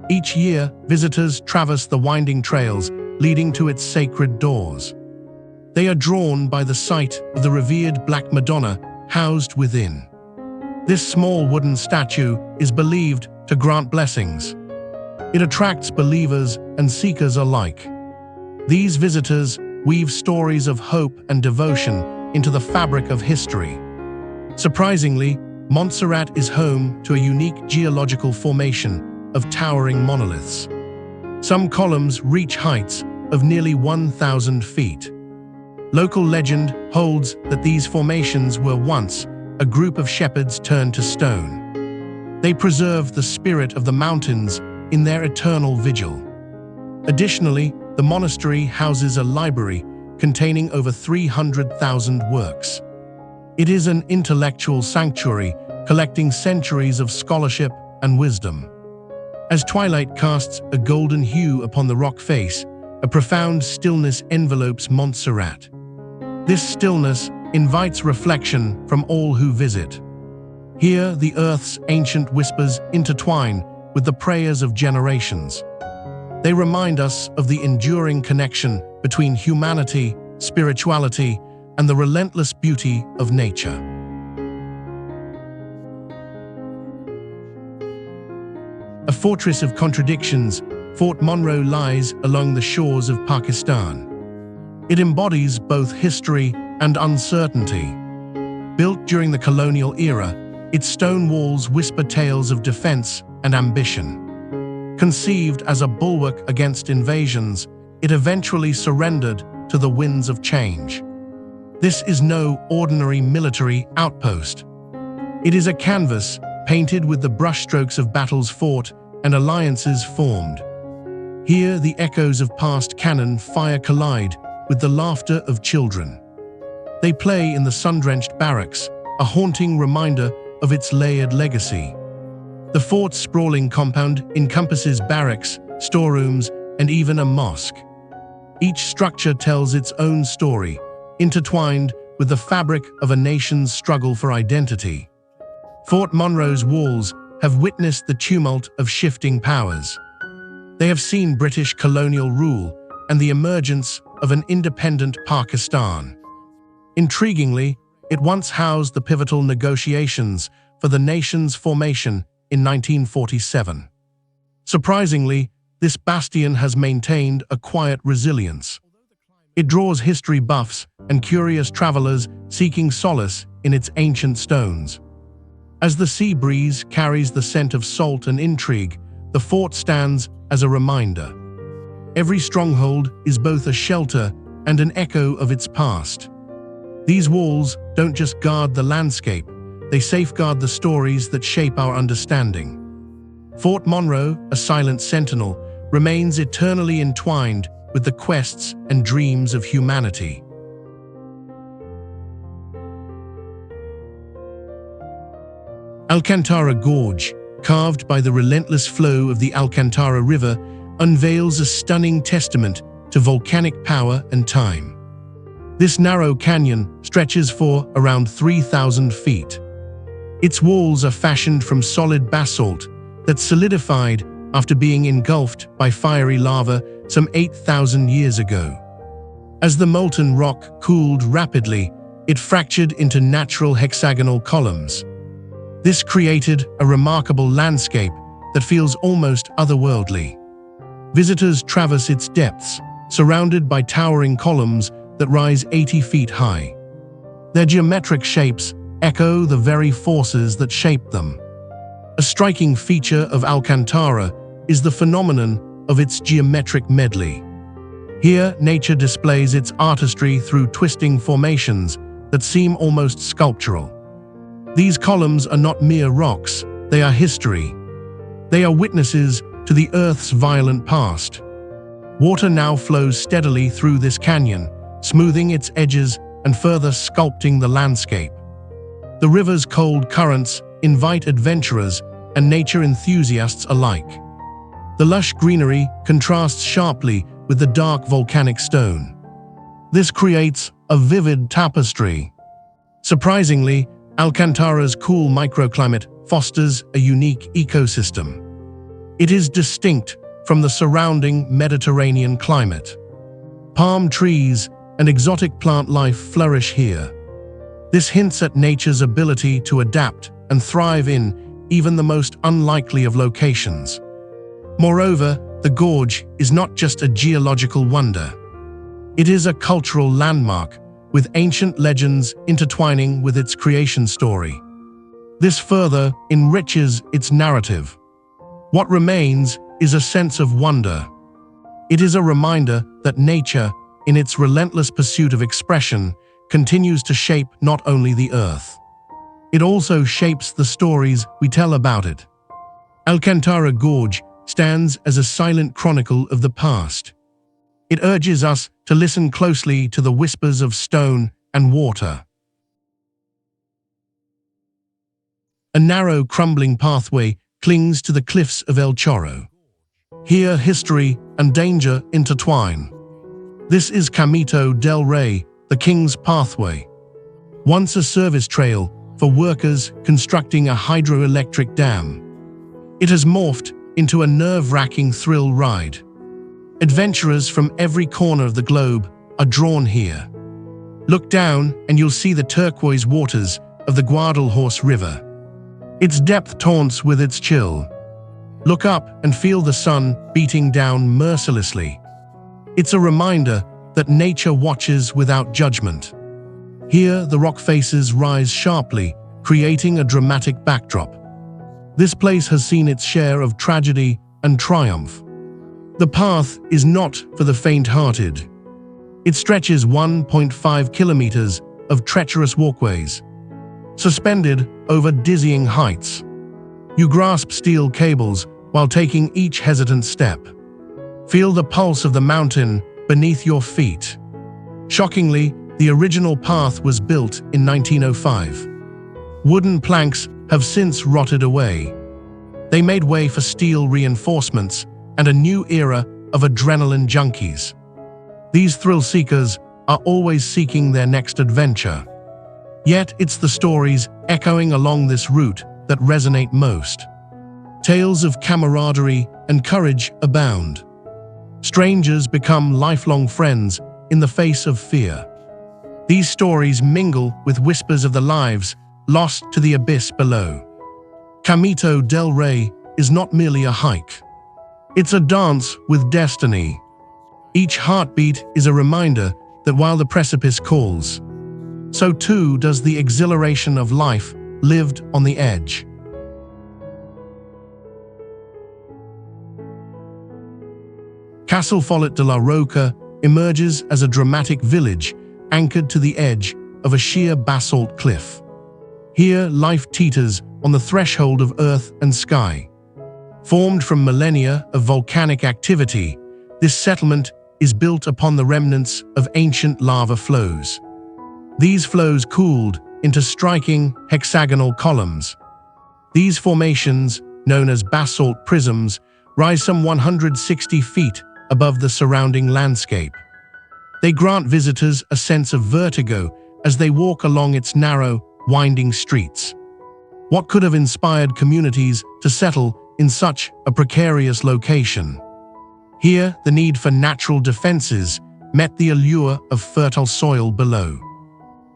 [SPEAKER 1] Each year, visitors traverse the winding trails leading to its sacred doors. They are drawn by the sight of the revered Black Madonna housed within. This small wooden statue is believed to grant blessings. It attracts believers and seekers alike. These visitors weave stories of hope and devotion into the fabric of history. Surprisingly, Montserrat is home to a unique geological formation of towering monoliths. Some columns reach heights of nearly 1,000 feet. Local legend holds that these formations were once a group of shepherds turned to stone. They preserve the spirit of the mountains in their eternal vigil. Additionally, the monastery houses a library containing over 300,000 works. It is an intellectual sanctuary collecting centuries of scholarship and wisdom. As twilight casts a golden hue upon the rock face, a profound stillness envelopes Montserrat. This stillness invites reflection from all who visit. Here, the earth's ancient whispers intertwine with the prayers of generations. They remind us of the enduring connection between humanity, spirituality, and the relentless beauty of nature. A fortress of contradictions, Fort Monroe lies along the shores of Pakistan. It embodies both history and uncertainty. Built during the colonial era, its stone walls whisper tales of defense and ambition. Conceived as a bulwark against invasions, it eventually surrendered to the winds of change. This is no ordinary military outpost. It is a canvas painted with the brushstrokes of battles fought and alliances formed. Here, the echoes of past cannon fire collide with the laughter of children. They play in the sun-drenched barracks, a haunting reminder of its layered legacy. The fort's sprawling compound encompasses barracks, storerooms, and even a mosque. Each structure tells its own story, intertwined with the fabric of a nation's struggle for identity. Fort Monro's walls have witnessed the tumult of shifting powers. They have seen British colonial rule and the emergence of an independent Pakistan. Intriguingly, it once housed the pivotal negotiations for the nation's formation in 1947. Surprisingly, this bastion has maintained a quiet resilience. It draws history buffs and curious travelers seeking solace in its ancient stones. As the sea breeze carries the scent of salt and intrigue, the fort stands as a reminder. Every stronghold is both a shelter and an echo of its past. These walls don't just guard the landscape, they safeguard the stories that shape our understanding. Fort Monro, a silent sentinel, remains eternally entwined with the quests and dreams of humanity. Alcantara Gorge, carved by the relentless flow of the Alcantara River, unveils a stunning testament to volcanic power and time. This narrow canyon stretches for around 3,000 feet. Its walls are fashioned from solid basalt that solidified after being engulfed by fiery lava some 8,000 years ago. As the molten rock cooled rapidly, it fractured into natural hexagonal columns. This created a remarkable landscape that feels almost otherworldly. Visitors traverse its depths, surrounded by towering columns that rise 80 feet high. Their geometric shapes echo the very forces that shaped them. A striking feature of Alcantara is the phenomenon of its geometric medley. Here, nature displays its artistry through twisting formations that seem almost sculptural. These columns are not mere rocks, they are history. They are witnesses to the Earth's violent past. Water now flows steadily through this canyon, smoothing its edges and further sculpting the landscape. The river's cold currents invite adventurers and nature enthusiasts alike. The lush greenery contrasts sharply with the dark volcanic stone. This creates a vivid tapestry. Surprisingly, Alcantara's cool microclimate fosters a unique ecosystem. It is distinct from the surrounding Mediterranean climate. Palm trees and exotic plant life flourish here. This hints at nature's ability to adapt and thrive in even the most unlikely of locations. Moreover, the gorge is not just a geological wonder. It is a cultural landmark, with ancient legends intertwining with its creation story. This further enriches its narrative. What remains is a sense of wonder. It is a reminder that nature, in its relentless pursuit of expression, continues to shape not only the earth. It also shapes the stories we tell about it. Alcantara Gorge stands as a silent chronicle of the past. It urges us to listen closely to the whispers of stone and water. A narrow, crumbling pathway clings to the cliffs of El Chorro. Here, history and danger intertwine. This is Camino del Rey, the King's Pathway. Once a service trail for workers constructing a hydroelectric dam, it has morphed into a nerve-wracking thrill ride. Adventurers from every corner of the globe are drawn here. Look down and you'll see the turquoise waters of the Guadalhorce River. Its depth taunts with its chill. Look up and feel the sun beating down mercilessly. It's a reminder that nature watches without judgment. Here, the rock faces rise sharply, creating a dramatic backdrop. This place has seen its share of tragedy and triumph. The path is not for the faint-hearted. It stretches 1.5 kilometers of treacherous walkways, suspended over dizzying heights. You grasp steel cables while taking each hesitant step. Feel the pulse of the mountain beneath your feet. Shockingly, the original path was built in 1905. Wooden planks have since rotted away. They made way for steel reinforcements and a new era of adrenaline junkies. These thrill-seekers are always seeking their next adventure. Yet it's the stories echoing along this route that resonate most. Tales of camaraderie and courage abound. Strangers become lifelong friends in the face of fear. These stories mingle with whispers of the lives lost to the abyss below. Camino del Rey is not merely a hike. It's a dance with destiny. Each heartbeat is a reminder that while the precipice calls, so too does the exhilaration of life lived on the edge. Castellfollit de la Roca emerges as a dramatic village anchored to the edge of a sheer basalt cliff. Here, life teeters on the threshold of earth and sky. Formed from millennia of volcanic activity, this settlement is built upon the remnants of ancient lava flows. These flows cooled into striking hexagonal columns. These formations, known as basalt prisms, rise some 160 feet above the surrounding landscape. They grant visitors a sense of vertigo as they walk along its narrow, winding streets. What could have inspired communities to settle in such a precarious location? Here, the need for natural defenses met the allure of fertile soil below.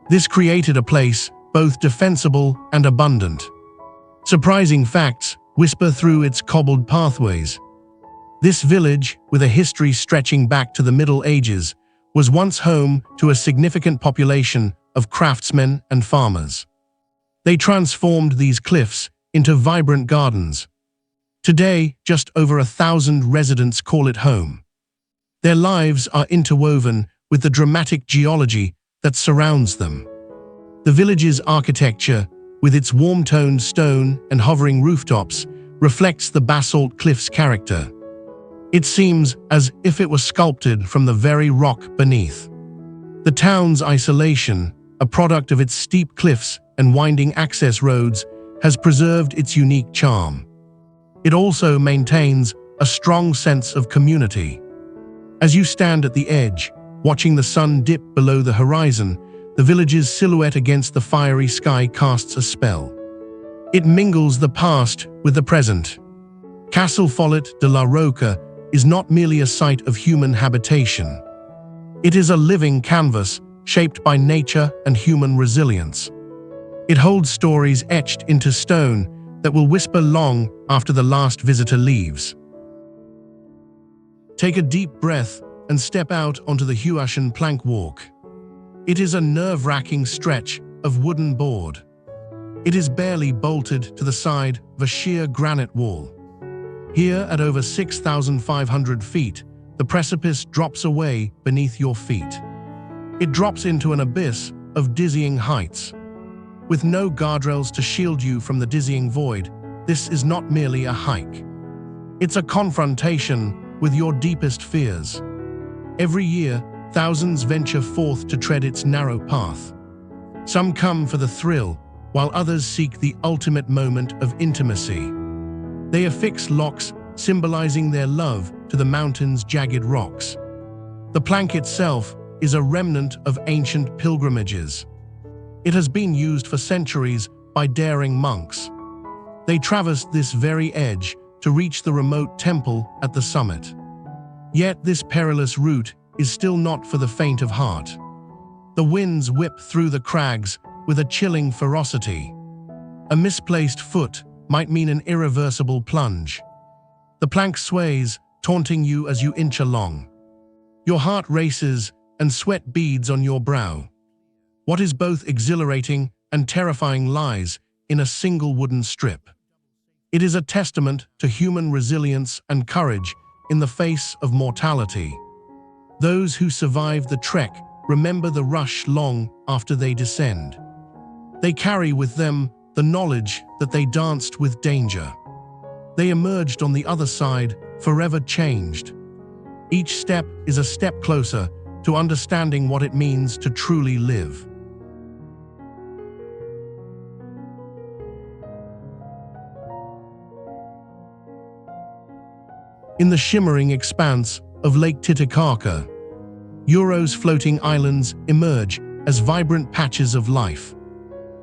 [SPEAKER 1] This created a place both defensible and abundant. Surprising facts whisper through its cobbled pathways. This village, with a history stretching back to the Middle Ages, was once home to a significant population of craftsmen and farmers. They transformed these cliffs into vibrant gardens. Today, just over 1,000 residents call it home. Their lives are interwoven with the dramatic geology that surrounds them. The village's architecture, with its warm-toned stone and hovering rooftops, reflects the basalt cliff's character. It seems as if it was sculpted from the very rock beneath. The town's isolation, a product of its steep cliffs and winding access roads, has preserved its unique charm. It also maintains a strong sense of community. As you stand at the edge, watching the sun dip below the horizon, the village's silhouette against the fiery sky casts a spell. It mingles the past with the present. Castellfollit de la Roca is not merely a site of human habitation. It is a living canvas shaped by nature and human resilience. It holds stories etched into stone that will whisper long after the last visitor leaves. Take a deep breath and step out onto the Huashan plank walk. It is a nerve-wracking stretch of wooden board. It is barely bolted to the side of a sheer granite wall. Here, at over 6,500 feet, the precipice drops away beneath your feet. It drops into an abyss of dizzying heights. With no guardrails to shield you from the dizzying void, this is not merely a hike. It's a confrontation with your deepest fears. Every year, thousands venture forth to tread its narrow path. Some come for the thrill, while others seek the ultimate moment of intimacy. They affix locks symbolizing their love to the mountain's jagged rocks. The plank itself is a remnant of ancient pilgrimages. It has been used for centuries by daring monks. They traversed this very edge to reach the remote temple at the summit. Yet this perilous route is still not for the faint of heart. The winds whip through the crags with a chilling ferocity. A misplaced foot might mean an irreversible plunge. The plank sways, taunting you as you inch along. Your heart races and sweat beads on your brow. What is both exhilarating and terrifying lies in a single wooden strip. It is a testament to human resilience and courage in the face of mortality. Those who survive the trek remember the rush long after they descend. They carry with them the knowledge that they danced with danger. They emerged on the other side, forever changed. Each step is a step closer to understanding what it means to truly live. In the shimmering expanse of Lake Titicaca, Uro's floating islands emerge as vibrant patches of life.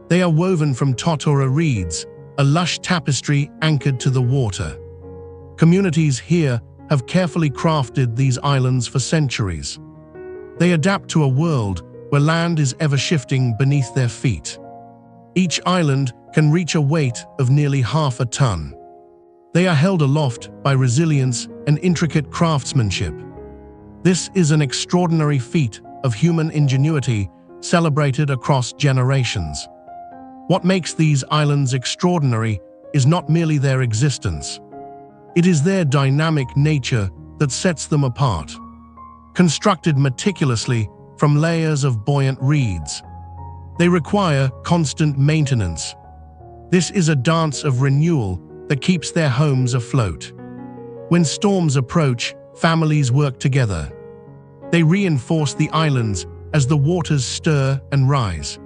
[SPEAKER 1] They are woven from totora reeds, a lush tapestry anchored to the water. Communities here have carefully crafted these islands for centuries. They adapt to a world where land is ever shifting beneath their feet. Each island can reach a weight of nearly half a ton. They are held aloft by resilience and intricate craftsmanship. This is an extraordinary feat of human ingenuity celebrated across generations. What makes these islands extraordinary is not merely their existence. It is their dynamic nature that sets them apart. Constructed meticulously from layers of buoyant reeds, they require constant maintenance. This is a dance of renewal that keeps their homes afloat. When storms approach, families work together. They reinforce the islands as the waters stir and rise.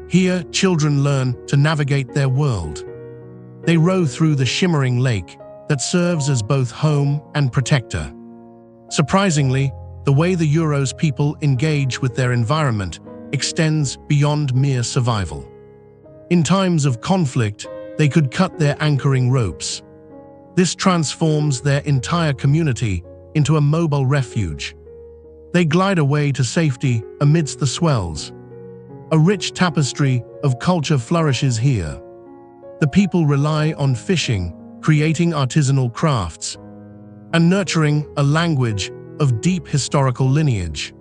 [SPEAKER 1] Here, children learn to navigate their world. They row through the shimmering lake that serves as both home and protector. Surprisingly, the way the Uro's people engage with their environment extends beyond mere survival. In times of conflict, they could cut their anchoring ropes. This transforms their entire community into a mobile refuge. They glide away to safety amidst the swells. A rich tapestry of culture flourishes here. The people rely on fishing, creating artisanal crafts, and nurturing a language of deep historical lineage.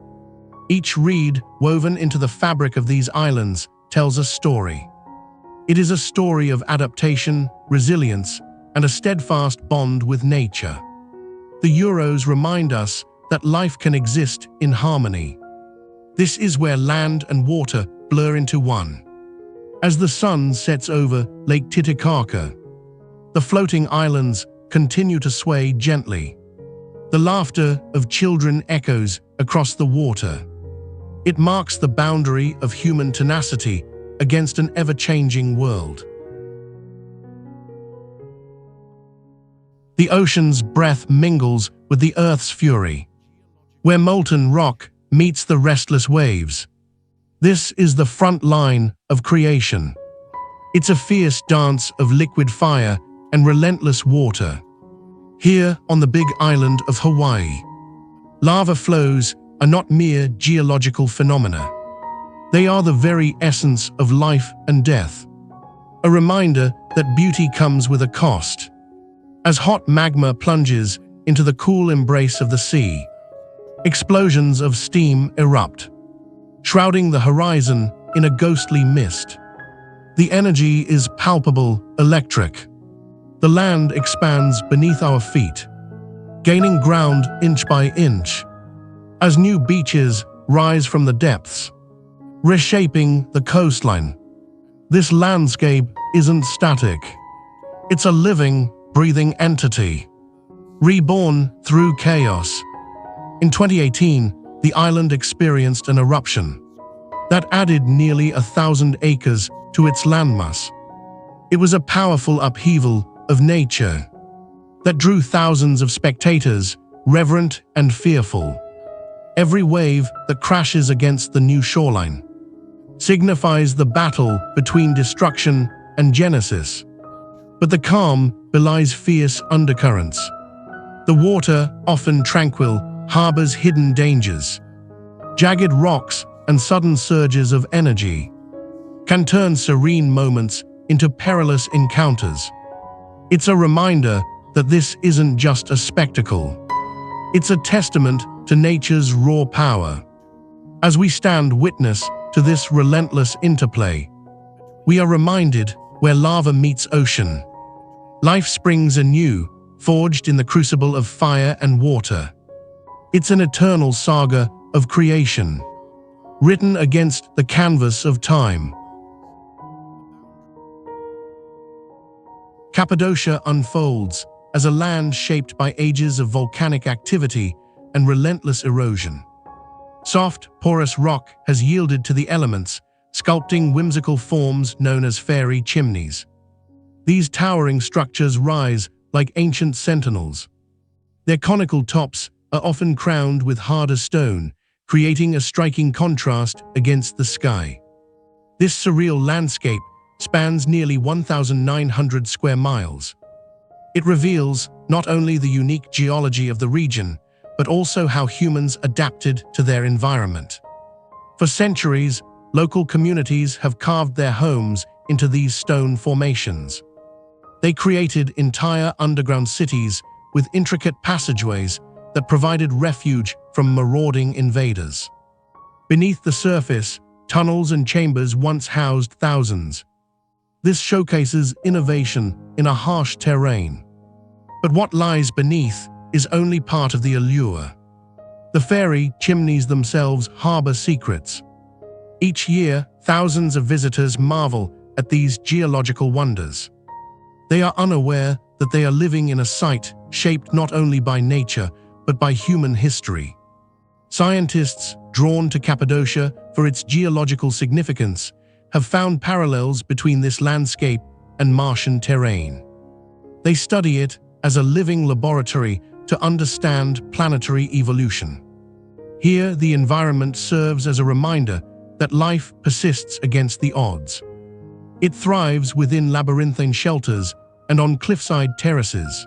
[SPEAKER 1] Each reed woven into the fabric of these islands tells a story. It is a story of adaptation, resilience, and a steadfast bond with nature. The Uros remind us that life can exist in harmony. This is where land and water blur into one. As the sun sets over Lake Titicaca, the floating islands continue to sway gently. The laughter of children echoes across the water. It marks the boundary of human tenacity against an ever-changing world. The ocean's breath mingles with the earth's fury, where molten rock meets the restless waves. This is the front line of creation. It's a fierce dance of liquid fire and relentless water. Here on the big island of Hawaii, lava flows are not mere geological phenomena. They are the very essence of life and death. A reminder that beauty comes with a cost. As hot magma plunges into the cool embrace of the sea, explosions of steam erupt, shrouding the horizon in a ghostly mist. The energy is palpable, electric. The land expands beneath our feet, gaining ground inch by inch, as new beaches rise from the depths, reshaping the coastline. This landscape isn't static. It's a living, breathing entity, reborn through chaos. In 2018, the island experienced an eruption that added nearly 1,000 acres to its landmass. It was a powerful upheaval of nature that drew thousands of spectators, reverent and fearful. Every wave that crashes against the new shoreline signifies the battle between destruction and genesis. But the calm belies fierce undercurrents. The water, often tranquil, harbors hidden dangers. Jagged rocks and sudden surges of energy can turn serene moments into perilous encounters. It's a reminder that this isn't just a spectacle. It's a testament to nature's raw power. As we stand witness to this relentless interplay. We are reminded where lava meets ocean, life springs anew, forged in the crucible of fire and water. It's an eternal saga of creation, written against the canvas of time. Cappadocia unfolds as a land shaped by ages of volcanic activity and relentless erosion. Soft, porous rock has yielded to the elements, sculpting whimsical forms known as fairy chimneys. These towering structures rise like ancient sentinels. Their conical tops are often crowned with harder stone, creating a striking contrast against the sky. This surreal landscape spans nearly 1,900 square miles. It reveals not only the unique geology of the region, but also how humans adapted to their environment. For centuries, local communities have carved their homes into these stone formations. They created entire underground cities with intricate passageways that provided refuge from marauding invaders. Beneath the surface, tunnels and chambers once housed thousands. This showcases innovation in a harsh terrain. But what lies beneath is only part of the allure. The fairy chimneys themselves harbor secrets. Each year, thousands of visitors marvel at these geological wonders. They are unaware that they are living in a site shaped not only by nature, but by human history. Scientists, drawn to Cappadocia for its geological significance, have found parallels between this landscape and Martian terrain. They study it as a living laboratory to understand planetary evolution. Here, the environment serves as a reminder that life persists against the odds. It thrives within labyrinthine shelters and on cliffside terraces.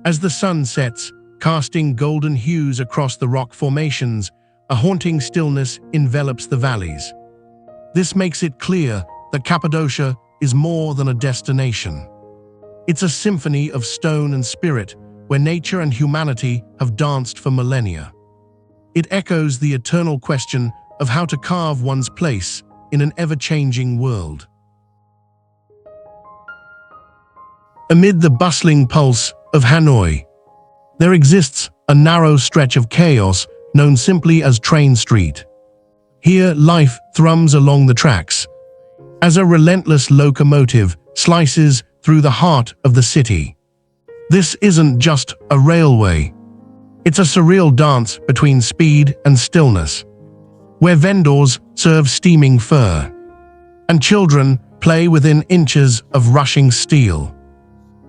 [SPEAKER 1] As the sun sets, casting golden hues across the rock formations, a haunting stillness envelops the valleys. This makes it clear that Cappadocia is more than a destination. It's a symphony of stone and spirit where nature and humanity have danced for millennia. It echoes the eternal question of how to carve one's place in an ever-changing world. Amid the bustling pulse of Hanoi, there exists a narrow stretch of chaos known simply as Train Street. Here, life thrums along the tracks, as a relentless locomotive slices through the heart of the city. This isn't just a railway. It's a surreal dance between speed and stillness, where vendors serve steaming fur, and children play within inches of rushing steel.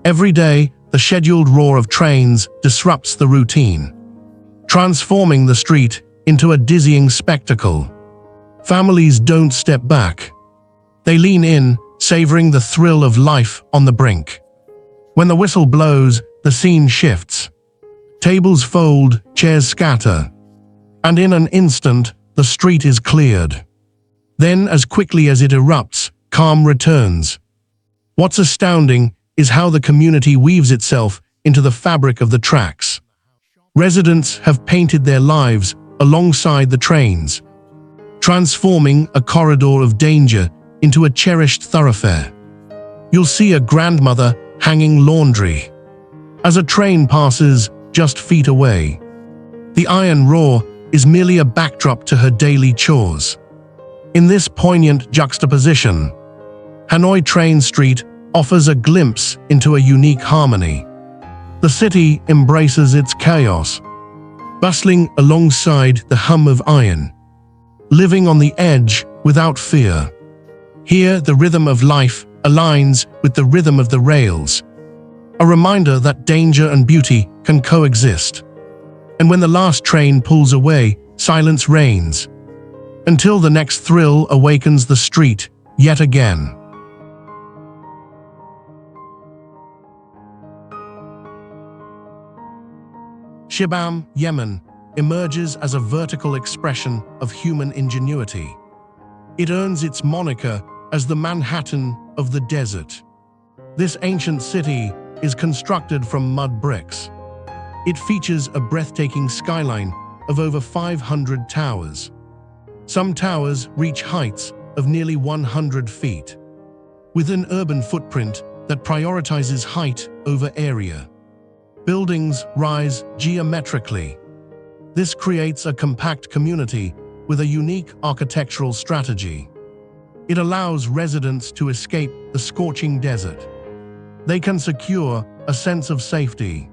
[SPEAKER 1] Every day, the scheduled roar of trains disrupts the routine, transforming the street into a dizzying spectacle. Families don't step back. They lean in, savoring the thrill of life on the brink. When the whistle blows, the scene shifts. Tables fold, chairs scatter, and in an instant, the street is cleared. Then, as quickly as it erupts, calm returns. What's astounding is how the community weaves itself into the fabric of the tracks. Residents have painted their lives alongside the trains, transforming a corridor of danger into a cherished thoroughfare. You'll see a grandmother hanging laundry as a train passes just feet away. The iron roar is merely a backdrop to her daily chores. In this poignant juxtaposition, Hanoi Train Street offers a glimpse into a unique harmony. The city embraces its chaos, bustling alongside the hum of iron, living on the edge without fear. Here, the rhythm of life aligns with the rhythm of the rails, a reminder that danger and beauty can coexist. And when the last train pulls away, silence reigns, until the next thrill awakens the street yet again. Shibam, Yemen, emerges as a vertical expression of human ingenuity. It earns its moniker as the Manhattan of the desert. This ancient city is constructed from mud bricks. It features a breathtaking skyline of over 500 towers. Some towers reach heights of nearly 100 feet, with an urban footprint that prioritizes height over area. Buildings rise geometrically. This creates a compact community with a unique architectural strategy. It allows residents to escape the scorching desert. They can secure a sense of safety.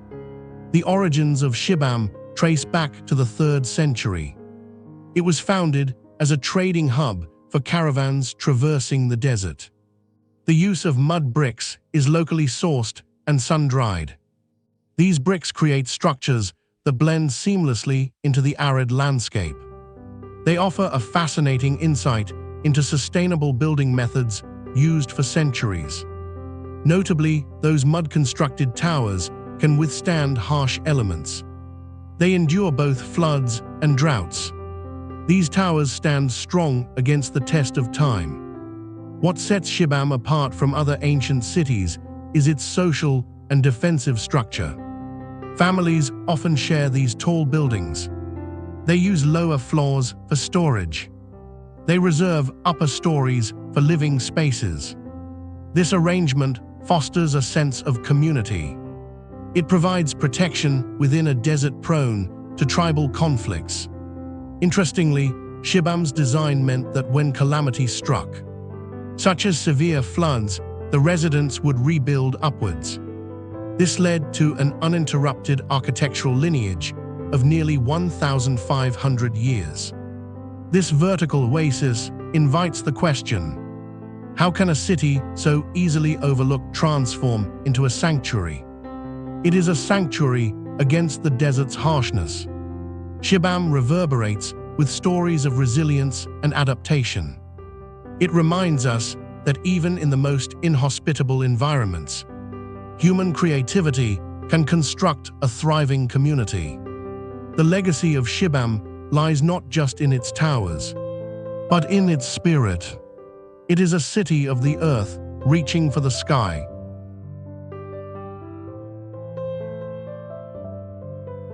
[SPEAKER 1] The origins of Shibam trace back to the 3rd century. It was founded as a trading hub for caravans traversing the desert. The use of mud bricks is locally sourced and sun-dried. These bricks create structures that blend seamlessly into the arid landscape. They offer a fascinating insight into sustainable building methods used for centuries. Notably, those mud-constructed towers can withstand harsh elements. They endure both floods and droughts. These towers stand strong against the test of time. What sets Shibam apart from other ancient cities is its social and defensive structure. Families often share these tall buildings. They use lower floors for storage. They reserve upper stories for living spaces. This arrangement fosters a sense of community. It provides protection within a desert prone to tribal conflicts. Interestingly, Shibam's design meant that when calamity struck, such as severe floods, the residents would rebuild upwards. This led to an uninterrupted architectural lineage of nearly 1,500 years. This vertical oasis invites the question: how can a city so easily overlooked transform into a sanctuary? It is a sanctuary against the desert's harshness. Shibam reverberates with stories of resilience and adaptation. It reminds us that even in the most inhospitable environments, human creativity can construct a thriving community. The legacy of Shibam lies not just in its towers, but in its spirit. It is a city of the earth reaching for the sky.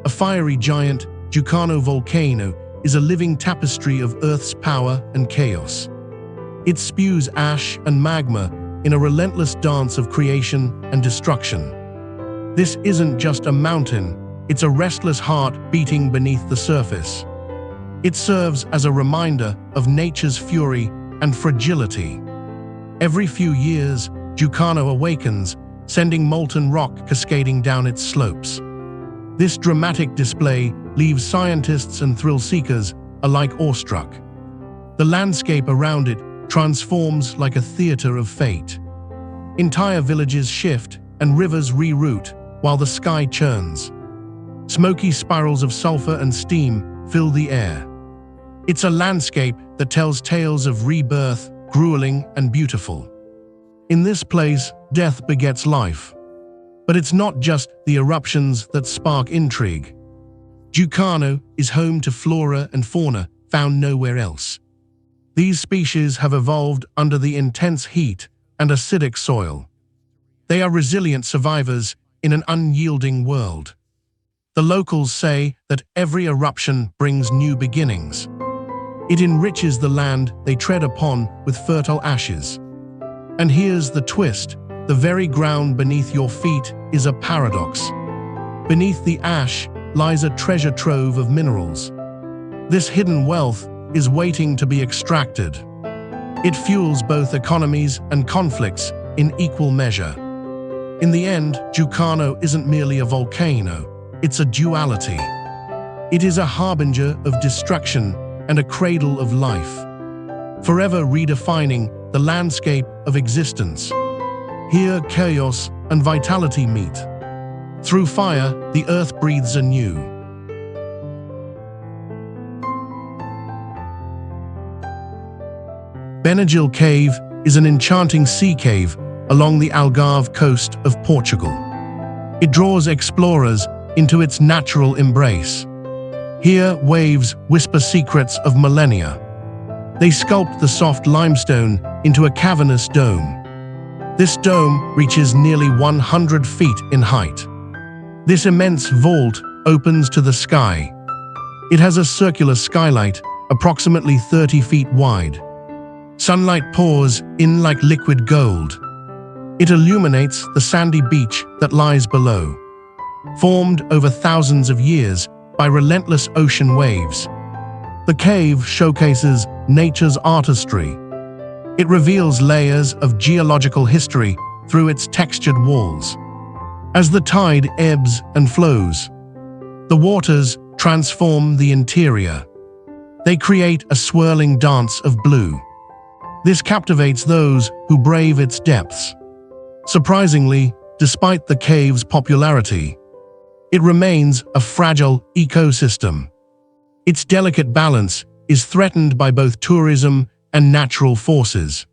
[SPEAKER 1] A fiery giant, Jucano volcano, is a living tapestry of Earth's power and chaos. It spews ash and magma in a relentless dance of creation and destruction. This isn't just a mountain, it's a restless heart beating beneath the surface. It serves as a reminder of nature's fury and fragility. Every few years, Jucano awakens, sending molten rock cascading down its slopes. This dramatic display leaves scientists and thrill-seekers alike awestruck. The landscape around it transforms like a theater of fate. Entire villages shift and rivers reroute while the sky churns. Smoky spirals of sulfur and steam fill the air. It's a landscape that tells tales of rebirth, grueling and beautiful. In this place, death begets life. But it's not just the eruptions that spark intrigue. Jucano is home to flora and fauna found nowhere else. These species have evolved under the intense heat and acidic soil. They are resilient survivors in an unyielding world. The locals say that every eruption brings new beginnings. It enriches the land they tread upon with fertile ashes. And here's the twist: the very ground beneath your feet is a paradox. Beneath the ash lies a treasure trove of minerals. This hidden wealth is waiting to be extracted. It fuels both economies and conflicts in equal measure. In the end, Jucano isn't merely a volcano, it's a duality. It is a harbinger of destruction and a cradle of life, forever redefining the landscape of existence. Here, chaos and vitality meet. Through fire, the earth breathes anew. Benagil Cave is an enchanting sea cave along the Algarve coast of Portugal. It draws explorers into its natural embrace. Here, waves whisper secrets of millennia. They sculpt the soft limestone into a cavernous dome. This dome reaches nearly 100 feet in height. This immense vault opens to the sky. It has a circular skylight approximately 30 feet wide. Sunlight pours in like liquid gold. It illuminates the sandy beach that lies below, formed over thousands of years by relentless ocean waves. The cave showcases nature's artistry. It reveals layers of geological history through its textured walls. As the tide ebbs and flows, the waters transform the interior. They create a swirling dance of blue. This captivates those who brave its depths. Surprisingly, despite the cave's popularity, it remains a fragile ecosystem. Its delicate balance is threatened by both tourism and natural forces.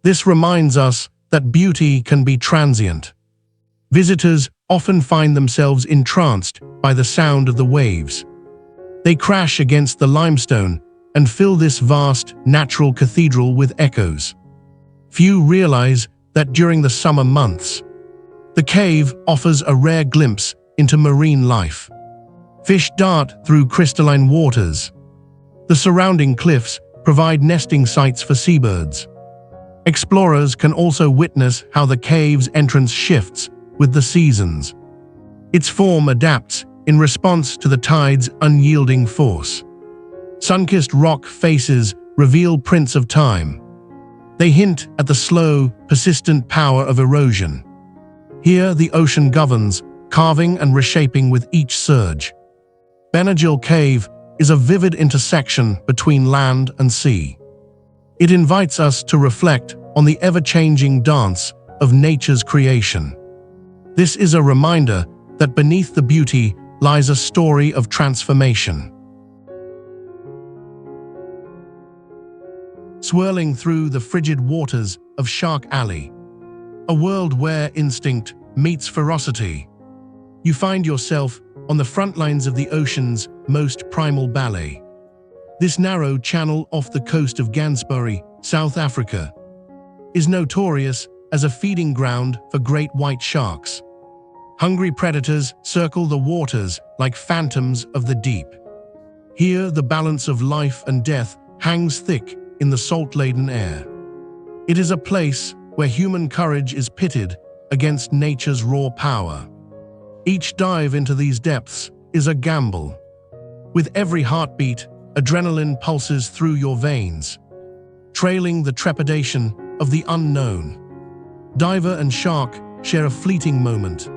[SPEAKER 1] This reminds us that beauty can be transient. Visitors often find themselves entranced by the sound of the waves. They crash against the limestone and fill this vast, natural cathedral with echoes. Few realize that during the summer months, the cave offers a rare glimpse into marine life. Fish dart through crystalline waters. The surrounding cliffs provide nesting sites for seabirds. Explorers can also witness how the cave's entrance shifts with the seasons. Its form adapts in response to the tide's unyielding force. Sun-kissed rock faces reveal prints of time. They hint at the slow, persistent power of erosion. Here, the ocean governs, carving and reshaping with each surge. Benagil Cave is a vivid intersection between land and sea. It invites us to reflect on the ever-changing dance of nature's creation. This is a reminder that beneath the beauty lies a story of transformation. Swirling through the frigid waters of Shark Alley, a world where instinct meets ferocity, you find yourself on the front lines of the ocean's most primal ballet. This narrow channel off the coast of Gansbury, South Africa, is notorious as a feeding ground for great white sharks. Hungry predators circle the waters like phantoms of the deep. Here, the balance of life and death hangs thick in the salt-laden air. It is a place where human courage is pitted against nature's raw power. Each dive into these depths is a gamble. With every heartbeat, adrenaline pulses through your veins, trailing the trepidation of the unknown. Diver and shark share a fleeting moment,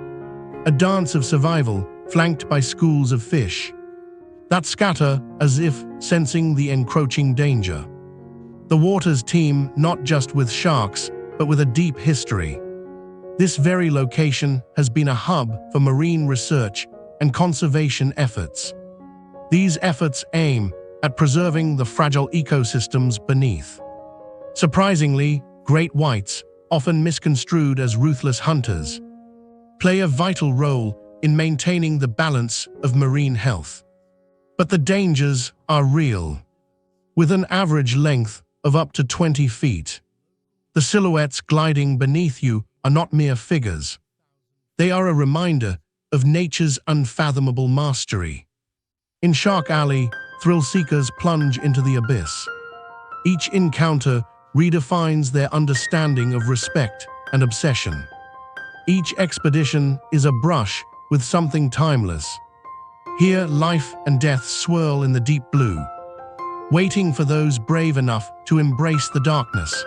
[SPEAKER 1] a dance of survival flanked by schools of fish that scatter as if sensing the encroaching danger. The waters teem not just with sharks, but with a deep history. This very location has been a hub for marine research and conservation efforts. These efforts aim at preserving the fragile ecosystems beneath. Surprisingly, great whites, often misconstrued as ruthless hunters, play a vital role in maintaining the balance of marine health. But the dangers are real. With an average length of up to 20 feet, the silhouettes gliding beneath you are not mere figures. They are a reminder of nature's unfathomable mastery. In Shark Alley, thrill seekers plunge into the abyss. Each encounter redefines their understanding of respect and obsession. Each expedition is a brush with something timeless. Here, life and death swirl in the deep blue, waiting for those brave enough to embrace the darkness.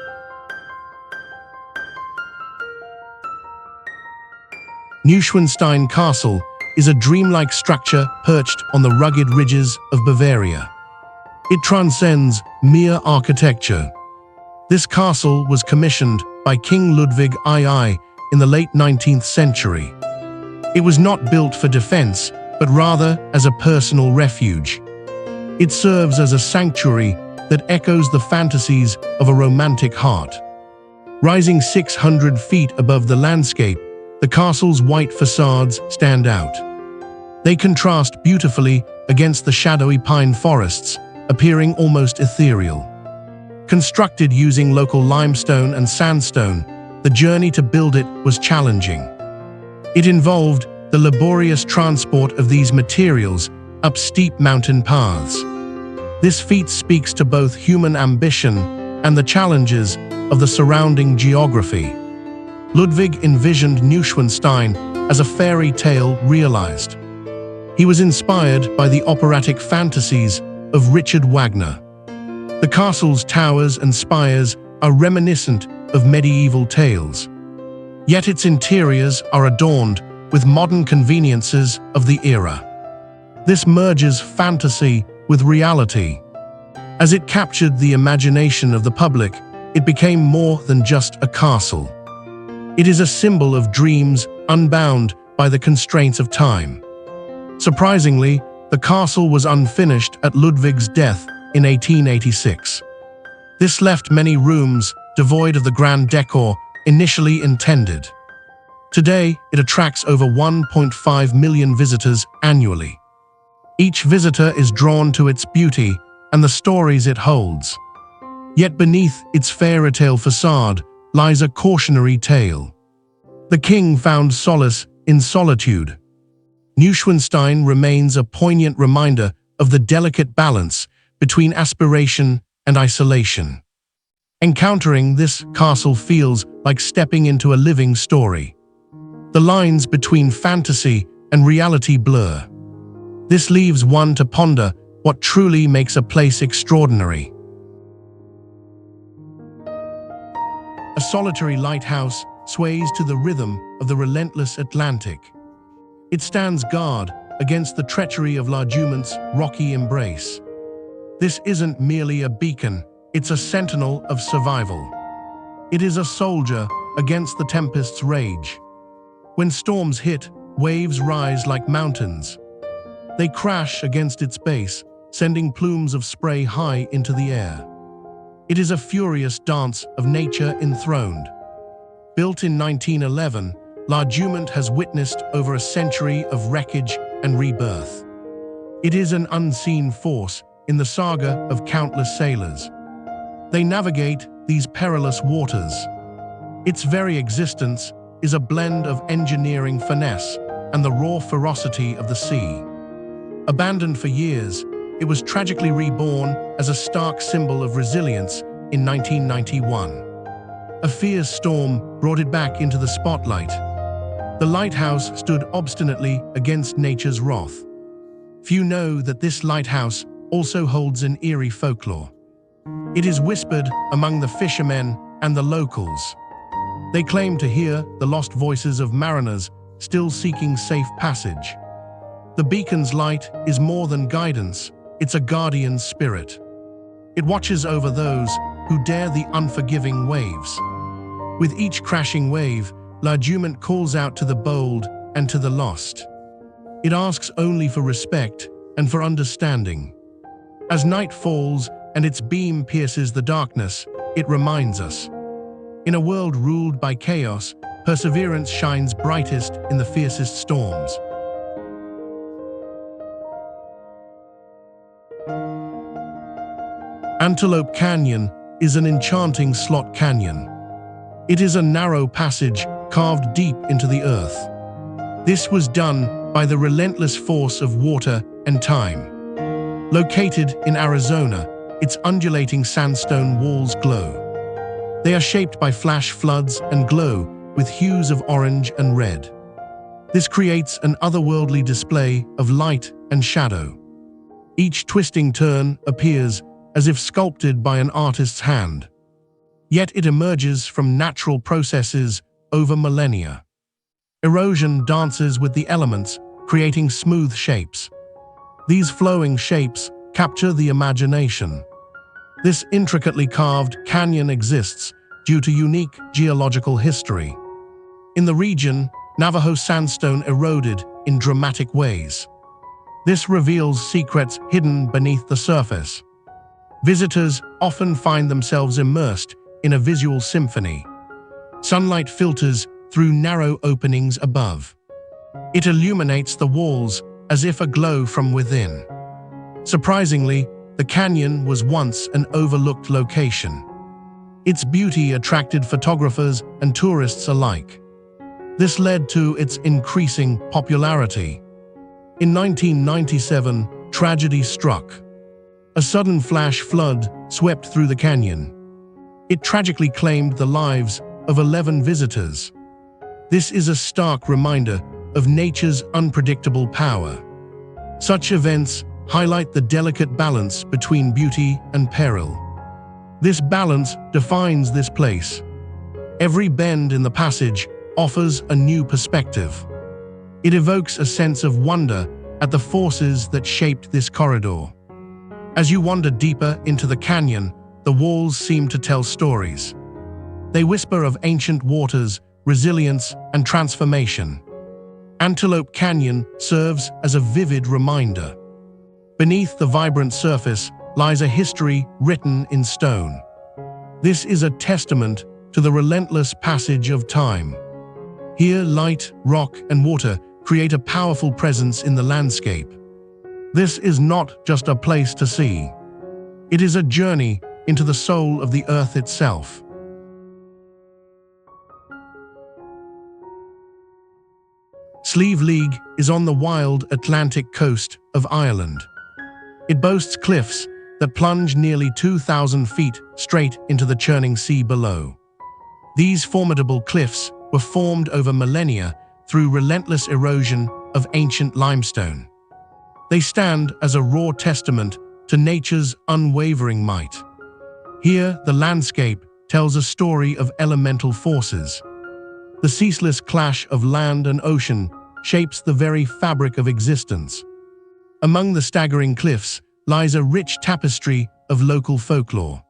[SPEAKER 1] Neuschwanstein Castle is a dreamlike structure perched on the rugged ridges of Bavaria. It transcends mere architecture. This castle was commissioned by King Ludwig II in the late 19th century. It was not built for defense, but rather as a personal refuge. It serves as a sanctuary that echoes the fantasies of a romantic heart. Rising 600 feet above the landscape, the castle's white facades stand out. They contrast beautifully against the shadowy pine forests, appearing almost ethereal. Constructed using local limestone and sandstone, the journey to build it was challenging. It involved the laborious transport of these materials up steep mountain paths. This feat speaks to both human ambition and the challenges of the surrounding geography. Ludwig envisioned Neuschwanstein as a fairy tale realized. He was inspired by the operatic fantasies of Richard Wagner. The castle's towers and spires are reminiscent of medieval tales. Yet its interiors are adorned with modern conveniences of the era. This merges fantasy with reality. As it captured the imagination of the public, it became more than just a castle. It is a symbol of dreams unbound by the constraints of time. Surprisingly, the castle was unfinished at Ludwig's death in 1886. This left many rooms devoid of the grand decor initially intended. Today, it attracts over 1.5 million visitors annually. Each visitor is drawn to its beauty and the stories it holds. Yet beneath its fairy tale facade lies a cautionary tale. The king found solace in solitude. Neuschwanstein remains a poignant reminder of the delicate balance between aspiration and isolation. Encountering this castle feels like stepping into a living story. The lines between fantasy and reality blur. This leaves one to ponder what truly makes a place extraordinary. A solitary lighthouse sways to the rhythm of the relentless Atlantic. It stands guard against the treachery of L'argument's rocky embrace. This isn't merely a beacon, it's a sentinel of survival. It is a soldier against the tempest's rage. When storms hit, waves rise like mountains. They crash against its base, sending plumes of spray high into the air. It is a furious dance of nature enthroned. Built in 1911, L'Argument has witnessed over a century of wreckage and rebirth. It is an unseen force in the saga of countless sailors. They navigate these perilous waters. Its very existence is a blend of engineering finesse and the raw ferocity of the sea. Abandoned for years, it was tragically reborn as a stark symbol of resilience in 1991. A fierce storm brought it back into the spotlight. The lighthouse stood obstinately against nature's wrath. Few know that this lighthouse also holds an eerie folklore. It is whispered among the fishermen and the locals. They claim to hear the lost voices of mariners still seeking safe passage. The beacon's light is more than guidance, it's a guardian spirit. It watches over those who dare the unforgiving waves. With each crashing wave, L'Argument calls out to the bold and to the lost. It asks only for respect and for understanding. As night falls and its beam pierces the darkness, it reminds us. In a world ruled by chaos, perseverance shines brightest in the fiercest storms. Antelope Canyon is an enchanting slot canyon. It is a narrow passage carved deep into the earth. This was done by the relentless force of water and time. Located in Arizona, its undulating sandstone walls glow. They are shaped by flash floods and glow with hues of orange and red. This creates an otherworldly display of light and shadow. Each twisting turn appears as if sculpted by an artist's hand. Yet it emerges from natural processes over millennia. Erosion dances with the elements, creating smooth shapes. These flowing shapes capture the imagination. This intricately carved canyon exists due to unique geological history. In the region, Navajo sandstone eroded in dramatic ways. This reveals secrets hidden beneath the surface. Visitors often find themselves immersed in a visual symphony. Sunlight filters through narrow openings above. It illuminates the walls as if aglow from within. Surprisingly, the canyon was once an overlooked location. Its beauty attracted photographers and tourists alike. This led to its increasing popularity. In 1997, tragedy struck. A sudden flash flood swept through the canyon. It tragically claimed the lives of 11 visitors. This is a stark reminder of nature's unpredictable power. Such events highlight the delicate balance between beauty and peril. This balance defines this place. Every bend in the passage offers a new perspective. It evokes a sense of wonder at the forces that shaped this corridor. As you wander deeper into the canyon, the walls seem to tell stories. They whisper of ancient waters, resilience, and transformation. Antelope Canyon serves as a vivid reminder. Beneath the vibrant surface lies a history written in stone. This is a testament to the relentless passage of time. Here, light, rock, and water create a powerful presence in the landscape. This is not just a place to see. It is a journey into the soul of the earth itself. Slieve League is on the wild Atlantic coast of Ireland. It boasts cliffs that plunge nearly 2,000 feet straight into the churning sea below. These formidable cliffs were formed over millennia through relentless erosion of ancient limestone. They stand as a raw testament to nature's unwavering might. Here, the landscape tells a story of elemental forces. The ceaseless clash of land and ocean shapes the very fabric of existence. Among the staggering cliffs lies a rich tapestry of local folklore.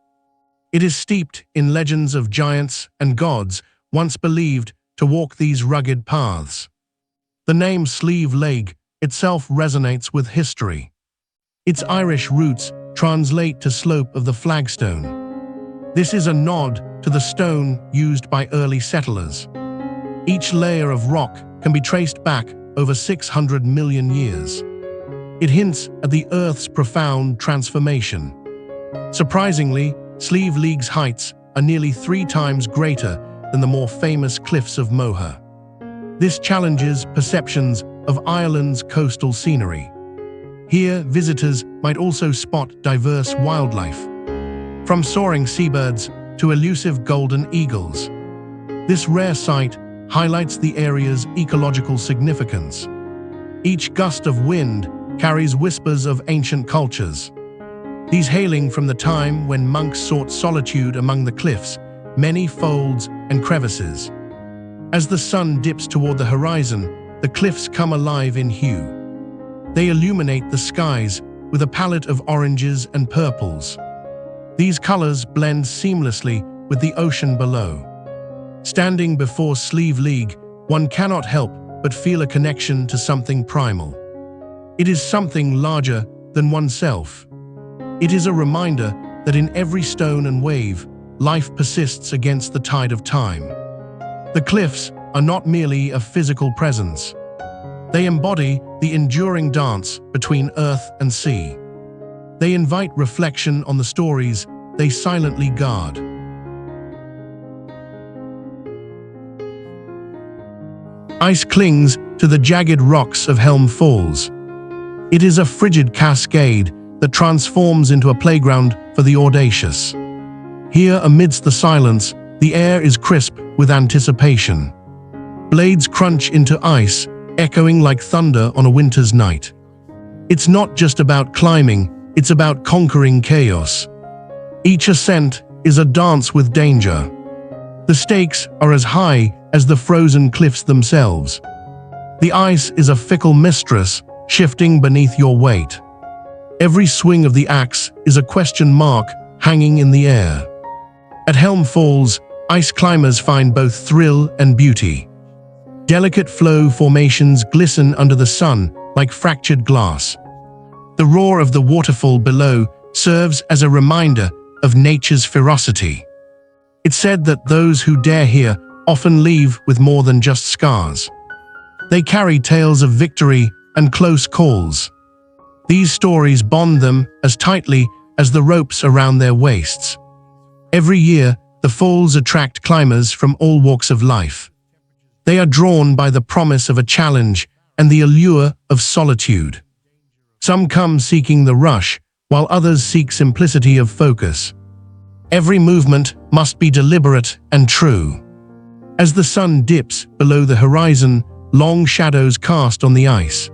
[SPEAKER 1] It is steeped in legends of giants and gods once believed to walk these rugged paths. The name Slieve League itself resonates with history. Its Irish roots translate to slope of the flagstone. This is a nod to the stone used by early settlers. Each layer of rock can be traced back over 600 million years. It hints at the Earth's profound transformation. Surprisingly, Slieve League's heights are nearly 3 times greater than the more famous cliffs of Moher. This challenges perceptions of Ireland's coastal scenery. Here, visitors might also spot diverse wildlife, from soaring seabirds to elusive golden eagles. This rare sight highlights the area's ecological significance. Each gust of wind carries whispers of ancient cultures. These hailing from the time when monks sought solitude among the cliffs, many folds and crevices. As the sun dips toward the horizon, the cliffs come alive in hue. They illuminate the skies with a palette of oranges and purples. These colors blend seamlessly with the ocean below. Standing before Slieve League, one cannot help but feel a connection to something primal. It is something larger than oneself. It is a reminder that in every stone and wave, life persists against the tide of time. The cliffs are not merely a physical presence. They embody the enduring dance between earth and sea. They invite reflection on the stories they silently guard. Ice clings to the jagged rocks of Helm Falls. It is a frigid cascade that transforms into a playground for the audacious. Here, amidst the silence, the air is crisp with anticipation. Blades crunch into ice, echoing like thunder on a winter's night. It's not just about climbing, it's about conquering chaos. Each ascent is a dance with danger. The stakes are as high as the frozen cliffs themselves. The ice is a fickle mistress, shifting beneath your weight. Every swing of the axe is a question mark hanging in the air. At Helm Falls, ice climbers find both thrill and beauty. Delicate flow formations glisten under the sun like fractured glass. The roar of the waterfall below serves as a reminder of nature's ferocity. It's said that those who dare here often leave with more than just scars. They carry tales of victory and close calls. These stories bond them as tightly as the ropes around their waists. Every year, the falls attract climbers from all walks of life. They are drawn by the promise of a challenge and the allure of solitude. Some come seeking the rush, while others seek simplicity of focus. Every movement must be deliberate and true. As the sun dips below the horizon, long shadows cast on the ice.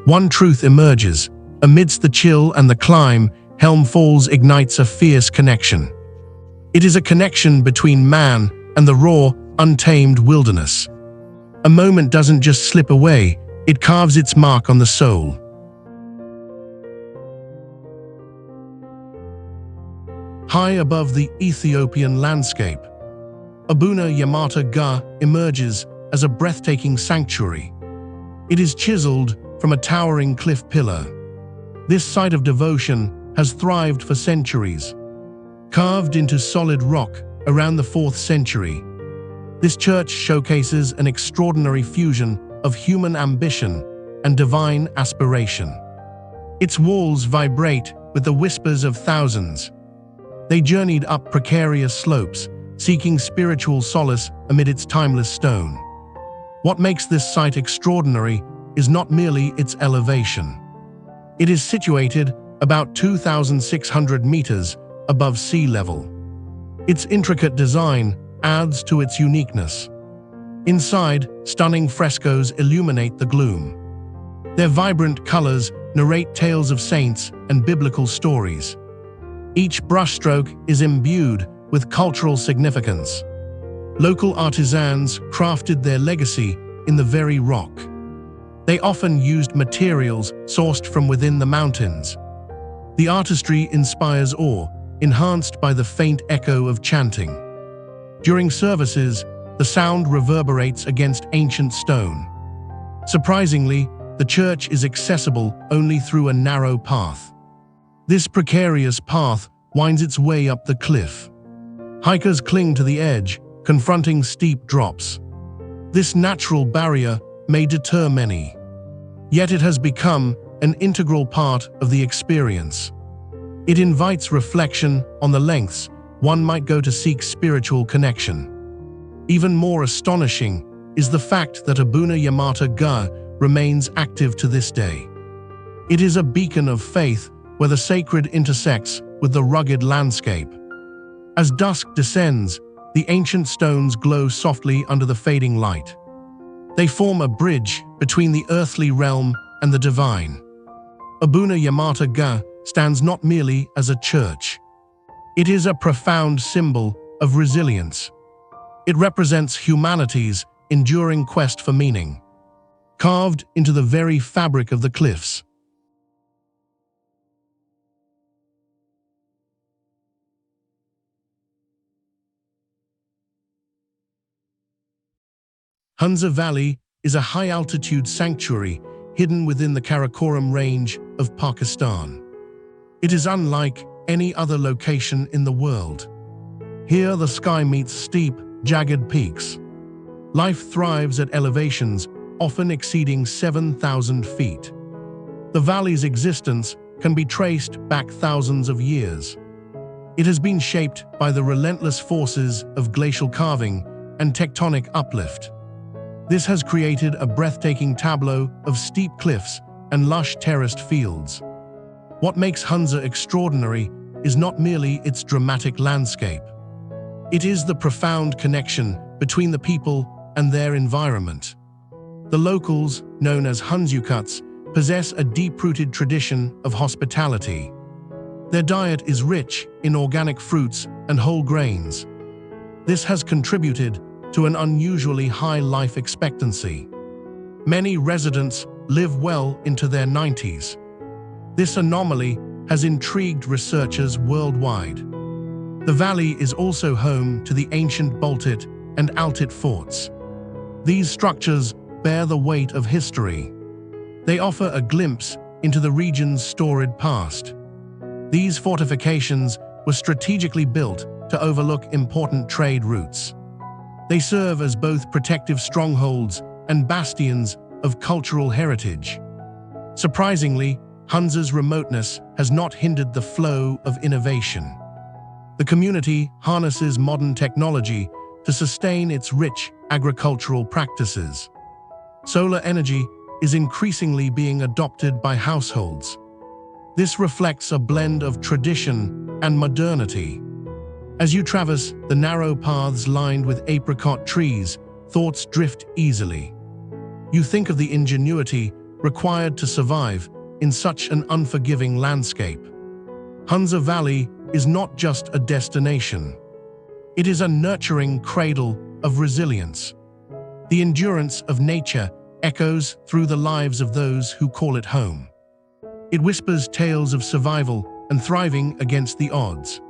[SPEAKER 1] One truth emerges. Amidst the chill and the climb, Helm Falls ignites a fierce connection. It is a connection between man and the raw, untamed wilderness. A moment doesn't just slip away, it carves its mark on the soul. High above the Ethiopian landscape, Abuna Yamata Ga emerges as a breathtaking sanctuary. It is chiseled from a towering cliff pillar. This site of devotion has thrived for centuries. Carved into solid rock around the 4th century, this church showcases an extraordinary fusion of human ambition and divine aspiration. Its walls vibrate with the whispers of thousands. They journeyed up precarious slopes, seeking spiritual solace amid its timeless stone. What makes this site extraordinary is not merely its elevation. It is situated about 2,600 meters above sea level. Its intricate design adds to its uniqueness. Inside, stunning frescoes illuminate the gloom. Their vibrant colors narrate tales of saints and biblical stories. Each brushstroke is imbued with cultural significance. Local artisans crafted their legacy in the very rock. They often used materials sourced from within the mountains. The artistry inspires awe, enhanced by the faint echo of chanting. During services, the sound reverberates against ancient stone. Surprisingly, the church is accessible only through a narrow path. This precarious path winds its way up the cliff. Hikers cling to the edge, confronting steep drops. This natural barrier may deter many, yet it has become an integral part of the experience. It invites reflection on the lengths one might go to seek spiritual connection. Even more astonishing is the fact that Abuna Yamata Ga remains active to this day. It is a beacon of faith where the sacred intersects with the rugged landscape. As dusk descends, the ancient stones glow softly under the fading light. They form a bridge between the earthly realm and the divine. Abuna Yamata Ga stands not merely as a church. It is a profound symbol of resilience. It represents humanity's enduring quest for meaning, carved into the very fabric of the cliffs. Hunza Valley is a high-altitude sanctuary hidden within the Karakoram Range of Pakistan. It is unlike any other location in the world. Here, the sky meets steep, jagged peaks. Life thrives at elevations often exceeding 7,000 feet. The valley's existence can be traced back thousands of years. It has been shaped by the relentless forces of glacial carving and tectonic uplift. This has created a breathtaking tableau of steep cliffs and lush terraced fields. What makes Hunza extraordinary is not merely its dramatic landscape. It is the profound connection between the people and their environment. The locals, known as Hunzukuts, possess a deep-rooted tradition of hospitality. Their diet is rich in organic fruits and whole grains. This has contributed to an unusually high life expectancy. Many residents live well into their 90s. This anomaly has intrigued researchers worldwide. The valley is also home to the ancient Baltit and Altit forts. These structures bear the weight of history. They offer a glimpse into the region's storied past. These fortifications were strategically built to overlook important trade routes. They serve as both protective strongholds and bastions of cultural heritage. Surprisingly, Hunza's remoteness has not hindered the flow of innovation. The community harnesses modern technology to sustain its rich agricultural practices. Solar energy is increasingly being adopted by households. This reflects a blend of tradition and modernity. As you traverse the narrow paths lined with apricot trees, thoughts drift easily. You think of the ingenuity required to survive in such an unforgiving landscape. Hunza Valley is not just a destination. It is a nurturing cradle of resilience. The endurance of nature echoes through the lives of those who call it home. It whispers tales of survival and thriving against the odds.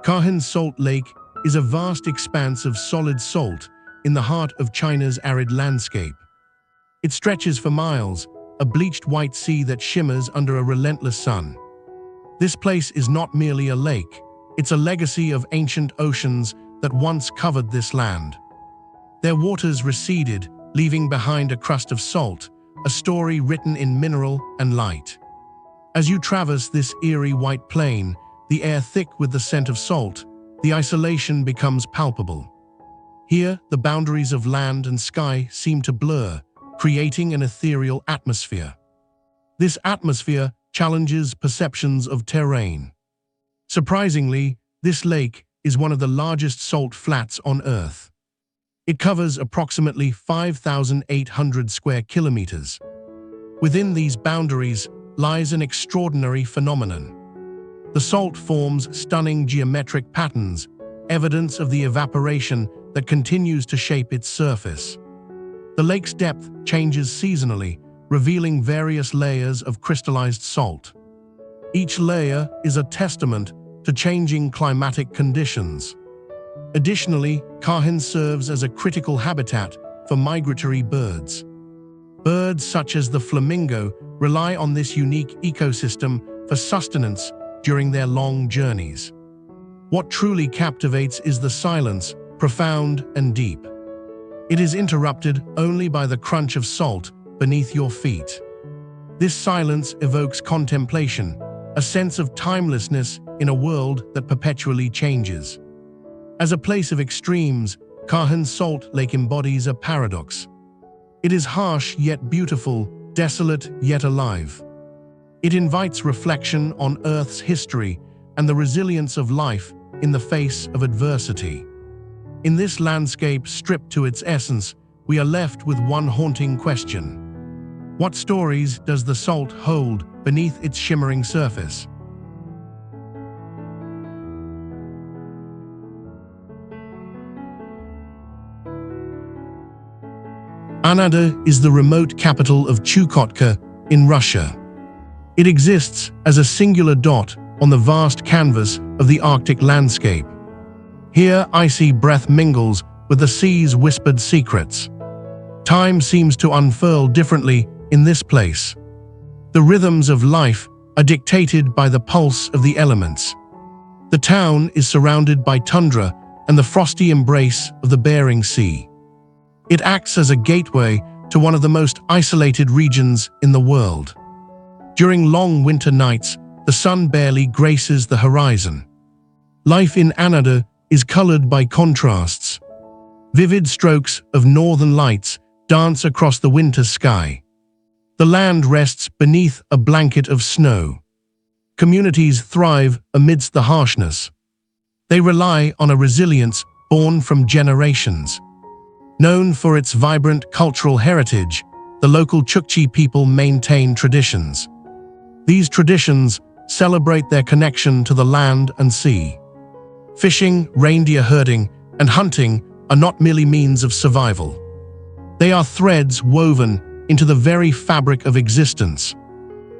[SPEAKER 1] Kahin Salt Lake is a vast expanse of solid salt in the heart of China's arid landscape. It stretches for miles, a bleached white sea that shimmers under a relentless sun. This place is not merely a lake, it's a legacy of ancient oceans that once covered this land. Their waters receded, leaving behind a crust of salt, a story written in mineral and light. As you traverse this eerie white plain, the air thick with the scent of salt, the isolation becomes palpable. Here, the boundaries of land and sky seem to blur, creating an ethereal atmosphere. This atmosphere challenges perceptions of terrain. Surprisingly, this lake is one of the largest salt flats on Earth. It covers approximately 5,800 square kilometers. Within these boundaries lies an extraordinary phenomenon. The salt forms stunning geometric patterns, evidence of the evaporation that continues to shape its surface. The lake's depth changes seasonally, revealing various layers of crystallized salt. Each layer is a testament to changing climatic conditions. Additionally, Kahin serves as a critical habitat for migratory birds. Birds such as the flamingo rely on this unique ecosystem for sustenance during their long journeys. What truly captivates is the silence, profound and deep. It is interrupted only by the crunch of salt beneath your feet. This silence evokes contemplation, a sense of timelessness in a world that perpetually changes. As a place of extremes, Kahin Salt Lake embodies a paradox. It is harsh yet beautiful, desolate yet alive. It invites reflection on Earth's history and the resilience of life in the face of adversity. In this landscape stripped to its essence, we are left with one haunting question. What stories does the salt hold beneath its shimmering surface? Anada is the remote capital of Chukotka in Russia. It exists as a singular dot on the vast canvas of the Arctic landscape. Here, icy breath mingles with the sea's whispered secrets. Time seems to unfurl differently in this place. The rhythms of life are dictated by the pulse of the elements. The town is surrounded by tundra and the frosty embrace of the Bering Sea. It acts as a gateway to one of the most isolated regions in the world. During long winter nights, the sun barely graces the horizon. Life in Anada is colored by contrasts. Vivid strokes of northern lights dance across the winter sky. The land rests beneath a blanket of snow. Communities thrive amidst the harshness. They rely on a resilience born from generations. Known for its vibrant cultural heritage, the local Chukchi people maintain traditions. These traditions celebrate their connection to the land and sea. Fishing, reindeer herding, and hunting are not merely means of survival. They are threads woven into the very fabric of existence.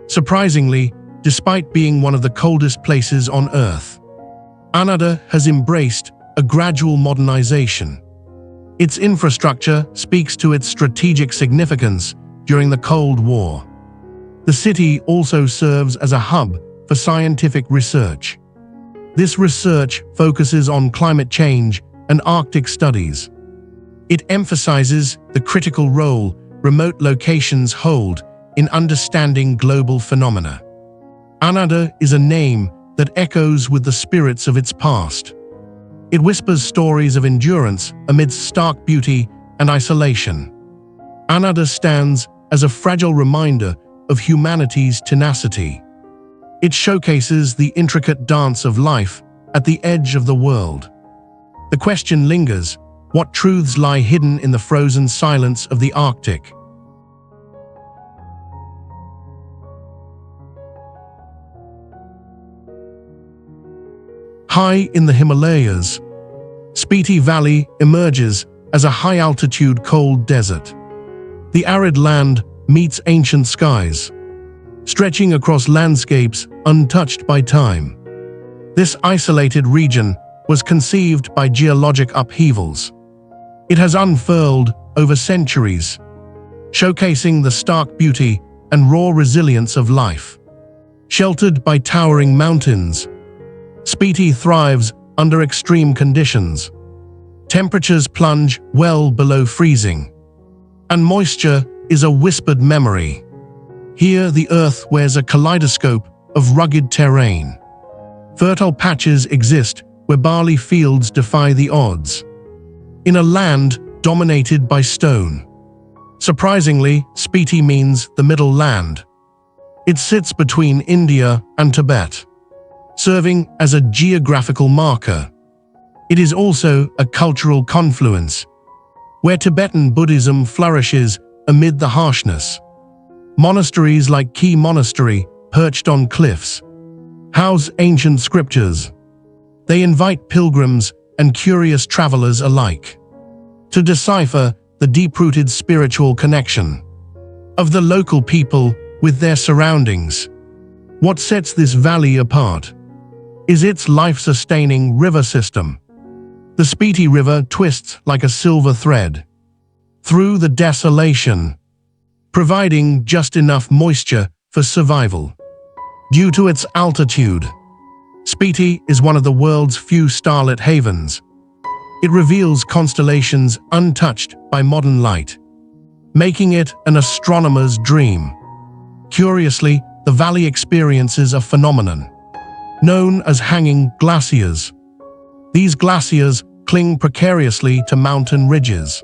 [SPEAKER 1] Surprisingly, despite being one of the coldest places on Earth, Anada has embraced a gradual modernization. Its infrastructure speaks to its strategic significance during the Cold War. The city also serves as a hub for scientific research. This research focuses on climate change and Arctic studies. It emphasizes the critical role remote locations hold in understanding global phenomena. Anada is a name that echoes with the spirits of its past. It whispers stories of endurance amidst stark beauty and isolation. Anada stands as a fragile reminder of humanity's tenacity. It showcases the intricate dance of life at the edge of the world. The question lingers: what truths lie hidden in the frozen silence of the Arctic? High in the Himalayas, Spiti Valley emerges as a high-altitude cold desert. The arid land meets ancient skies, stretching across landscapes untouched by time. This isolated region was conceived by geologic upheavals. It has unfurled over centuries, showcasing the stark beauty and raw resilience of life. Sheltered by towering mountains, Spiti thrives under extreme conditions. Temperatures plunge well below freezing, and moisture is a whispered memory. Here, the earth wears a kaleidoscope of rugged terrain. Fertile patches exist where barley fields defy the odds. In a land dominated by stone. Surprisingly, Spiti means the middle land. It sits between India and Tibet, serving as a geographical marker. It is also a cultural confluence, where Tibetan Buddhism flourishes amid the harshness. Monasteries like Key Monastery, perched on cliffs, house ancient scriptures. They invite pilgrims and curious travelers alike to decipher the deep-rooted spiritual connection of the local people with their surroundings. What sets this valley apart is its life-sustaining river system. The Spiti River twists like a silver thread through the desolation, providing just enough moisture for survival. Due to its altitude, Spiti is one of the world's few starlit havens. It reveals constellations untouched by modern light, making it an astronomer's dream. Curiously, the valley experiences a phenomenon known as hanging glaciers. These glaciers cling precariously to mountain ridges,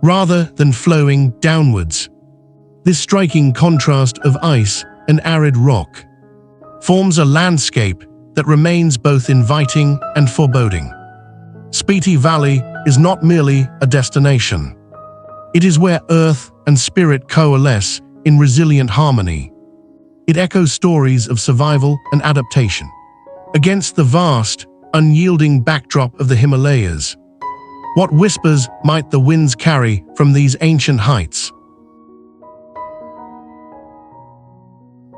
[SPEAKER 1] rather than flowing downwards. This striking contrast of ice and arid rock forms a landscape that remains both inviting and foreboding. Spiti Valley is not merely a destination. It is where earth and spirit coalesce in resilient harmony. It echoes stories of survival and adaptation against the vast, unyielding backdrop of the Himalayas. What whispers might the winds carry from these ancient heights?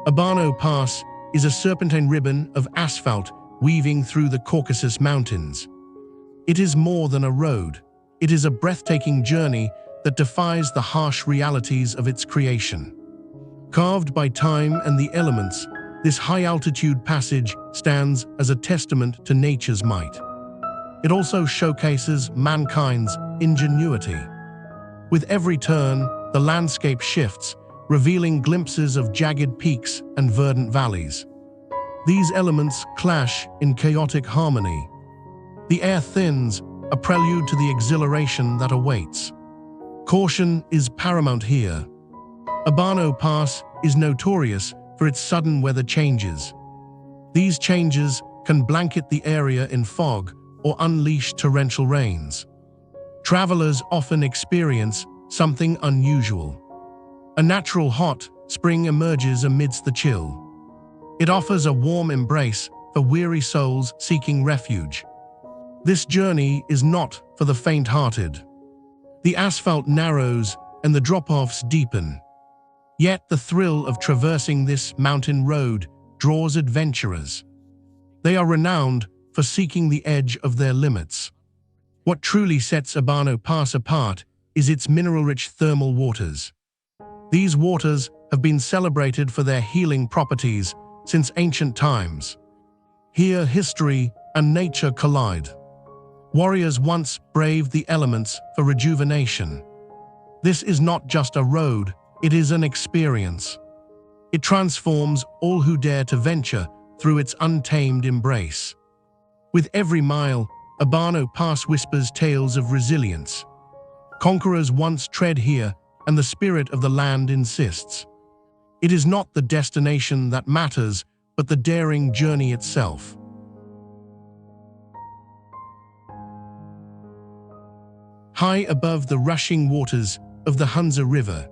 [SPEAKER 1] Abano Pass is a serpentine ribbon of asphalt weaving through the Caucasus Mountains. It is more than a road. It is a breathtaking journey that defies the harsh realities of its creation. Carved by time and the elements, this high-altitude passage stands as a testament to nature's might. It also showcases mankind's ingenuity. With every turn, the landscape shifts, revealing glimpses of jagged peaks and verdant valleys. These elements clash in chaotic harmony. The air thins, a prelude to the exhilaration that awaits. Caution is paramount here. Abano Pass is notorious for its sudden weather changes. These changes can blanket the area in fog or unleash torrential rains. Travelers often experience something unusual. A natural hot spring emerges amidst the chill. It offers a warm embrace for weary souls seeking refuge. This journey is not for the faint-hearted. The asphalt narrows and the drop-offs deepen. Yet the thrill of traversing this mountain road draws adventurers. They are renowned for seeking the edge of their limits. What truly sets Abano Pass apart is its mineral-rich thermal waters. These waters have been celebrated for their healing properties since ancient times. Here, history and nature collide. Warriors once braved the elements for rejuvenation. This is not just a road, it is an experience. It transforms all who dare to venture through its untamed embrace. With every mile, Abano Pass whispers tales of resilience. Conquerors once tread here, and the spirit of the land insists. It is not the destination that matters, but the daring journey itself. High above the rushing waters of the Hunza River,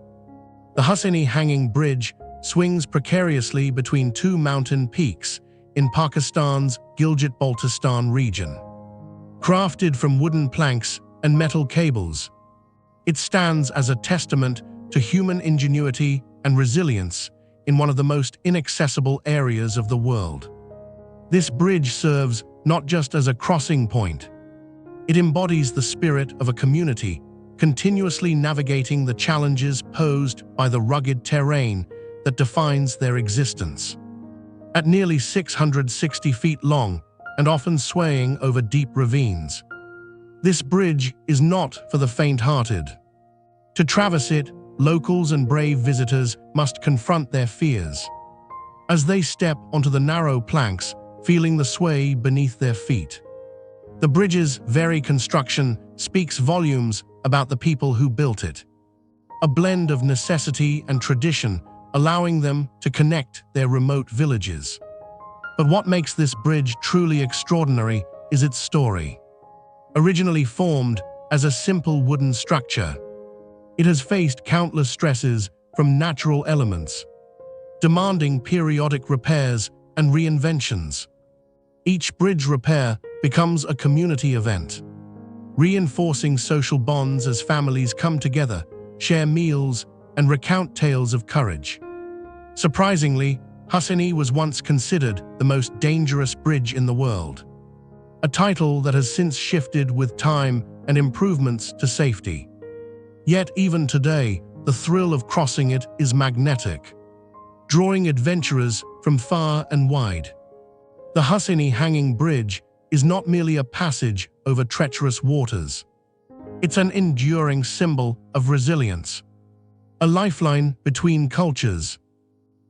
[SPEAKER 1] the Hussaini Hanging Bridge swings precariously between two mountain peaks in Pakistan's Gilgit-Baltistan region. Crafted from wooden planks and metal cables, it stands as a testament to human ingenuity and resilience in one of the most inaccessible areas of the world. This bridge serves not just as a crossing point. It embodies the spirit of a community continuously navigating the challenges posed by the rugged terrain that defines their existence. At nearly 660 feet long and often swaying over deep ravines, this bridge is not for the faint-hearted. To traverse it, locals and brave visitors must confront their fears. As they step onto the narrow planks, feeling the sway beneath their feet. The bridge's very construction speaks volumes about the people who built it. A blend of necessity and tradition, allowing them to connect their remote villages. But what makes this bridge truly extraordinary is its story. Originally formed as a simple wooden structure, it has faced countless stresses from natural elements, demanding periodic repairs and reinventions. Each bridge repair becomes a community event, reinforcing social bonds as families come together, share meals, and recount tales of courage. Surprisingly, Hussaini was once considered the most dangerous bridge in the world, a title that has since shifted with time and improvements to safety. Yet even today, the thrill of crossing it is magnetic, drawing adventurers from far and wide. The Hussaini Hanging Bridge is not merely a passage over treacherous waters. It's an enduring symbol of resilience, a lifeline between cultures,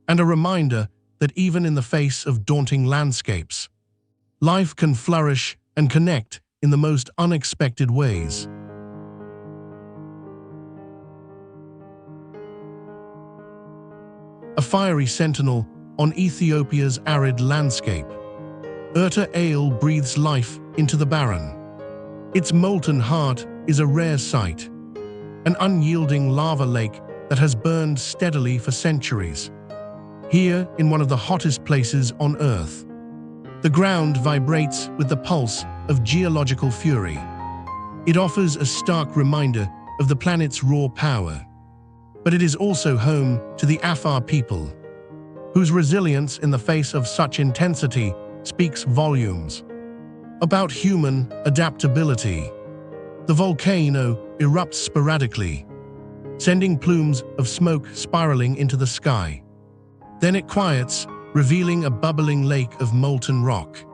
[SPEAKER 1] and a reminder that even in the face of daunting landscapes, life can flourish and connect in the most unexpected ways. A fiery sentinel on Ethiopia's arid landscape, Erta Ale breathes life into the barren. Its molten heart is a rare sight, an unyielding lava lake that has burned steadily for centuries. Here, in one of the hottest places on Earth, the ground vibrates with the pulse of geological fury. It offers a stark reminder of the planet's raw power. But it is also home to the Afar people, whose resilience in the face of such intensity speaks volumes about human adaptability. The volcano erupts sporadically, sending plumes of smoke spiraling into the sky. Then it quiets, revealing a bubbling lake of molten rock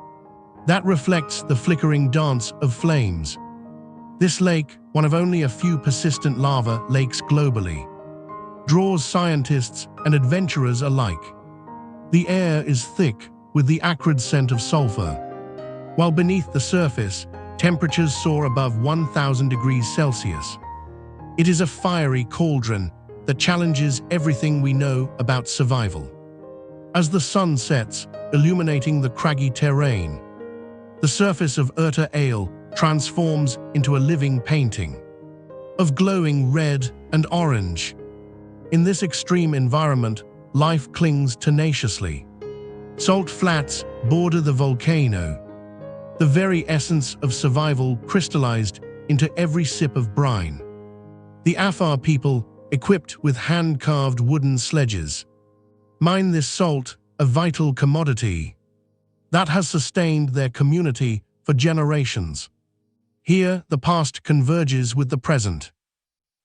[SPEAKER 1] that reflects the flickering dance of flames. This lake, one of only a few persistent lava lakes globally, draws scientists and adventurers alike. The air is thick with the acrid scent of sulfur, while beneath the surface, temperatures soar above 1,000 degrees Celsius. It is a fiery cauldron that challenges everything we know about survival. As the sun sets, illuminating the craggy terrain, the surface of Erta Ale transforms into a living painting of glowing red and orange. In this extreme environment, life clings tenaciously. Salt flats border the volcano, the very essence of survival crystallized into every sip of brine. The Afar people, equipped with hand-carved wooden sledges, mine this salt, a vital commodity that has sustained their community for generations. Here, the past converges with the present.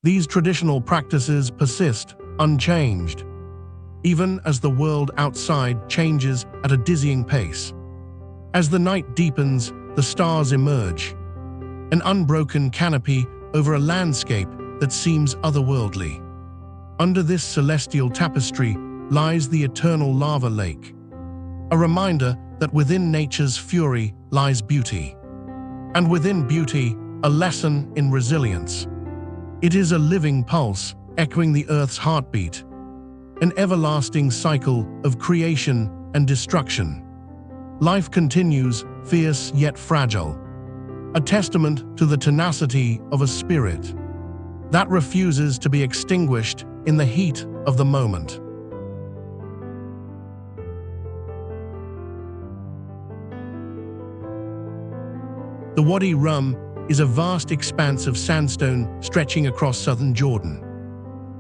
[SPEAKER 1] These traditional practices persist unchanged, even as the world outside changes at a dizzying pace. As the night deepens, the stars emerge, an unbroken canopy over a landscape that seems otherworldly. Under this celestial tapestry lies the eternal lava lake, a reminder that within nature's fury lies beauty, and within beauty, a lesson in resilience. It is a living pulse, echoing the Earth's heartbeat, an everlasting cycle of creation and destruction. Life continues, fierce yet fragile, a testament to the tenacity of a spirit that refuses to be extinguished in the heat of the moment. The Wadi Rum is a vast expanse of sandstone stretching across southern Jordan.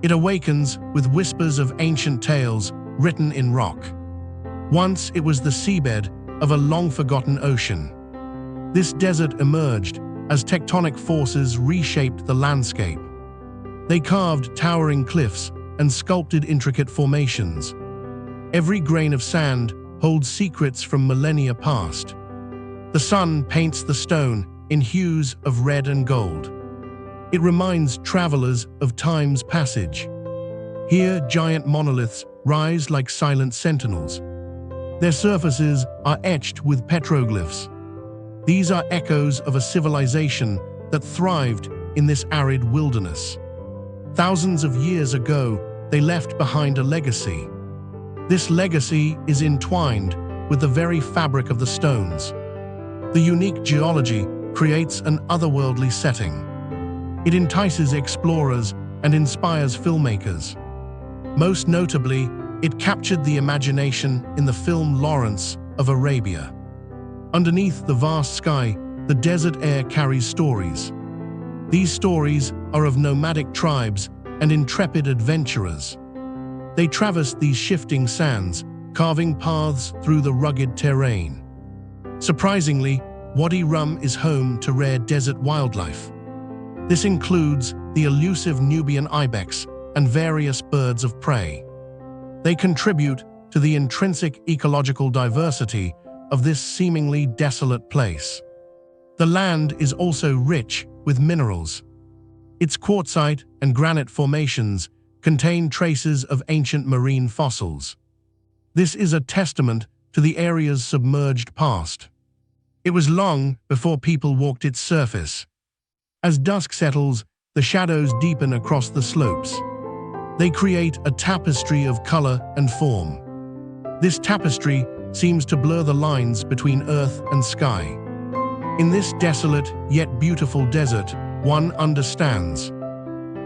[SPEAKER 1] It awakens with whispers of ancient tales written in rock. Once it was the seabed of a long-forgotten ocean. This desert emerged as tectonic forces reshaped the landscape. They carved towering cliffs and sculpted intricate formations. Every grain of sand holds secrets from millennia past. The sun paints the stone in hues of red and gold. It reminds travelers of time's passage. Here, giant monoliths rise like silent sentinels. Their surfaces are etched with petroglyphs. These are echoes of a civilization that thrived in this arid wilderness. Thousands of years ago, they left behind a legacy. This legacy is entwined with the very fabric of the stones. The unique geology creates an otherworldly setting. It entices explorers and inspires filmmakers. Most notably, it captured the imagination in the film Lawrence of Arabia. Underneath the vast sky, the desert air carries stories. These stories are of nomadic tribes and intrepid adventurers. They traverse these shifting sands, carving paths through the rugged terrain. Surprisingly, Wadi Rum is home to rare desert wildlife. This includes the elusive Nubian ibex and various birds of prey. They contribute to the intrinsic ecological diversity of this seemingly desolate place. The land is also rich with minerals. Its quartzite and granite formations contain traces of ancient marine fossils. This is a testament to the area's submerged past. It was long before people walked its surface. As dusk settles, the shadows deepen across the slopes. They create a tapestry of color and form. This tapestry seems to blur the lines between earth and sky. In this desolate yet beautiful desert, one understands.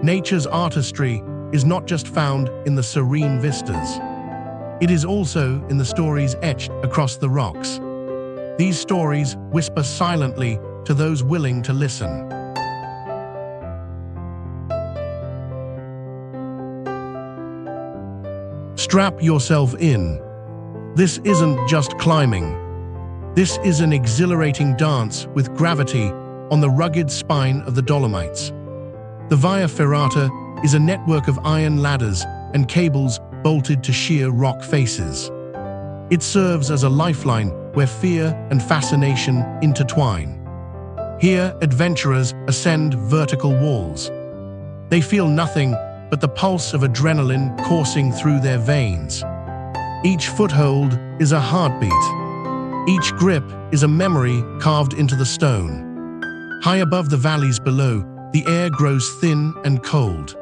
[SPEAKER 1] Nature's artistry is not just found in the serene vistas. It is also in the stories etched across the rocks. These stories whisper silently to those willing to listen. Strap yourself in. This isn't just climbing. This is an exhilarating dance with gravity on the rugged spine of the Dolomites. The Via Ferrata is a network of iron ladders and cables bolted to sheer rock faces. It serves as a lifeline where fear and fascination intertwine. Here, adventurers ascend vertical walls. They feel nothing but the pulse of adrenaline coursing through their veins. Each foothold is a heartbeat. Each grip is a memory carved into the stone. High above the valleys below, the air grows thin and cold.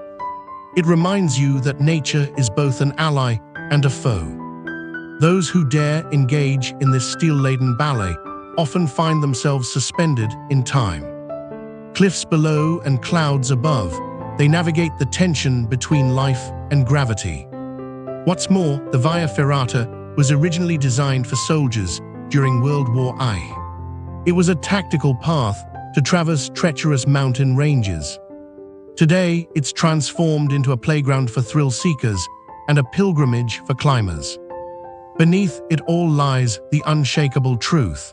[SPEAKER 1] It reminds you that nature is both an ally and a foe. Those who dare engage in this steel-laden ballet often find themselves suspended in time. Cliffs below and clouds above, they navigate the tension between life and gravity. What's more, the Via Ferrata was originally designed for soldiers during World War I. It was a tactical path to traverse treacherous mountain ranges. Today, it's transformed into a playground for thrill seekers and a pilgrimage for climbers. Beneath it all lies the unshakable truth.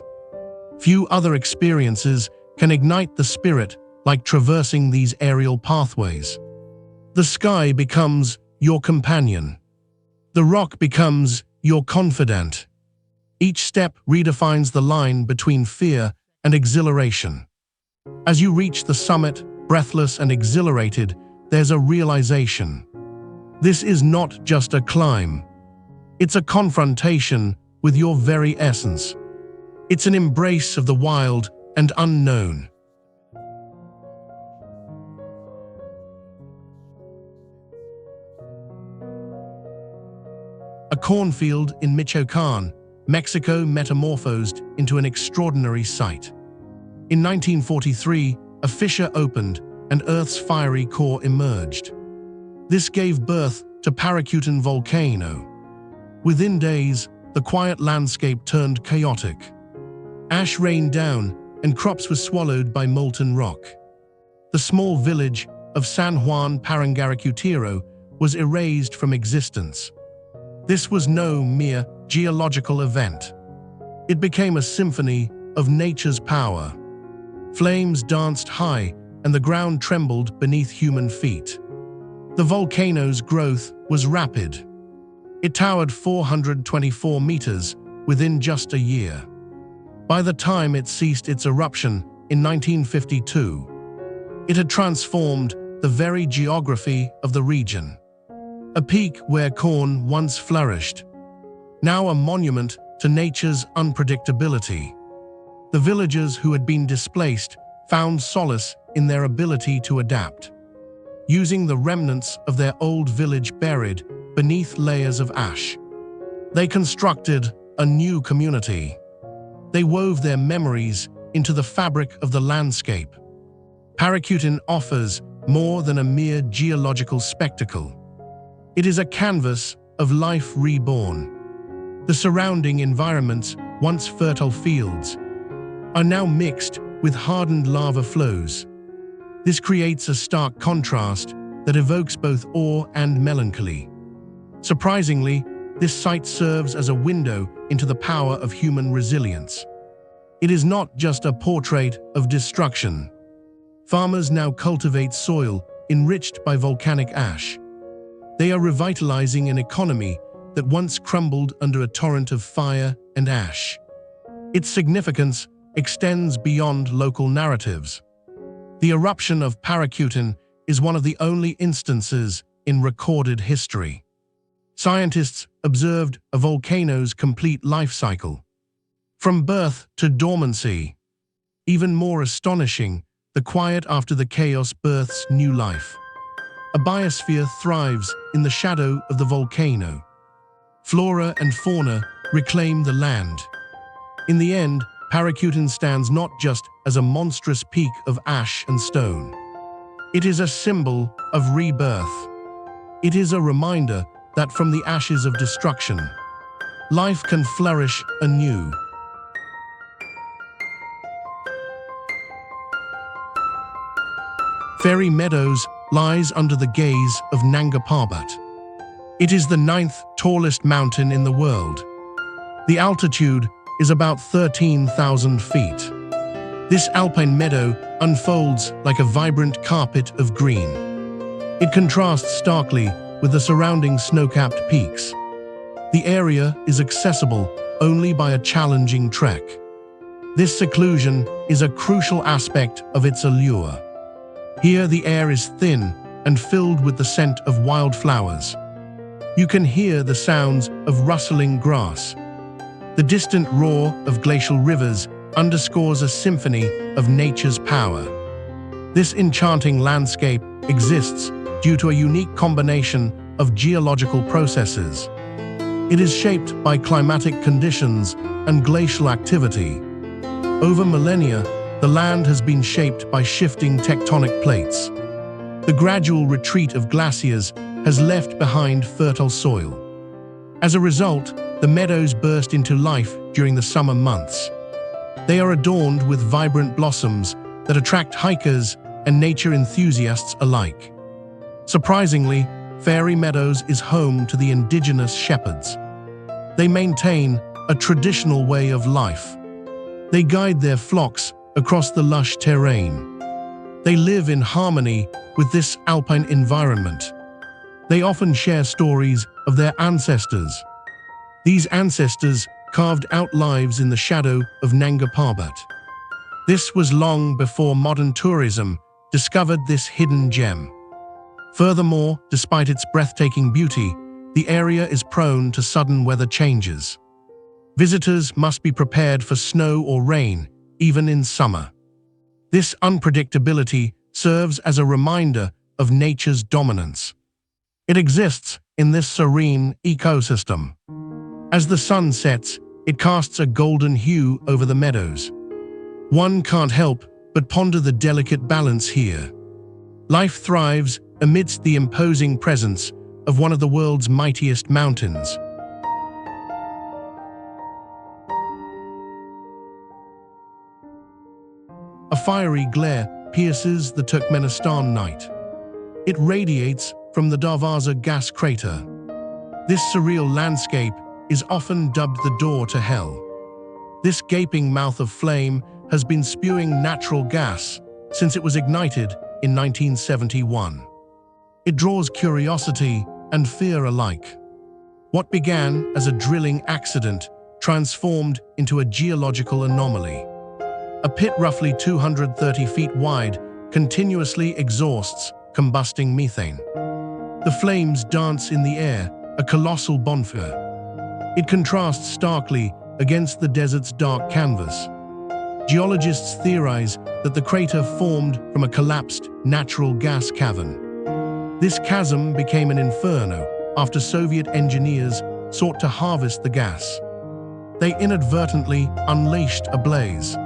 [SPEAKER 1] Few other experiences can ignite the spirit like traversing these aerial pathways. The sky becomes your companion. The rock becomes your confidant. Each step redefines the line between fear and exhilaration. As you reach the summit, breathless and exhilarated, there's a realization. This is not just a climb. It's a confrontation with your very essence. It's an embrace of the wild and unknown. a cornfield in Michoacán, Mexico metamorphosed into an extraordinary sight. In 1943, a fissure opened and Earth's fiery core emerged. This gave birth to Paracutin volcano. Within days, the quiet landscape turned chaotic. Ash rained down and crops were swallowed by molten rock. The small village of San Juan Parangaricutiro was erased from existence. This was no mere geological event. It became a symphony of nature's power. Flames danced high and the ground trembled beneath human feet. The volcano's growth was rapid. It towered 424 meters within just a year. By the time it ceased its eruption in 1952, it had transformed the very geography of the region. A peak where corn once flourished, now a monument to nature's unpredictability. The villagers who had been displaced found solace in their ability to adapt. Using the remnants of their old village buried beneath layers of ash, they constructed a new community. They wove their memories into the fabric of the landscape. Paracutin offers more than a mere geological spectacle. It is a canvas of life reborn. The surrounding environments, once fertile fields, are now mixed with hardened lava flows. This creates a stark contrast that evokes both awe and melancholy. Surprisingly, this site serves as a window into the power of human resilience. It is not just a portrait of destruction. Farmers now cultivate soil enriched by volcanic ash. They are revitalizing an economy that once crumbled under a torrent of fire and ash. Its significance extends beyond local narratives. The eruption of Paracutin is one of the only instances in recorded history. Scientists observed a volcano's complete life cycle, from birth to dormancy. Even more astonishing, the quiet after the chaos births new life. A biosphere thrives in the shadow of the volcano. Flora and fauna reclaim the land. In the end, Paracutin stands not just as a monstrous peak of ash and stone. It is a symbol of rebirth. It is a reminder that from the ashes of destruction, life can flourish anew. Fairy Meadows lies under the gaze of Nanga Parbat. It is the 9th tallest mountain in the world. The altitude is about 13,000 feet. This alpine meadow unfolds like a vibrant carpet of green. It contrasts starkly with the surrounding snow-capped peaks. The area is accessible only by a challenging trek. This seclusion is a crucial aspect of its allure. Here the air is thin and filled with the scent of wildflowers. You can hear the sounds of rustling grass. The distant roar of glacial rivers underscores a symphony of nature's power. This enchanting landscape exists due to a unique combination of geological processes. It is shaped by climatic conditions and glacial activity. Over millennia, the land has been shaped by shifting tectonic plates. The gradual retreat of glaciers has left behind fertile soil. As a result, the meadows burst into life during the summer months. They are adorned with vibrant blossoms that attract hikers and nature enthusiasts alike. Surprisingly, Fairy Meadows is home to the indigenous shepherds. They maintain a traditional way of life. They guide their flocks across the lush terrain. They live in harmony with this alpine environment. They often share stories of their ancestors. These ancestors carved out lives in the shadow of Nanga Parbat. This was long before modern tourism discovered this hidden gem. Furthermore, despite its breathtaking beauty, the area is prone to sudden weather changes. Visitors must be prepared for snow or rain, even in summer. This unpredictability serves as a reminder of nature's dominance. It exists in this serene ecosystem. As the sun sets, it casts a golden hue over the meadows. One can't help but ponder the delicate balance here. Life thrives amidst the imposing presence of one of the world's mightiest mountains. A fiery glare pierces the Turkmenistan night. It radiates from the Darvaza gas crater. This surreal landscape is often dubbed the door to hell. This gaping mouth of flame has been spewing natural gas since it was ignited in 1971. It draws curiosity and fear alike. What began as a drilling accident transformed into a geological anomaly. A pit roughly 230 feet wide continuously exhausts combusting methane. The flames dance in the air, a colossal bonfire. It contrasts starkly against the desert's dark canvas. Geologists theorize that the crater formed from a collapsed natural gas cavern. This chasm became an inferno after Soviet engineers sought to harvest the gas. They inadvertently unleashed a blaze.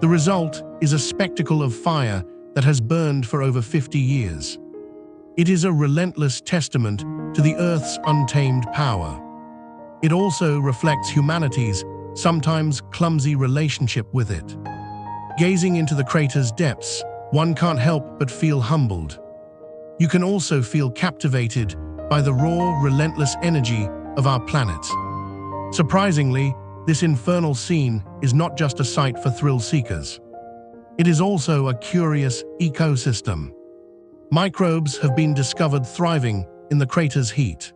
[SPEAKER 1] The result is a spectacle of fire that has burned for over 50 years. It is a relentless testament to the Earth's untamed power. It also reflects humanity's sometimes clumsy relationship with it. Gazing into the crater's depths, one can't help but feel humbled. You can also feel captivated by the raw, relentless energy of our planet. Surprisingly, this infernal scene is not just a sight for thrill seekers. It is also a curious ecosystem. Microbes have been discovered thriving in the crater's heat.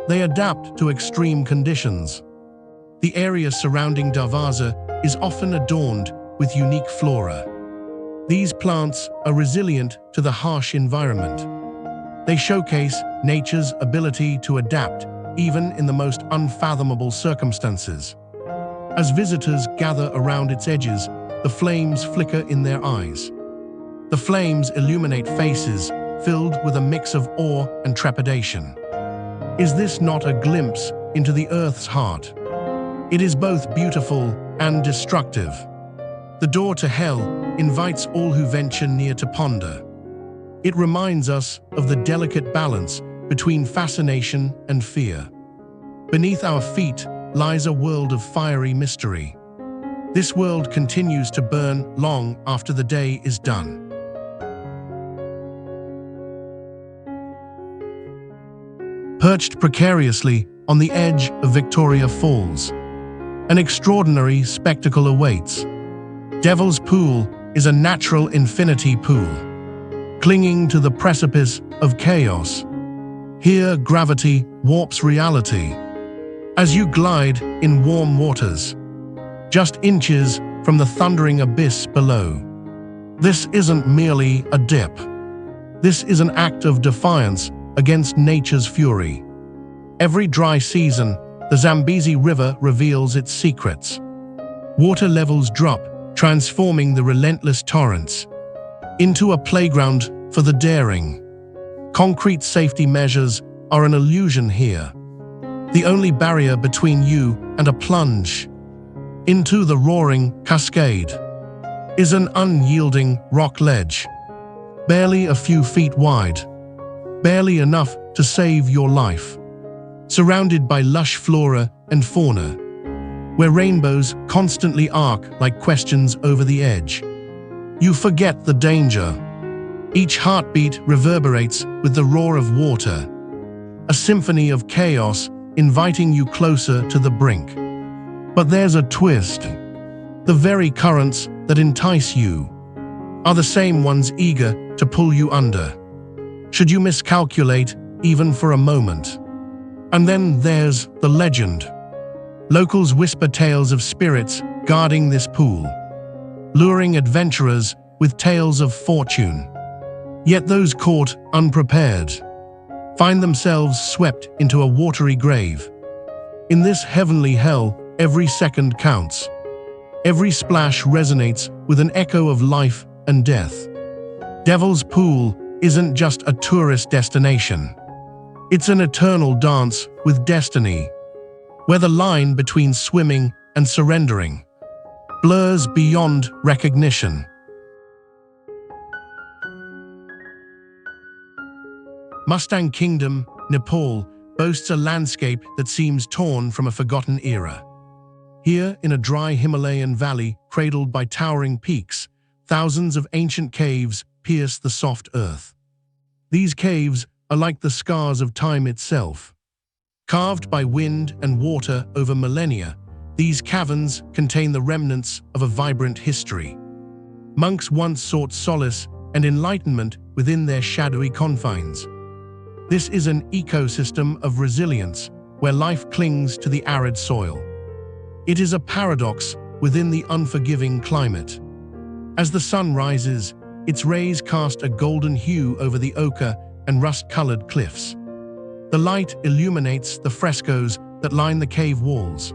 [SPEAKER 1] They adapt to extreme conditions. The area surrounding Darvaza is often adorned with unique flora. These plants are resilient to the harsh environment. They showcase nature's ability to adapt even in the most unfathomable circumstances. As visitors gather around its edges, the flames flicker in their eyes. The flames illuminate faces filled with a mix of awe and trepidation. Is this not a glimpse into the Earth's heart? It is both beautiful and destructive. The door to hell invites all who venture near to ponder. It reminds us of the delicate balance between fascination and fear. Beneath our feet lies a world of fiery mystery. This world continues to burn long after the day is done. Perched precariously on the edge of Victoria Falls, an extraordinary spectacle awaits. Devil's Pool is a natural infinity pool, clinging to the precipice of chaos. Here, gravity warps reality. As you glide in warm waters, just inches from the thundering abyss below. This isn't merely a dip. This is an act of defiance against nature's fury. Every dry season, the Zambezi River reveals its secrets. Water levels drop, transforming the relentless torrents into a playground for the daring. Concrete safety measures are an illusion here. The only barrier between you and a plunge into the roaring cascade is an unyielding rock ledge, barely a few feet wide, barely enough to save your life. Surrounded by lush flora and fauna, where rainbows constantly arc like questions over the edge. You forget the danger. Each heartbeat reverberates with the roar of water, a symphony of chaos inviting you closer to the brink. But there's a twist. The very currents that entice you are the same ones eager to pull you under, should you miscalculate even for a moment. And then there's the legend. Locals whisper tales of spirits guarding this pool, luring adventurers with tales of fortune. Yet those caught unprepared find themselves swept into a watery grave. In this heavenly hell, every second counts. Every splash resonates with an echo of life and death. Devil's Pool isn't just a tourist destination. It's an eternal dance with destiny, where the line between swimming and surrendering blurs beyond recognition. Mustang Kingdom, Nepal, boasts a landscape that seems torn from a forgotten era. Here, in a dry Himalayan valley cradled by towering peaks, thousands of ancient caves pierce the soft earth. These caves are like the scars of time itself. Carved by wind and water over millennia, these caverns contain the remnants of a vibrant history. Monks once sought solace and enlightenment within their shadowy confines. This is an ecosystem of resilience where life clings to the arid soil. It is a paradox within the unforgiving climate. As the sun rises, its rays cast a golden hue over the ochre and rust-colored cliffs. The light illuminates the frescoes that line the cave walls.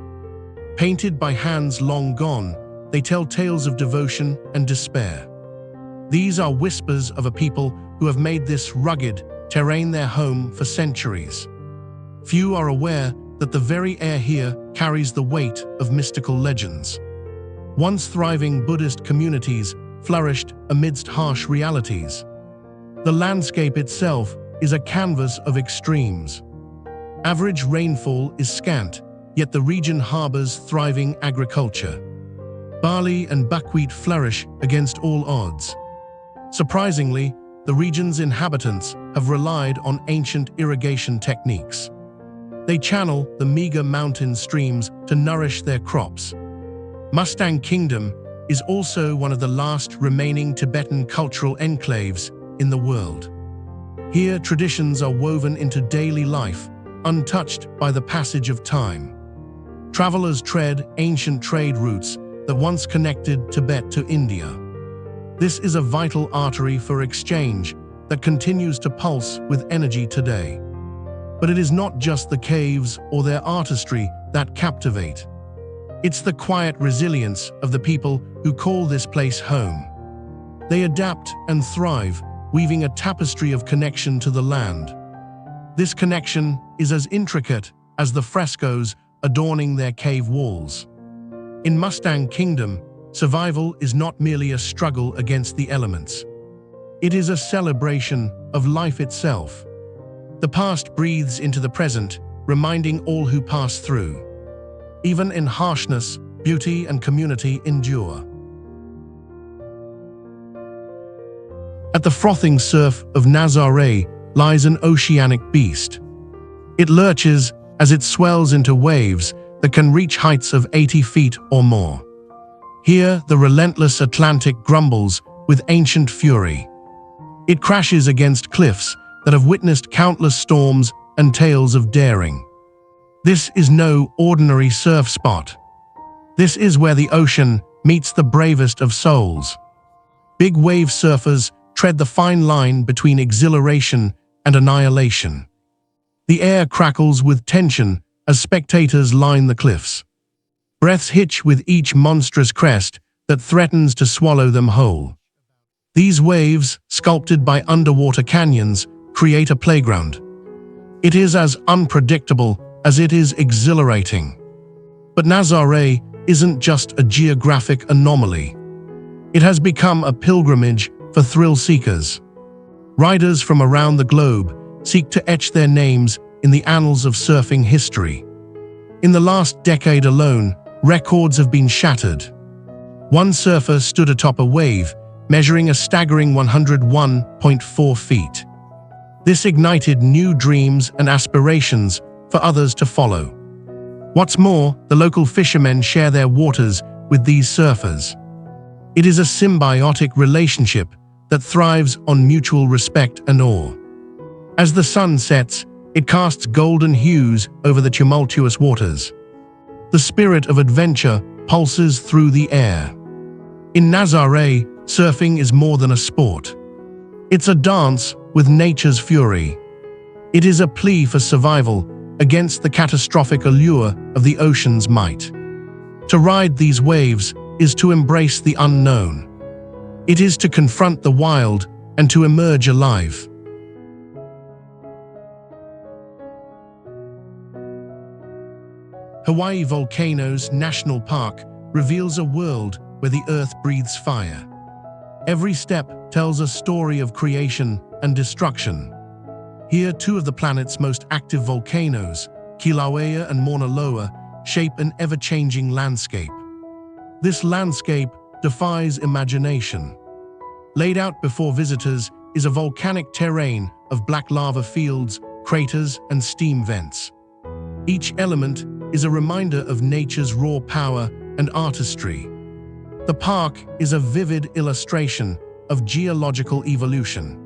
[SPEAKER 1] Painted by hands long gone, they tell tales of devotion and despair. These are whispers of a people who have made this rugged terrain their home for centuries. Few are aware that the very air here carries the weight of mystical legends. Once thriving Buddhist communities flourished amidst harsh realities. The landscape itself is a canvas of extremes. Average rainfall is scant, yet the region harbors thriving agriculture. Barley and buckwheat flourish against all odds. Surprisingly, the region's inhabitants have relied on ancient irrigation techniques. They channel the meager mountain streams to nourish their crops. Mustang Kingdom is also one of the last remaining Tibetan cultural enclaves in the world. Here, traditions are woven into daily life, untouched by the passage of time. Travelers tread ancient trade routes that once connected Tibet to India. This is a vital artery for exchange that continues to pulse with energy today. But it is not just the caves or their artistry that captivate. It's the quiet resilience of the people who call this place home. They adapt and thrive, weaving a tapestry of connection to the land. This connection is as intricate as the frescoes adorning their cave walls. In Mustang Kingdom, survival is not merely a struggle against the elements. It is a celebration of life itself. The past breathes into the present, reminding all who pass through. Even in harshness, beauty and community endure. At the frothing surf of Nazare lies an oceanic beast. It lurches as it swells into waves that can reach heights of 80 feet or more. Here, the relentless Atlantic grumbles with ancient fury. It crashes against cliffs that have witnessed countless storms and tales of daring. This is no ordinary surf spot. This is where the ocean meets the bravest of souls. Big wave surfers tread the fine line between exhilaration and annihilation. The air crackles with tension as spectators line the cliffs. Breaths hitch with each monstrous crest that threatens to swallow them whole. These waves, sculpted by underwater canyons, create a playground. It is as unpredictable as it is exhilarating. But Nazare isn't just a geographic anomaly. It has become a pilgrimage for thrill seekers. Riders from around the globe seek to etch their names in the annals of surfing history. In the last decade alone, records have been shattered. One surfer stood atop a wave, measuring a staggering 101.4 feet. This ignited new dreams and aspirations for others to follow. What's more, the local fishermen share their waters with these surfers. It is a symbiotic relationship that thrives on mutual respect and awe. As the sun sets, it casts golden hues over the tumultuous waters. The spirit of adventure pulses through the air. In Nazare, surfing is more than a sport. It's a dance with nature's fury. It is a plea for survival against the catastrophic allure of the ocean's might. To ride these waves is to embrace the unknown. It is to confront the wild and to emerge alive. Hawaii Volcanoes National Park reveals a world where the earth breathes fire. Every step tells a story of creation and destruction. Here, two of the planet's most active volcanoes, Kilauea and Mauna Loa, shape an ever-changing landscape. This landscape defies imagination. Laid out before visitors is a volcanic terrain of black lava fields, craters, and steam vents. Each element is a reminder of nature's raw power and artistry. The park is a vivid illustration of geological evolution.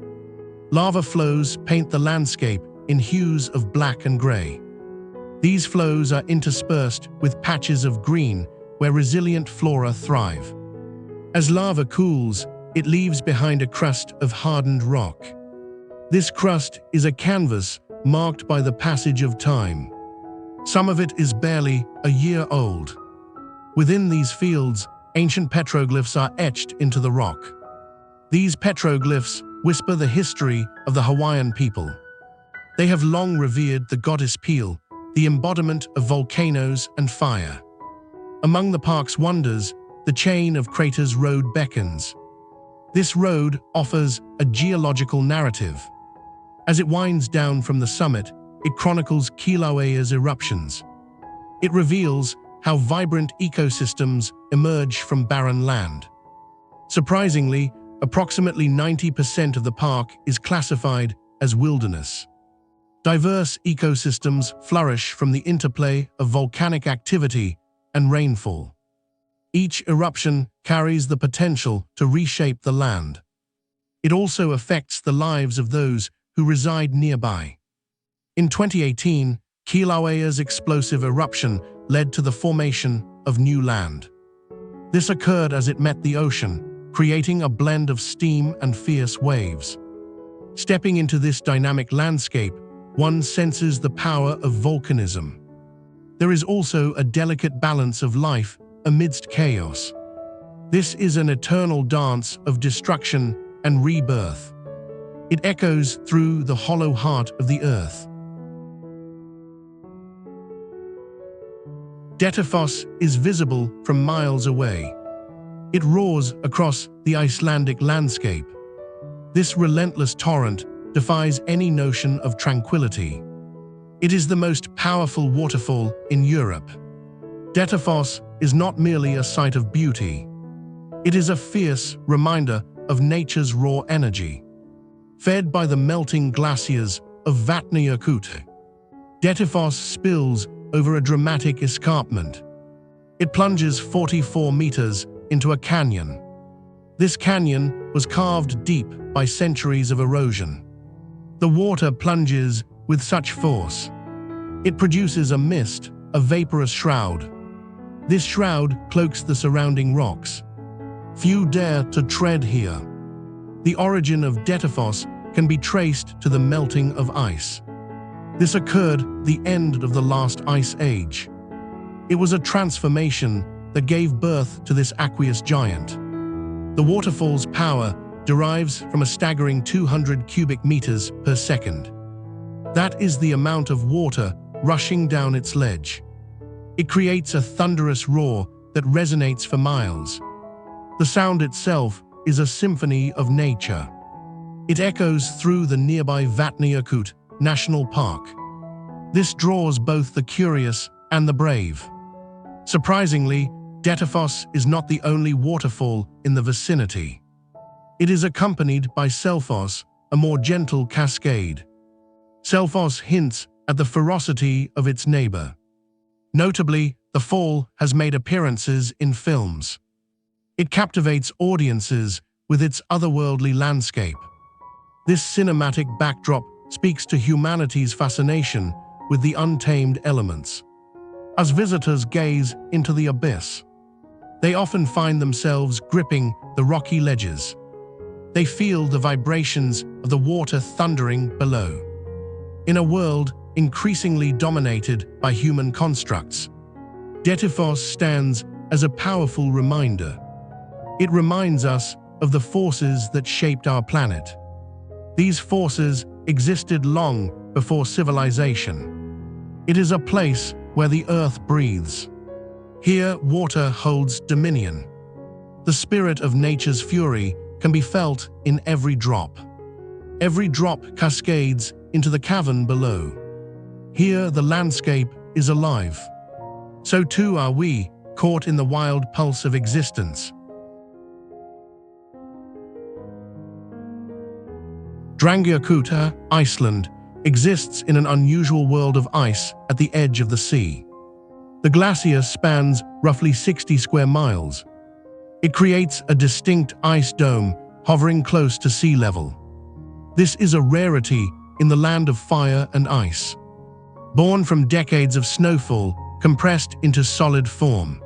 [SPEAKER 1] Lava flows paint the landscape in hues of black and gray. These flows are interspersed with patches of green where resilient flora thrive. As lava cools, it leaves behind a crust of hardened rock. This crust is a canvas marked by the passage of time. Some of it is barely a year old. Within these fields, ancient petroglyphs are etched into the rock. These petroglyphs whisper the history of the Hawaiian people. They have long revered the goddess Pele, the embodiment of volcanoes and fire. Among the park's wonders, the chain of craters road beckons. This road offers a geological narrative. As it winds down from the summit, it chronicles Kilauea's eruptions. It reveals how vibrant ecosystems emerge from barren land. Surprisingly, approximately 90% of the park is classified as wilderness. Diverse ecosystems flourish from the interplay of volcanic activity and rainfall. Each eruption carries the potential to reshape the land. It also affects the lives of those who reside nearby. In 2018, Kilauea's explosive eruption led to the formation of new land. This occurred as it met the ocean, creating a blend of steam and fierce waves. Stepping into this dynamic landscape, one senses the power of volcanism. There is also a delicate balance of life amidst chaos. This is an eternal dance of destruction and rebirth. It echoes through the hollow heart of the earth. Defy is visible from miles away. It roars across the Icelandic landscape. This relentless torrent defies any notion of tranquility. It is the most powerful waterfall in Europe. Defy is not merely a sight of beauty. It is a fierce reminder of nature's raw energy. Fed by the melting glaciers of Vatnajökull, Defy spills over a dramatic escarpment. It plunges 44 meters into a canyon. This canyon was carved deep by centuries of erosion. The water plunges with such force. It produces a mist, a vaporous shroud. This shroud cloaks the surrounding rocks. Few dare to tread here. The origin of Defy can be traced to the melting of ice. This occurred the end of the last ice age. It was a transformation that gave birth to this aqueous giant. The waterfall's power derives from a staggering 200 cubic meters per second. That is the amount of water rushing down its ledge. It creates a thunderous roar that resonates for miles. The sound itself is a symphony of nature. It echoes through the nearby Vatnajökull National Park. This draws both the curious and the brave. Surprisingly, Defy is not the only waterfall in the vicinity. It is accompanied by Selfoss, a more gentle cascade. Selfoss hints at the ferocity of its neighbor. Notably, the fall has made appearances in films. It captivates audiences with its otherworldly landscape. This cinematic backdrop speaks to humanity's fascination with the untamed elements. As visitors gaze into the abyss, they often find themselves gripping the rocky ledges. They feel the vibrations of the water thundering below. In a world increasingly dominated by human constructs, Defy stands as a powerful reminder. It reminds us of the forces that shaped our planet. These forces existed long before civilization. It is a place where the earth breathes. Here, water holds dominion. The spirit of nature's fury can be felt in every drop. Every drop cascades into the cavern below. Here, the landscape is alive. So too are we, caught in the wild pulse of existence. Drangeyakúta, Iceland, exists in an unusual world of ice at the edge of the sea. The glacier spans roughly 60 square miles. It creates a distinct ice dome hovering close to sea level. This is a rarity in the land of fire and ice. Born from decades of snowfall compressed into solid form.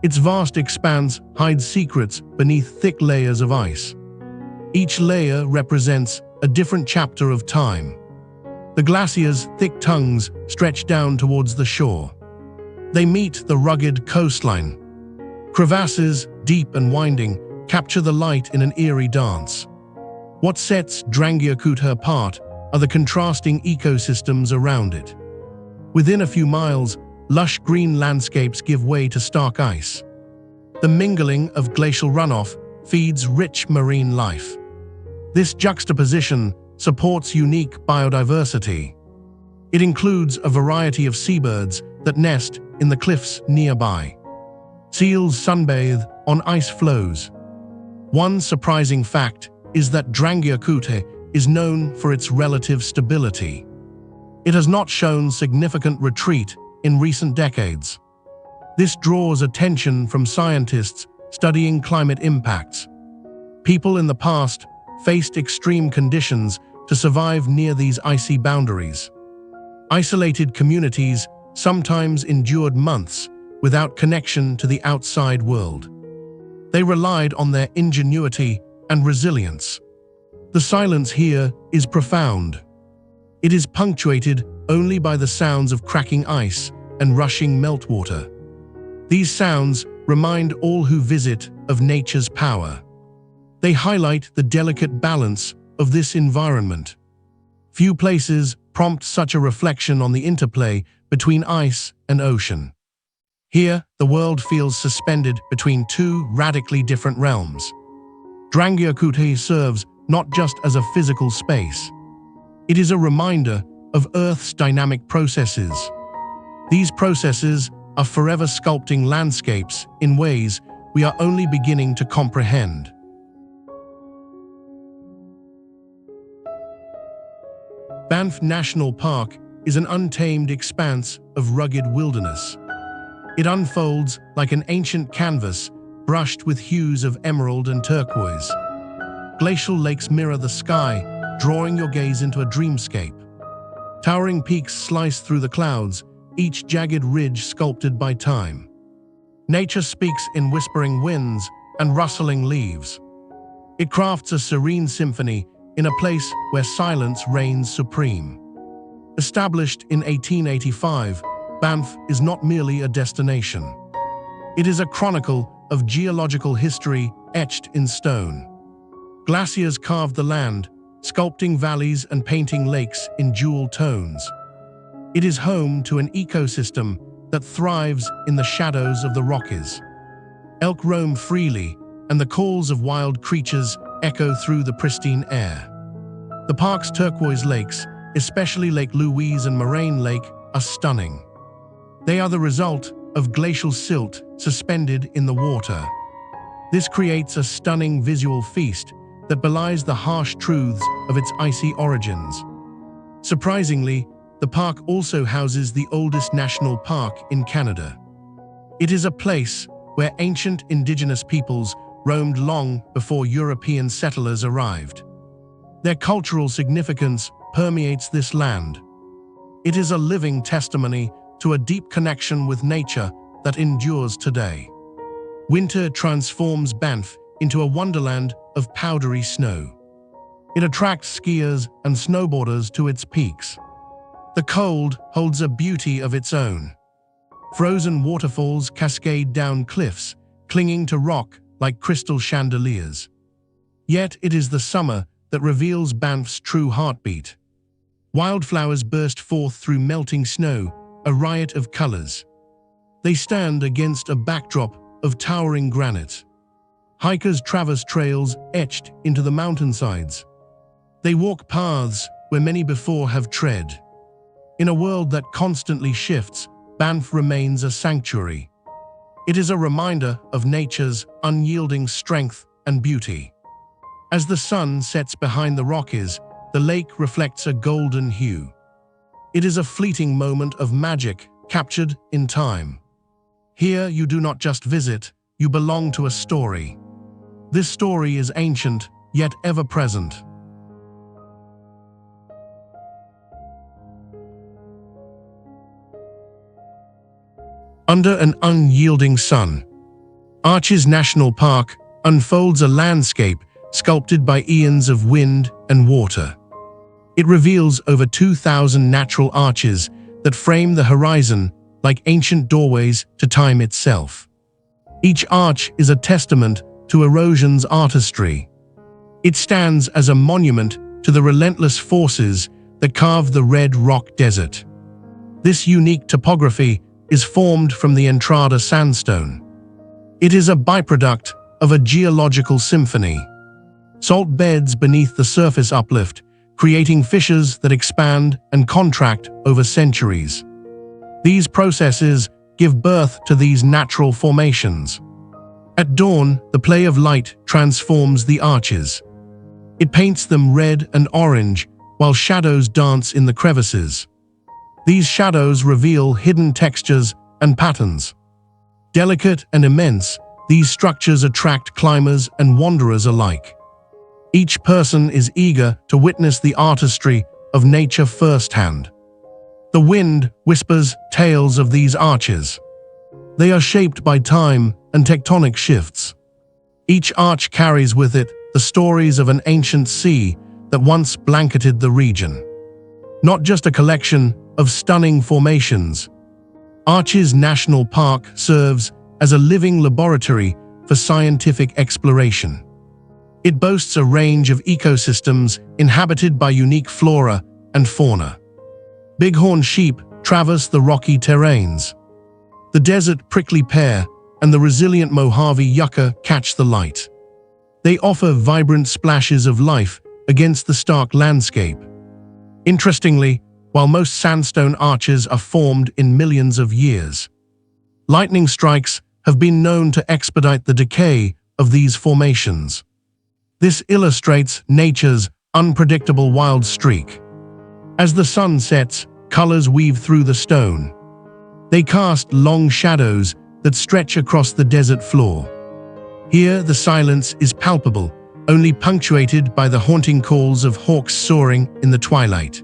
[SPEAKER 1] Its vast expanse hides secrets beneath thick layers of ice. Each layer represents a different chapter of time. The glacier's thick tongues stretch down towards the shore. They meet the rugged coastline. Crevasses, deep and winding, capture the light in an eerie dance. What sets Drangeyakúta apart are the contrasting ecosystems around it. Within a few miles, lush green landscapes give way to stark ice. The mingling of glacial runoff feeds rich marine life. This juxtaposition supports unique biodiversity. It includes a variety of seabirds that nest in the cliffs nearby. Seals sunbathe on ice floes. One surprising fact is that Drangeyakúta is known for its relative stability. It has not shown significant retreat in recent decades. This draws attention from scientists studying climate impacts. People in the past faced extreme conditions to survive near these icy boundaries. Isolated communities sometimes endured months without connection to the outside world. They relied on their ingenuity and resilience. The silence here is profound. It is punctuated only by the sounds of cracking ice and rushing meltwater. These sounds remind all who visit of nature's power. They highlight the delicate balance of this environment. Few places prompt such a reflection on the interplay between ice and ocean. Here, the world feels suspended between two radically different realms. Drangeyakúta serves not just as a physical space. It is a reminder of Earth's dynamic processes. These processes are forever sculpting landscapes in ways we are only beginning to comprehend. Banff National Park is an untamed expanse of rugged wilderness. It unfolds like an ancient canvas brushed with hues of emerald and turquoise. Glacial lakes mirror the sky, drawing your gaze into a dreamscape. Towering peaks slice through the clouds, each jagged ridge sculpted by time. Nature speaks in whispering winds and rustling leaves. It crafts a serene symphony in a place where silence reigns supreme. Established in 1885, Banff is not merely a destination. It is a chronicle of geological history etched in stone. Glaciers carved the land, sculpting valleys and painting lakes in jewel tones. It is home to an ecosystem that thrives in the shadows of the Rockies. Elk roam freely, and the calls of wild creatures echo through the pristine air. The park's turquoise lakes, especially Lake Louise and Moraine Lake, are stunning. They are the result of glacial silt suspended in the water. This creates a stunning visual feast that belies the harsh truths of its icy origins. Surprisingly, the park also houses the oldest national park in Canada. It is a place where ancient indigenous peoples roamed long before European settlers arrived. Their cultural significance permeates this land. It is a living testimony to a deep connection with nature that endures today. Winter transforms Banff into a wonderland of powdery snow. It attracts skiers and snowboarders to its peaks. The cold holds a beauty of its own. Frozen waterfalls cascade down cliffs, clinging to rock like crystal chandeliers. Yet it is the summer that reveals Banff's true heartbeat. Wildflowers burst forth through melting snow, a riot of colors. They stand against a backdrop of towering granite. Hikers traverse trails etched into the mountainsides. They walk paths where many before have tread. In a world that constantly shifts, Banff remains a sanctuary. It is a reminder of nature's unyielding strength and beauty. As the sun sets behind the Rockies, the lake reflects a golden hue. It is a fleeting moment of magic captured in time. Here you do not just visit, you belong to a story. This story is ancient, yet ever-present. Under an unyielding sun, Arches National Park unfolds a landscape sculpted by eons of wind and water. It reveals over 2,000 natural arches that frame the horizon like ancient doorways to time itself. Each arch is a testament to erosion's artistry. It stands as a monument to the relentless forces that carve the red rock desert. This unique topography is formed from the Entrada sandstone. It is a byproduct of a geological symphony. Salt beds beneath the surface uplift, creating fissures that expand and contract over centuries. These processes give birth to these natural formations. At dawn, the play of light transforms the arches. It paints them red and orange, while shadows dance in the crevices. These shadows reveal hidden textures and patterns. Delicate and immense, these structures attract climbers and wanderers alike. Each person is eager to witness the artistry of nature firsthand. The wind whispers tales of these arches. They are shaped by time and tectonic shifts. Each arch carries with it the stories of an ancient sea that once blanketed the region. Not just a collection of stunning formations, Arches National Park serves as a living laboratory for scientific exploration. It boasts a range of ecosystems inhabited by unique flora and fauna. Bighorn sheep traverse the rocky terrains. The desert prickly pear and the resilient Mojave yucca catch the light. They offer vibrant splashes of life against the stark landscape. Interestingly, while most sandstone arches are formed in millions of years, lightning strikes have been known to expedite the decay of these formations. This illustrates nature's unpredictable wild streak. As the sun sets, colors weave through the stone. They cast long shadows that stretch across the desert floor. Here, the silence is palpable, only punctuated by the haunting calls of hawks soaring in the twilight.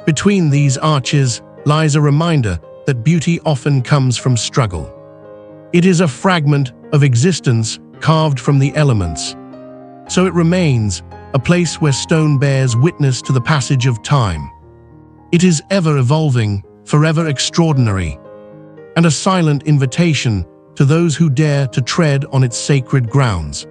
[SPEAKER 1] Between these arches lies a reminder that beauty often comes from struggle. It is a fragment of existence carved from the elements. So it remains a place where stone bears witness to the passage of time. It is ever evolving, forever extraordinary, and a silent invitation to those who dare to tread on its sacred grounds.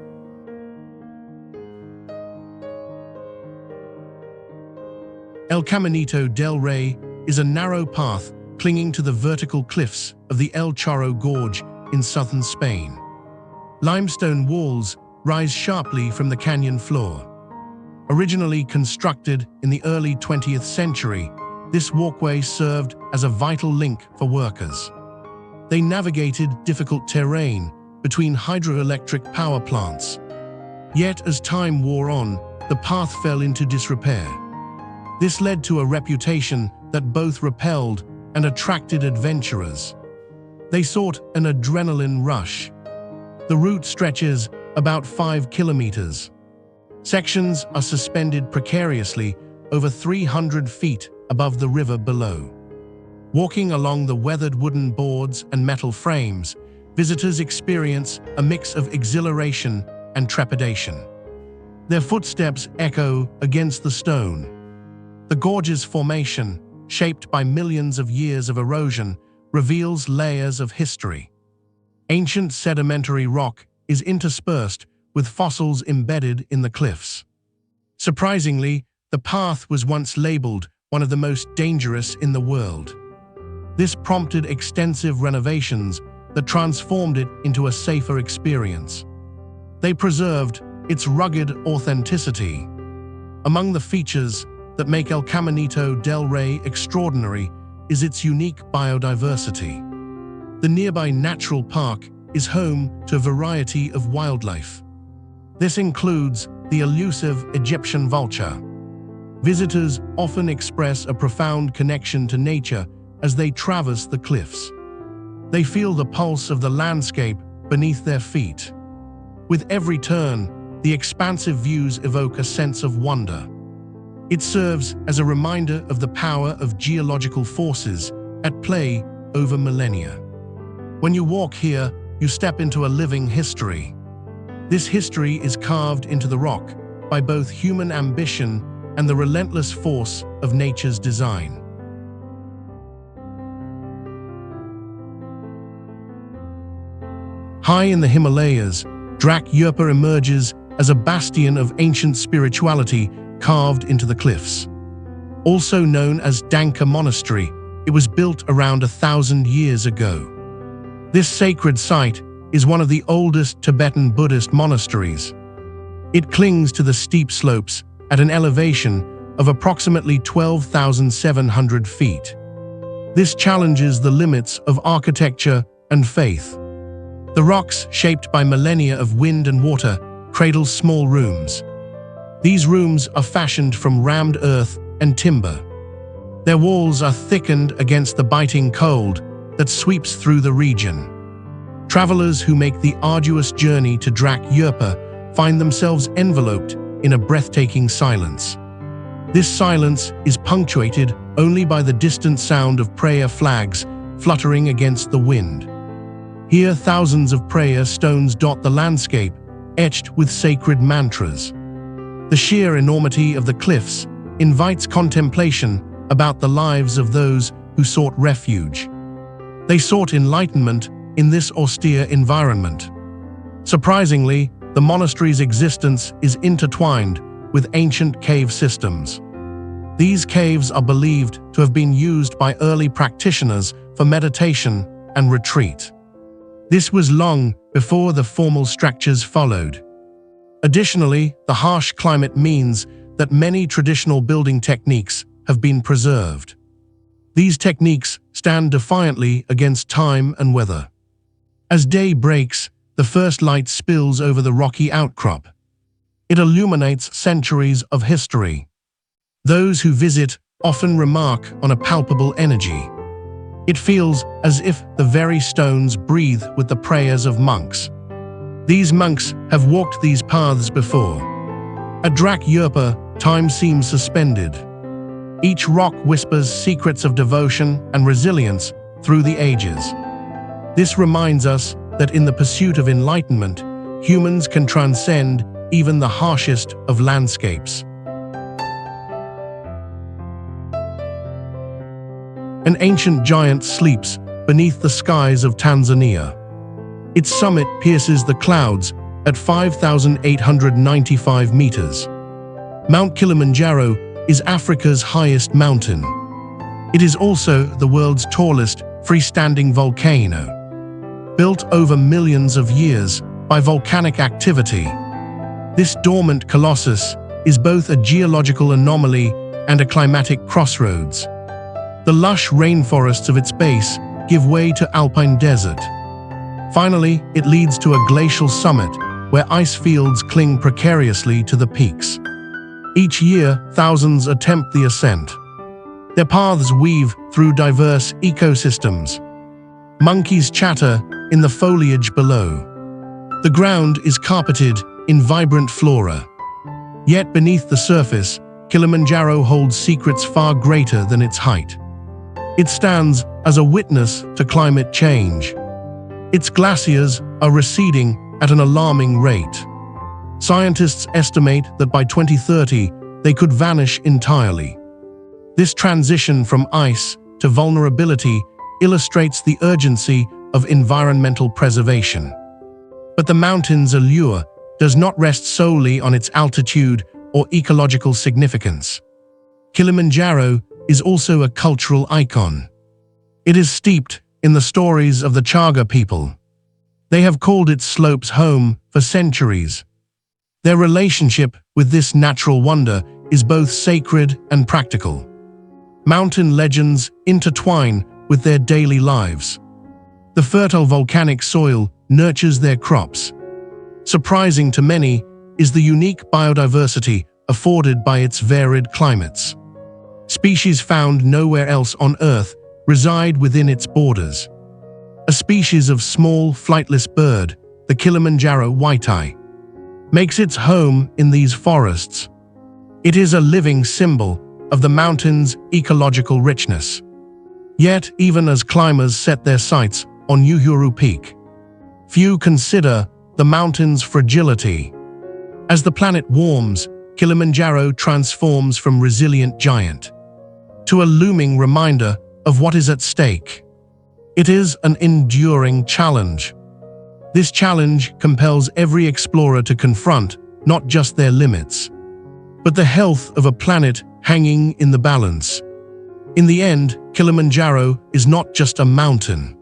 [SPEAKER 1] El Caminito del Rey is a narrow path clinging to the vertical cliffs of the El Charro Gorge in southern Spain. Limestone walls rise sharply from the canyon floor. Originally constructed in the early 20th century, this walkway served as a vital link for workers. They navigated difficult terrain between hydroelectric power plants. Yet as time wore on, the path fell into disrepair. This led to a reputation that both repelled and attracted adventurers. They sought an adrenaline rush. The route stretches about 5 kilometers. Sections are suspended precariously over 300 feet above the river below. Walking along the weathered wooden boards and metal frames, visitors experience a mix of exhilaration and trepidation. Their footsteps echo against the stone. The gorge's formation, shaped by millions of years of erosion, reveals layers of history. Ancient sedimentary rock is interspersed with fossils embedded in the cliffs. Surprisingly, the path was once labeled one of the most dangerous in the world. This prompted extensive renovations that transformed it into a safer experience. They preserved its rugged authenticity. Among the features that make El Caminito del Rey extraordinary is its unique biodiversity. The nearby natural park is home to a variety of wildlife. This includes the elusive Egyptian vulture. Visitors often express a profound connection to nature as they traverse the cliffs. They feel the pulse of the landscape beneath their feet. With every turn, the expansive views evoke a sense of wonder. It serves as a reminder of the power of geological forces at play over millennia. When you walk here, you step into a living history. This history is carved into the rock by both human ambition and the relentless force of nature's design. High in the Himalayas, Drak Yerpa emerges as a bastion of ancient spirituality carved into the cliffs. Also known as Danka Monastery, it was built around 1,000 years ago. This sacred site is one of the oldest Tibetan Buddhist monasteries. It clings to the steep slopes at an elevation of approximately 12,700 feet. This challenges the limits of architecture and faith. The rocks, shaped by millennia of wind and water, cradle small rooms. These rooms are fashioned from rammed earth and timber. Their walls are thickened against the biting cold that sweeps through the region. Travelers who make the arduous journey to Drak Yerpa find themselves enveloped in a breathtaking silence. This silence is punctuated only by the distant sound of prayer flags fluttering against the wind. Here, thousands of prayer stones dot the landscape, etched with sacred mantras. The sheer enormity of the cliffs invites contemplation about the lives of those who sought refuge. They sought enlightenment in this austere environment. Surprisingly, the monastery's existence is intertwined with ancient cave systems. These caves are believed to have been used by early practitioners for meditation and retreat. This was long before the formal structures followed. Additionally, the harsh climate means that many traditional building techniques have been preserved. These techniques stand defiantly against time and weather. As day breaks, the first light spills over the rocky outcrop. It illuminates centuries of history. Those who visit often remark on a palpable energy. It feels as if the very stones breathe with the prayers of monks. These monks have walked these paths before. At Drak Yerpa, time seems suspended. Each rock whispers secrets of devotion and resilience through the ages. This reminds us that in the pursuit of enlightenment, humans can transcend even the harshest of landscapes. An ancient giant sleeps beneath the skies of Tanzania. Its summit pierces the clouds at 5,895 meters. Mount Kilimanjaro is Africa's highest mountain. It is also the world's tallest freestanding volcano. Built over millions of years by volcanic activity, this dormant colossus is both a geological anomaly and a climatic crossroads. The lush rainforests of its base give way to alpine desert. Finally, it leads to a glacial summit where ice fields cling precariously to the peaks. Each year, thousands attempt the ascent. Their paths weave through diverse ecosystems. Monkeys chatter in the foliage below. The ground is carpeted in vibrant flora. Yet beneath the surface, Kilimanjaro holds secrets far greater than its height. It stands as a witness to climate change. Its glaciers are receding at an alarming rate. Scientists estimate that by 2030, they could vanish entirely. This transition from ice to vulnerability illustrates the urgency of environmental preservation. But the mountain's allure does not rest solely on its altitude or ecological significance. Kilimanjaro is also a cultural icon. It is steeped in the stories of the Chaga people. They have called its slopes home for centuries. Their relationship with this natural wonder is both sacred and practical. Mountain legends intertwine with their daily lives. The fertile volcanic soil nurtures their crops. Surprising to many is the unique biodiversity afforded by its varied climates. Species found nowhere else on Earth reside within its borders. A species of small, flightless bird, the Kilimanjaro white-eye, makes its home in these forests. It is a living symbol of the mountain's ecological richness. Yet, even as climbers set their sights on Uhuru Peak, few consider the mountain's fragility. As the planet warms, Kilimanjaro transforms from resilient giant to a looming reminder of what is at stake. It is an enduring challenge. This challenge compels every explorer to confront not just their limits, but the health of a planet hanging in the balance. In the end, Kilimanjaro is not just a mountain.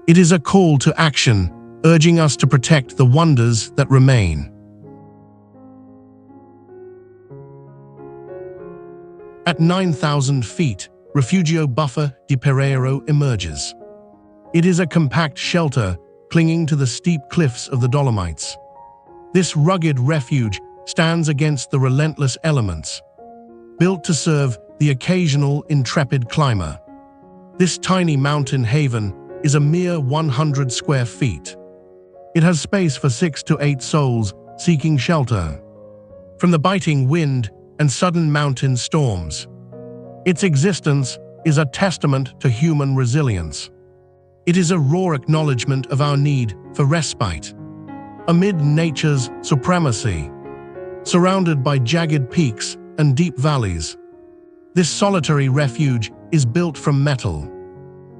[SPEAKER 1] It is a call to action, urging us to protect the wonders that remain. At 9,000 feet, Refugio Buffer di Pereiro emerges. It is a compact shelter clinging to the steep cliffs of the Dolomites. This rugged refuge stands against the relentless elements, built to serve the occasional intrepid climber. This tiny mountain haven is a mere 100 square feet. It has space for 6 to 8 souls seeking shelter from the biting wind and sudden mountain storms. Its existence is a testament to human resilience. It is a raw acknowledgement of our need for respite. Amid nature's supremacy, surrounded by jagged peaks and deep valleys, this solitary refuge is built from metal.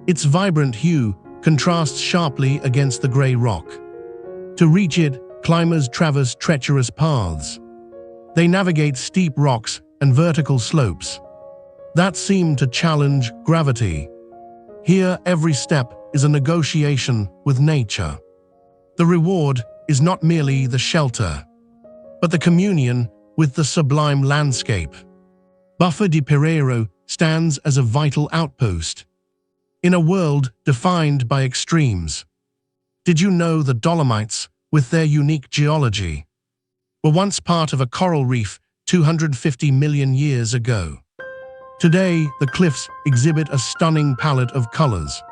[SPEAKER 1] Its vibrant hue contrasts sharply against the gray rock. To reach it, climbers traverse treacherous paths. They navigate steep rocks and vertical slopes that seem to challenge gravity. Here, every step is a negotiation with nature. The reward is not merely the shelter, but the communion with the sublime landscape. Buffer di Pereiro stands as a vital outpost in a world defined by extremes. Did you know the Dolomites, with their unique geology, were once part of a coral reef 250 million years ago? Today, the cliffs exhibit a stunning palette of colors.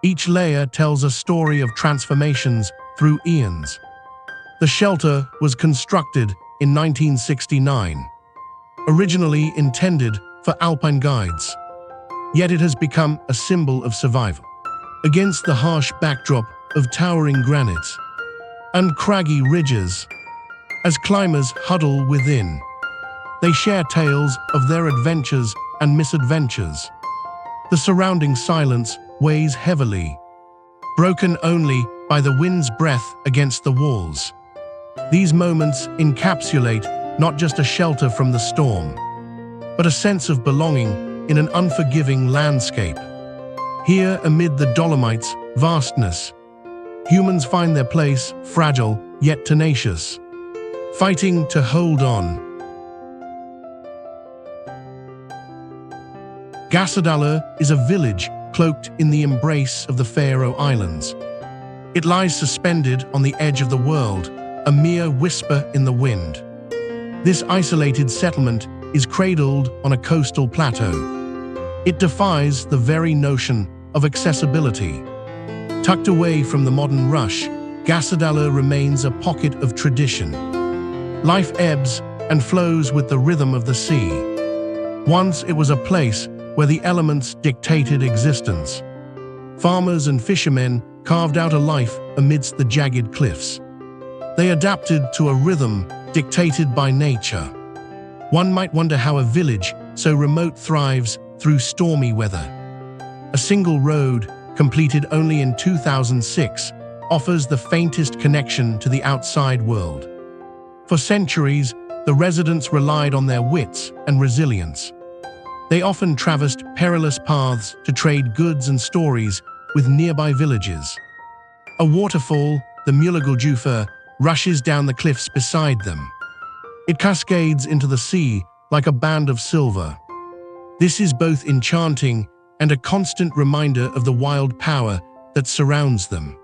[SPEAKER 1] Each layer tells a story of transformations through eons. The shelter was constructed in 1969, originally intended for alpine guides. Yet it has become a symbol of survival against the harsh backdrop of towering granite and craggy ridges. As climbers huddle within, they share tales of their adventures and misadventures. The surrounding silence weighs heavily, broken only by the wind's breath against the walls. These moments encapsulate not just a shelter from the storm, but a sense of belonging in an unforgiving landscape. Here, amid the Dolomites' vastness, humans find their place, fragile yet tenacious, fighting to hold on. Gasadala is a village cloaked in the embrace of the Faroe Islands. It lies suspended on the edge of the world, a mere whisper in the wind. This isolated settlement is cradled on a coastal plateau. It defies the very notion of accessibility. Tucked away from the modern rush, Gasadala remains a pocket of tradition. Life ebbs and flows with the rhythm of the sea. Once it was a place where the elements dictated existence. Farmers and fishermen carved out a life amidst the jagged cliffs. They adapted to a rhythm dictated by nature. One might wonder how a village so remote thrives through stormy weather. A single road, completed only in 2006, offers the faintest connection to the outside world. For centuries, the residents relied on their wits and resilience. They often traversed perilous paths to trade goods and stories with nearby villages. A waterfall, the Mulaguljufa, rushes down the cliffs beside them. It cascades into the sea like a band of silver. This is both enchanting and a constant reminder of the wild power that surrounds them.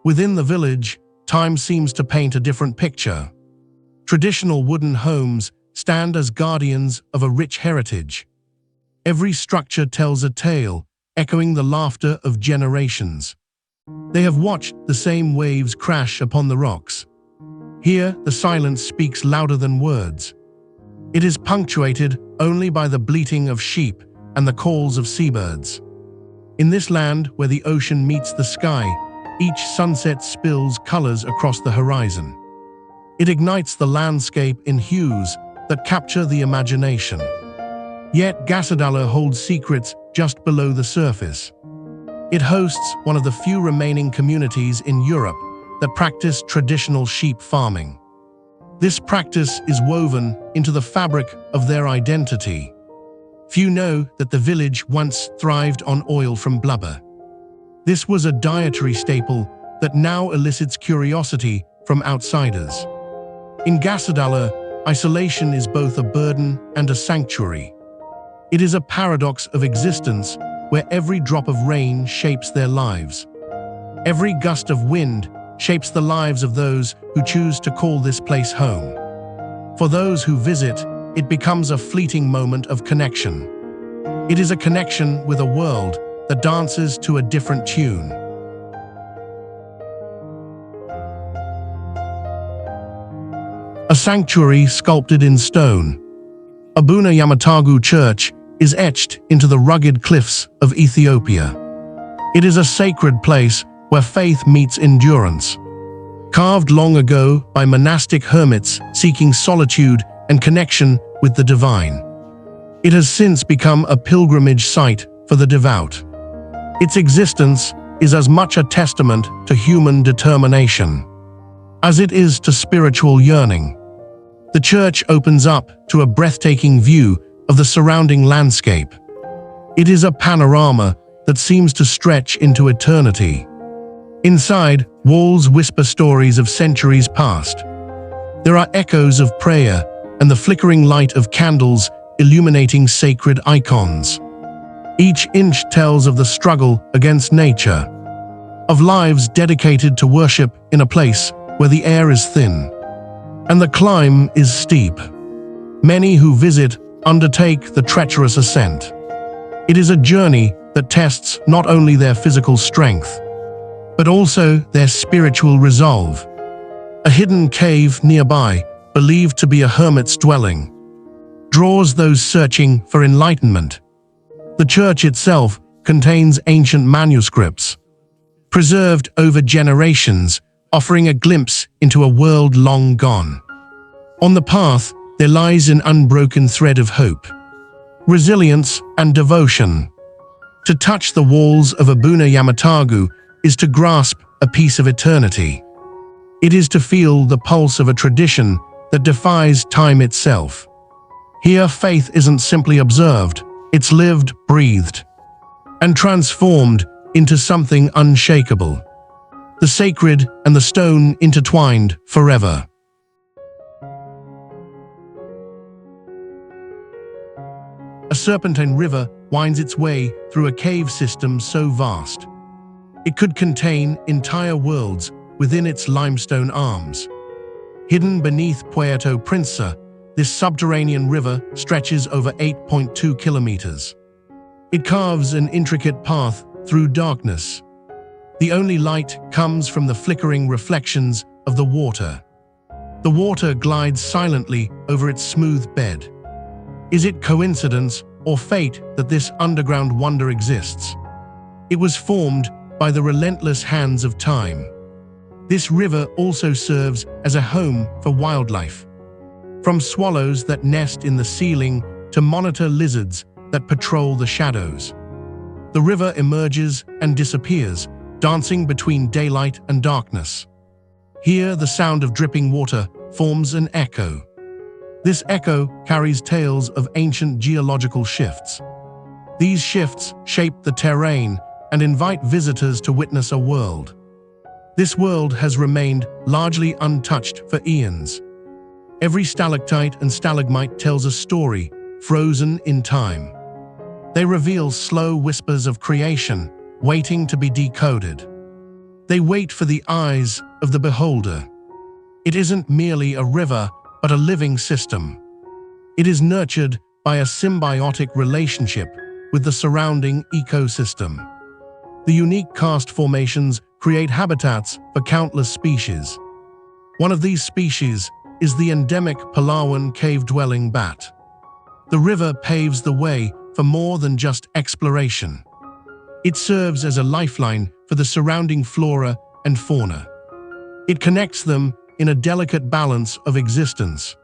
[SPEAKER 1] Within the village, time seems to paint a different picture. Traditional wooden homes stand as guardians of a rich heritage. Every structure tells a tale, echoing the laughter of generations. They have watched the same waves crash upon the rocks. Here, the silence speaks louder than words. It is punctuated only by the bleating of sheep and the calls of seabirds. In this land where the ocean meets the sky, each sunset spills colors across the horizon. It ignites the landscape in hues that capture the imagination. Yet Gasadala holds secrets just below the surface. It hosts one of the few remaining communities in Europe that practice traditional sheep farming. This practice is woven into the fabric of their identity. Few know that the village once thrived on oil from blubber. This was a dietary staple that now elicits curiosity from outsiders. In Gasadala, isolation is both a burden and a sanctuary. It is a paradox of existence where every drop of rain shapes their lives. Every gust of wind shapes the lives of those who choose to call this place home. For those who visit, it becomes a fleeting moment of connection. It is a connection with a world that dances to a different tune. A sanctuary sculpted in stone. Abuna Yamatagu Church is etched into the rugged cliffs of Ethiopia. It is a sacred place where faith meets endurance. Carved long ago by monastic hermits seeking solitude and connection with the divine. It has since become a pilgrimage site for the devout. Its existence is as much a testament to human determination as it is to spiritual yearning. The church opens up to a breathtaking view of the surrounding landscape. It is a panorama that seems to stretch into eternity. Inside, walls whisper stories of centuries past. There are echoes of prayer and the flickering light of candles illuminating sacred icons. Each inch tells of the struggle against nature, of lives dedicated to worship in a place where the air is thin and the climb is steep. Many who visit undertake the treacherous ascent. It is a journey that tests not only their physical strength, but also their spiritual resolve. A hidden cave nearby, believed to be a hermit's dwelling, draws those searching for enlightenment. The church itself contains ancient manuscripts, preserved over generations, offering a glimpse into a world long gone. On the path, there lies an unbroken thread of hope, resilience, and devotion. To touch the walls of Abuna Yamatagu is to grasp a piece of eternity. It is to feel the pulse of a tradition that defies time itself. Here, faith isn't simply observed, it's lived, breathed, and transformed into something unshakable. The sacred and the stone intertwined forever. A serpentine river winds its way through a cave system so vast. It could contain entire worlds within its limestone arms. Hidden beneath Puerto Princesa, this subterranean river stretches over 8.2 kilometers. It carves an intricate path through darkness. The only light comes from the flickering reflections of the water. The water glides silently over its smooth bed. Is it coincidence or fate that this underground wonder exists? It was formed by the relentless hands of time. This river also serves as a home for wildlife, from swallows that nest in the ceiling to monitor lizards that patrol the shadows. The river emerges and disappears, dancing between daylight and darkness. Here, the sound of dripping water forms an echo. This echo carries tales of ancient geological shifts. These shifts shape the terrain and invite visitors to witness a world. This world has remained largely untouched for eons. Every stalactite and stalagmite tells a story, frozen in time. They reveal slow whispers of creation, waiting to be decoded. They wait for the eyes of the beholder. It isn't merely a river, but a living system. It is nurtured by a symbiotic relationship with the surrounding ecosystem. The unique karst formations create habitats for countless species. One of these species is the endemic Palawan cave-dwelling bat. The river paves the way for more than just exploration. It serves as a lifeline for the surrounding flora and fauna. It connects them in a delicate balance of existence.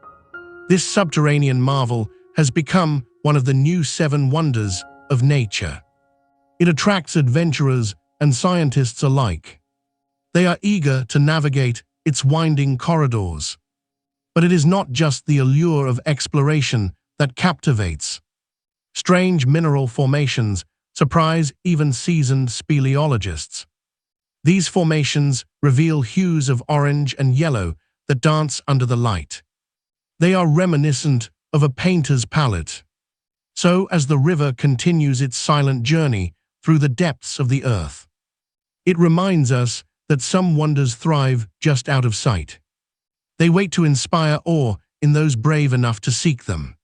[SPEAKER 1] This subterranean marvel has become one of the new seven wonders of nature. It attracts adventurers and scientists alike. They are eager to navigate its winding corridors. But it is not just the allure of exploration that captivates. Strange mineral formations surprise even seasoned speleologists. These formations reveal hues of orange and yellow that dance under the light. They are reminiscent of a painter's palette. So as the river continues its silent journey through the depths of the earth, it reminds us that some wonders thrive just out of sight. They wait to inspire awe in those brave enough to seek them.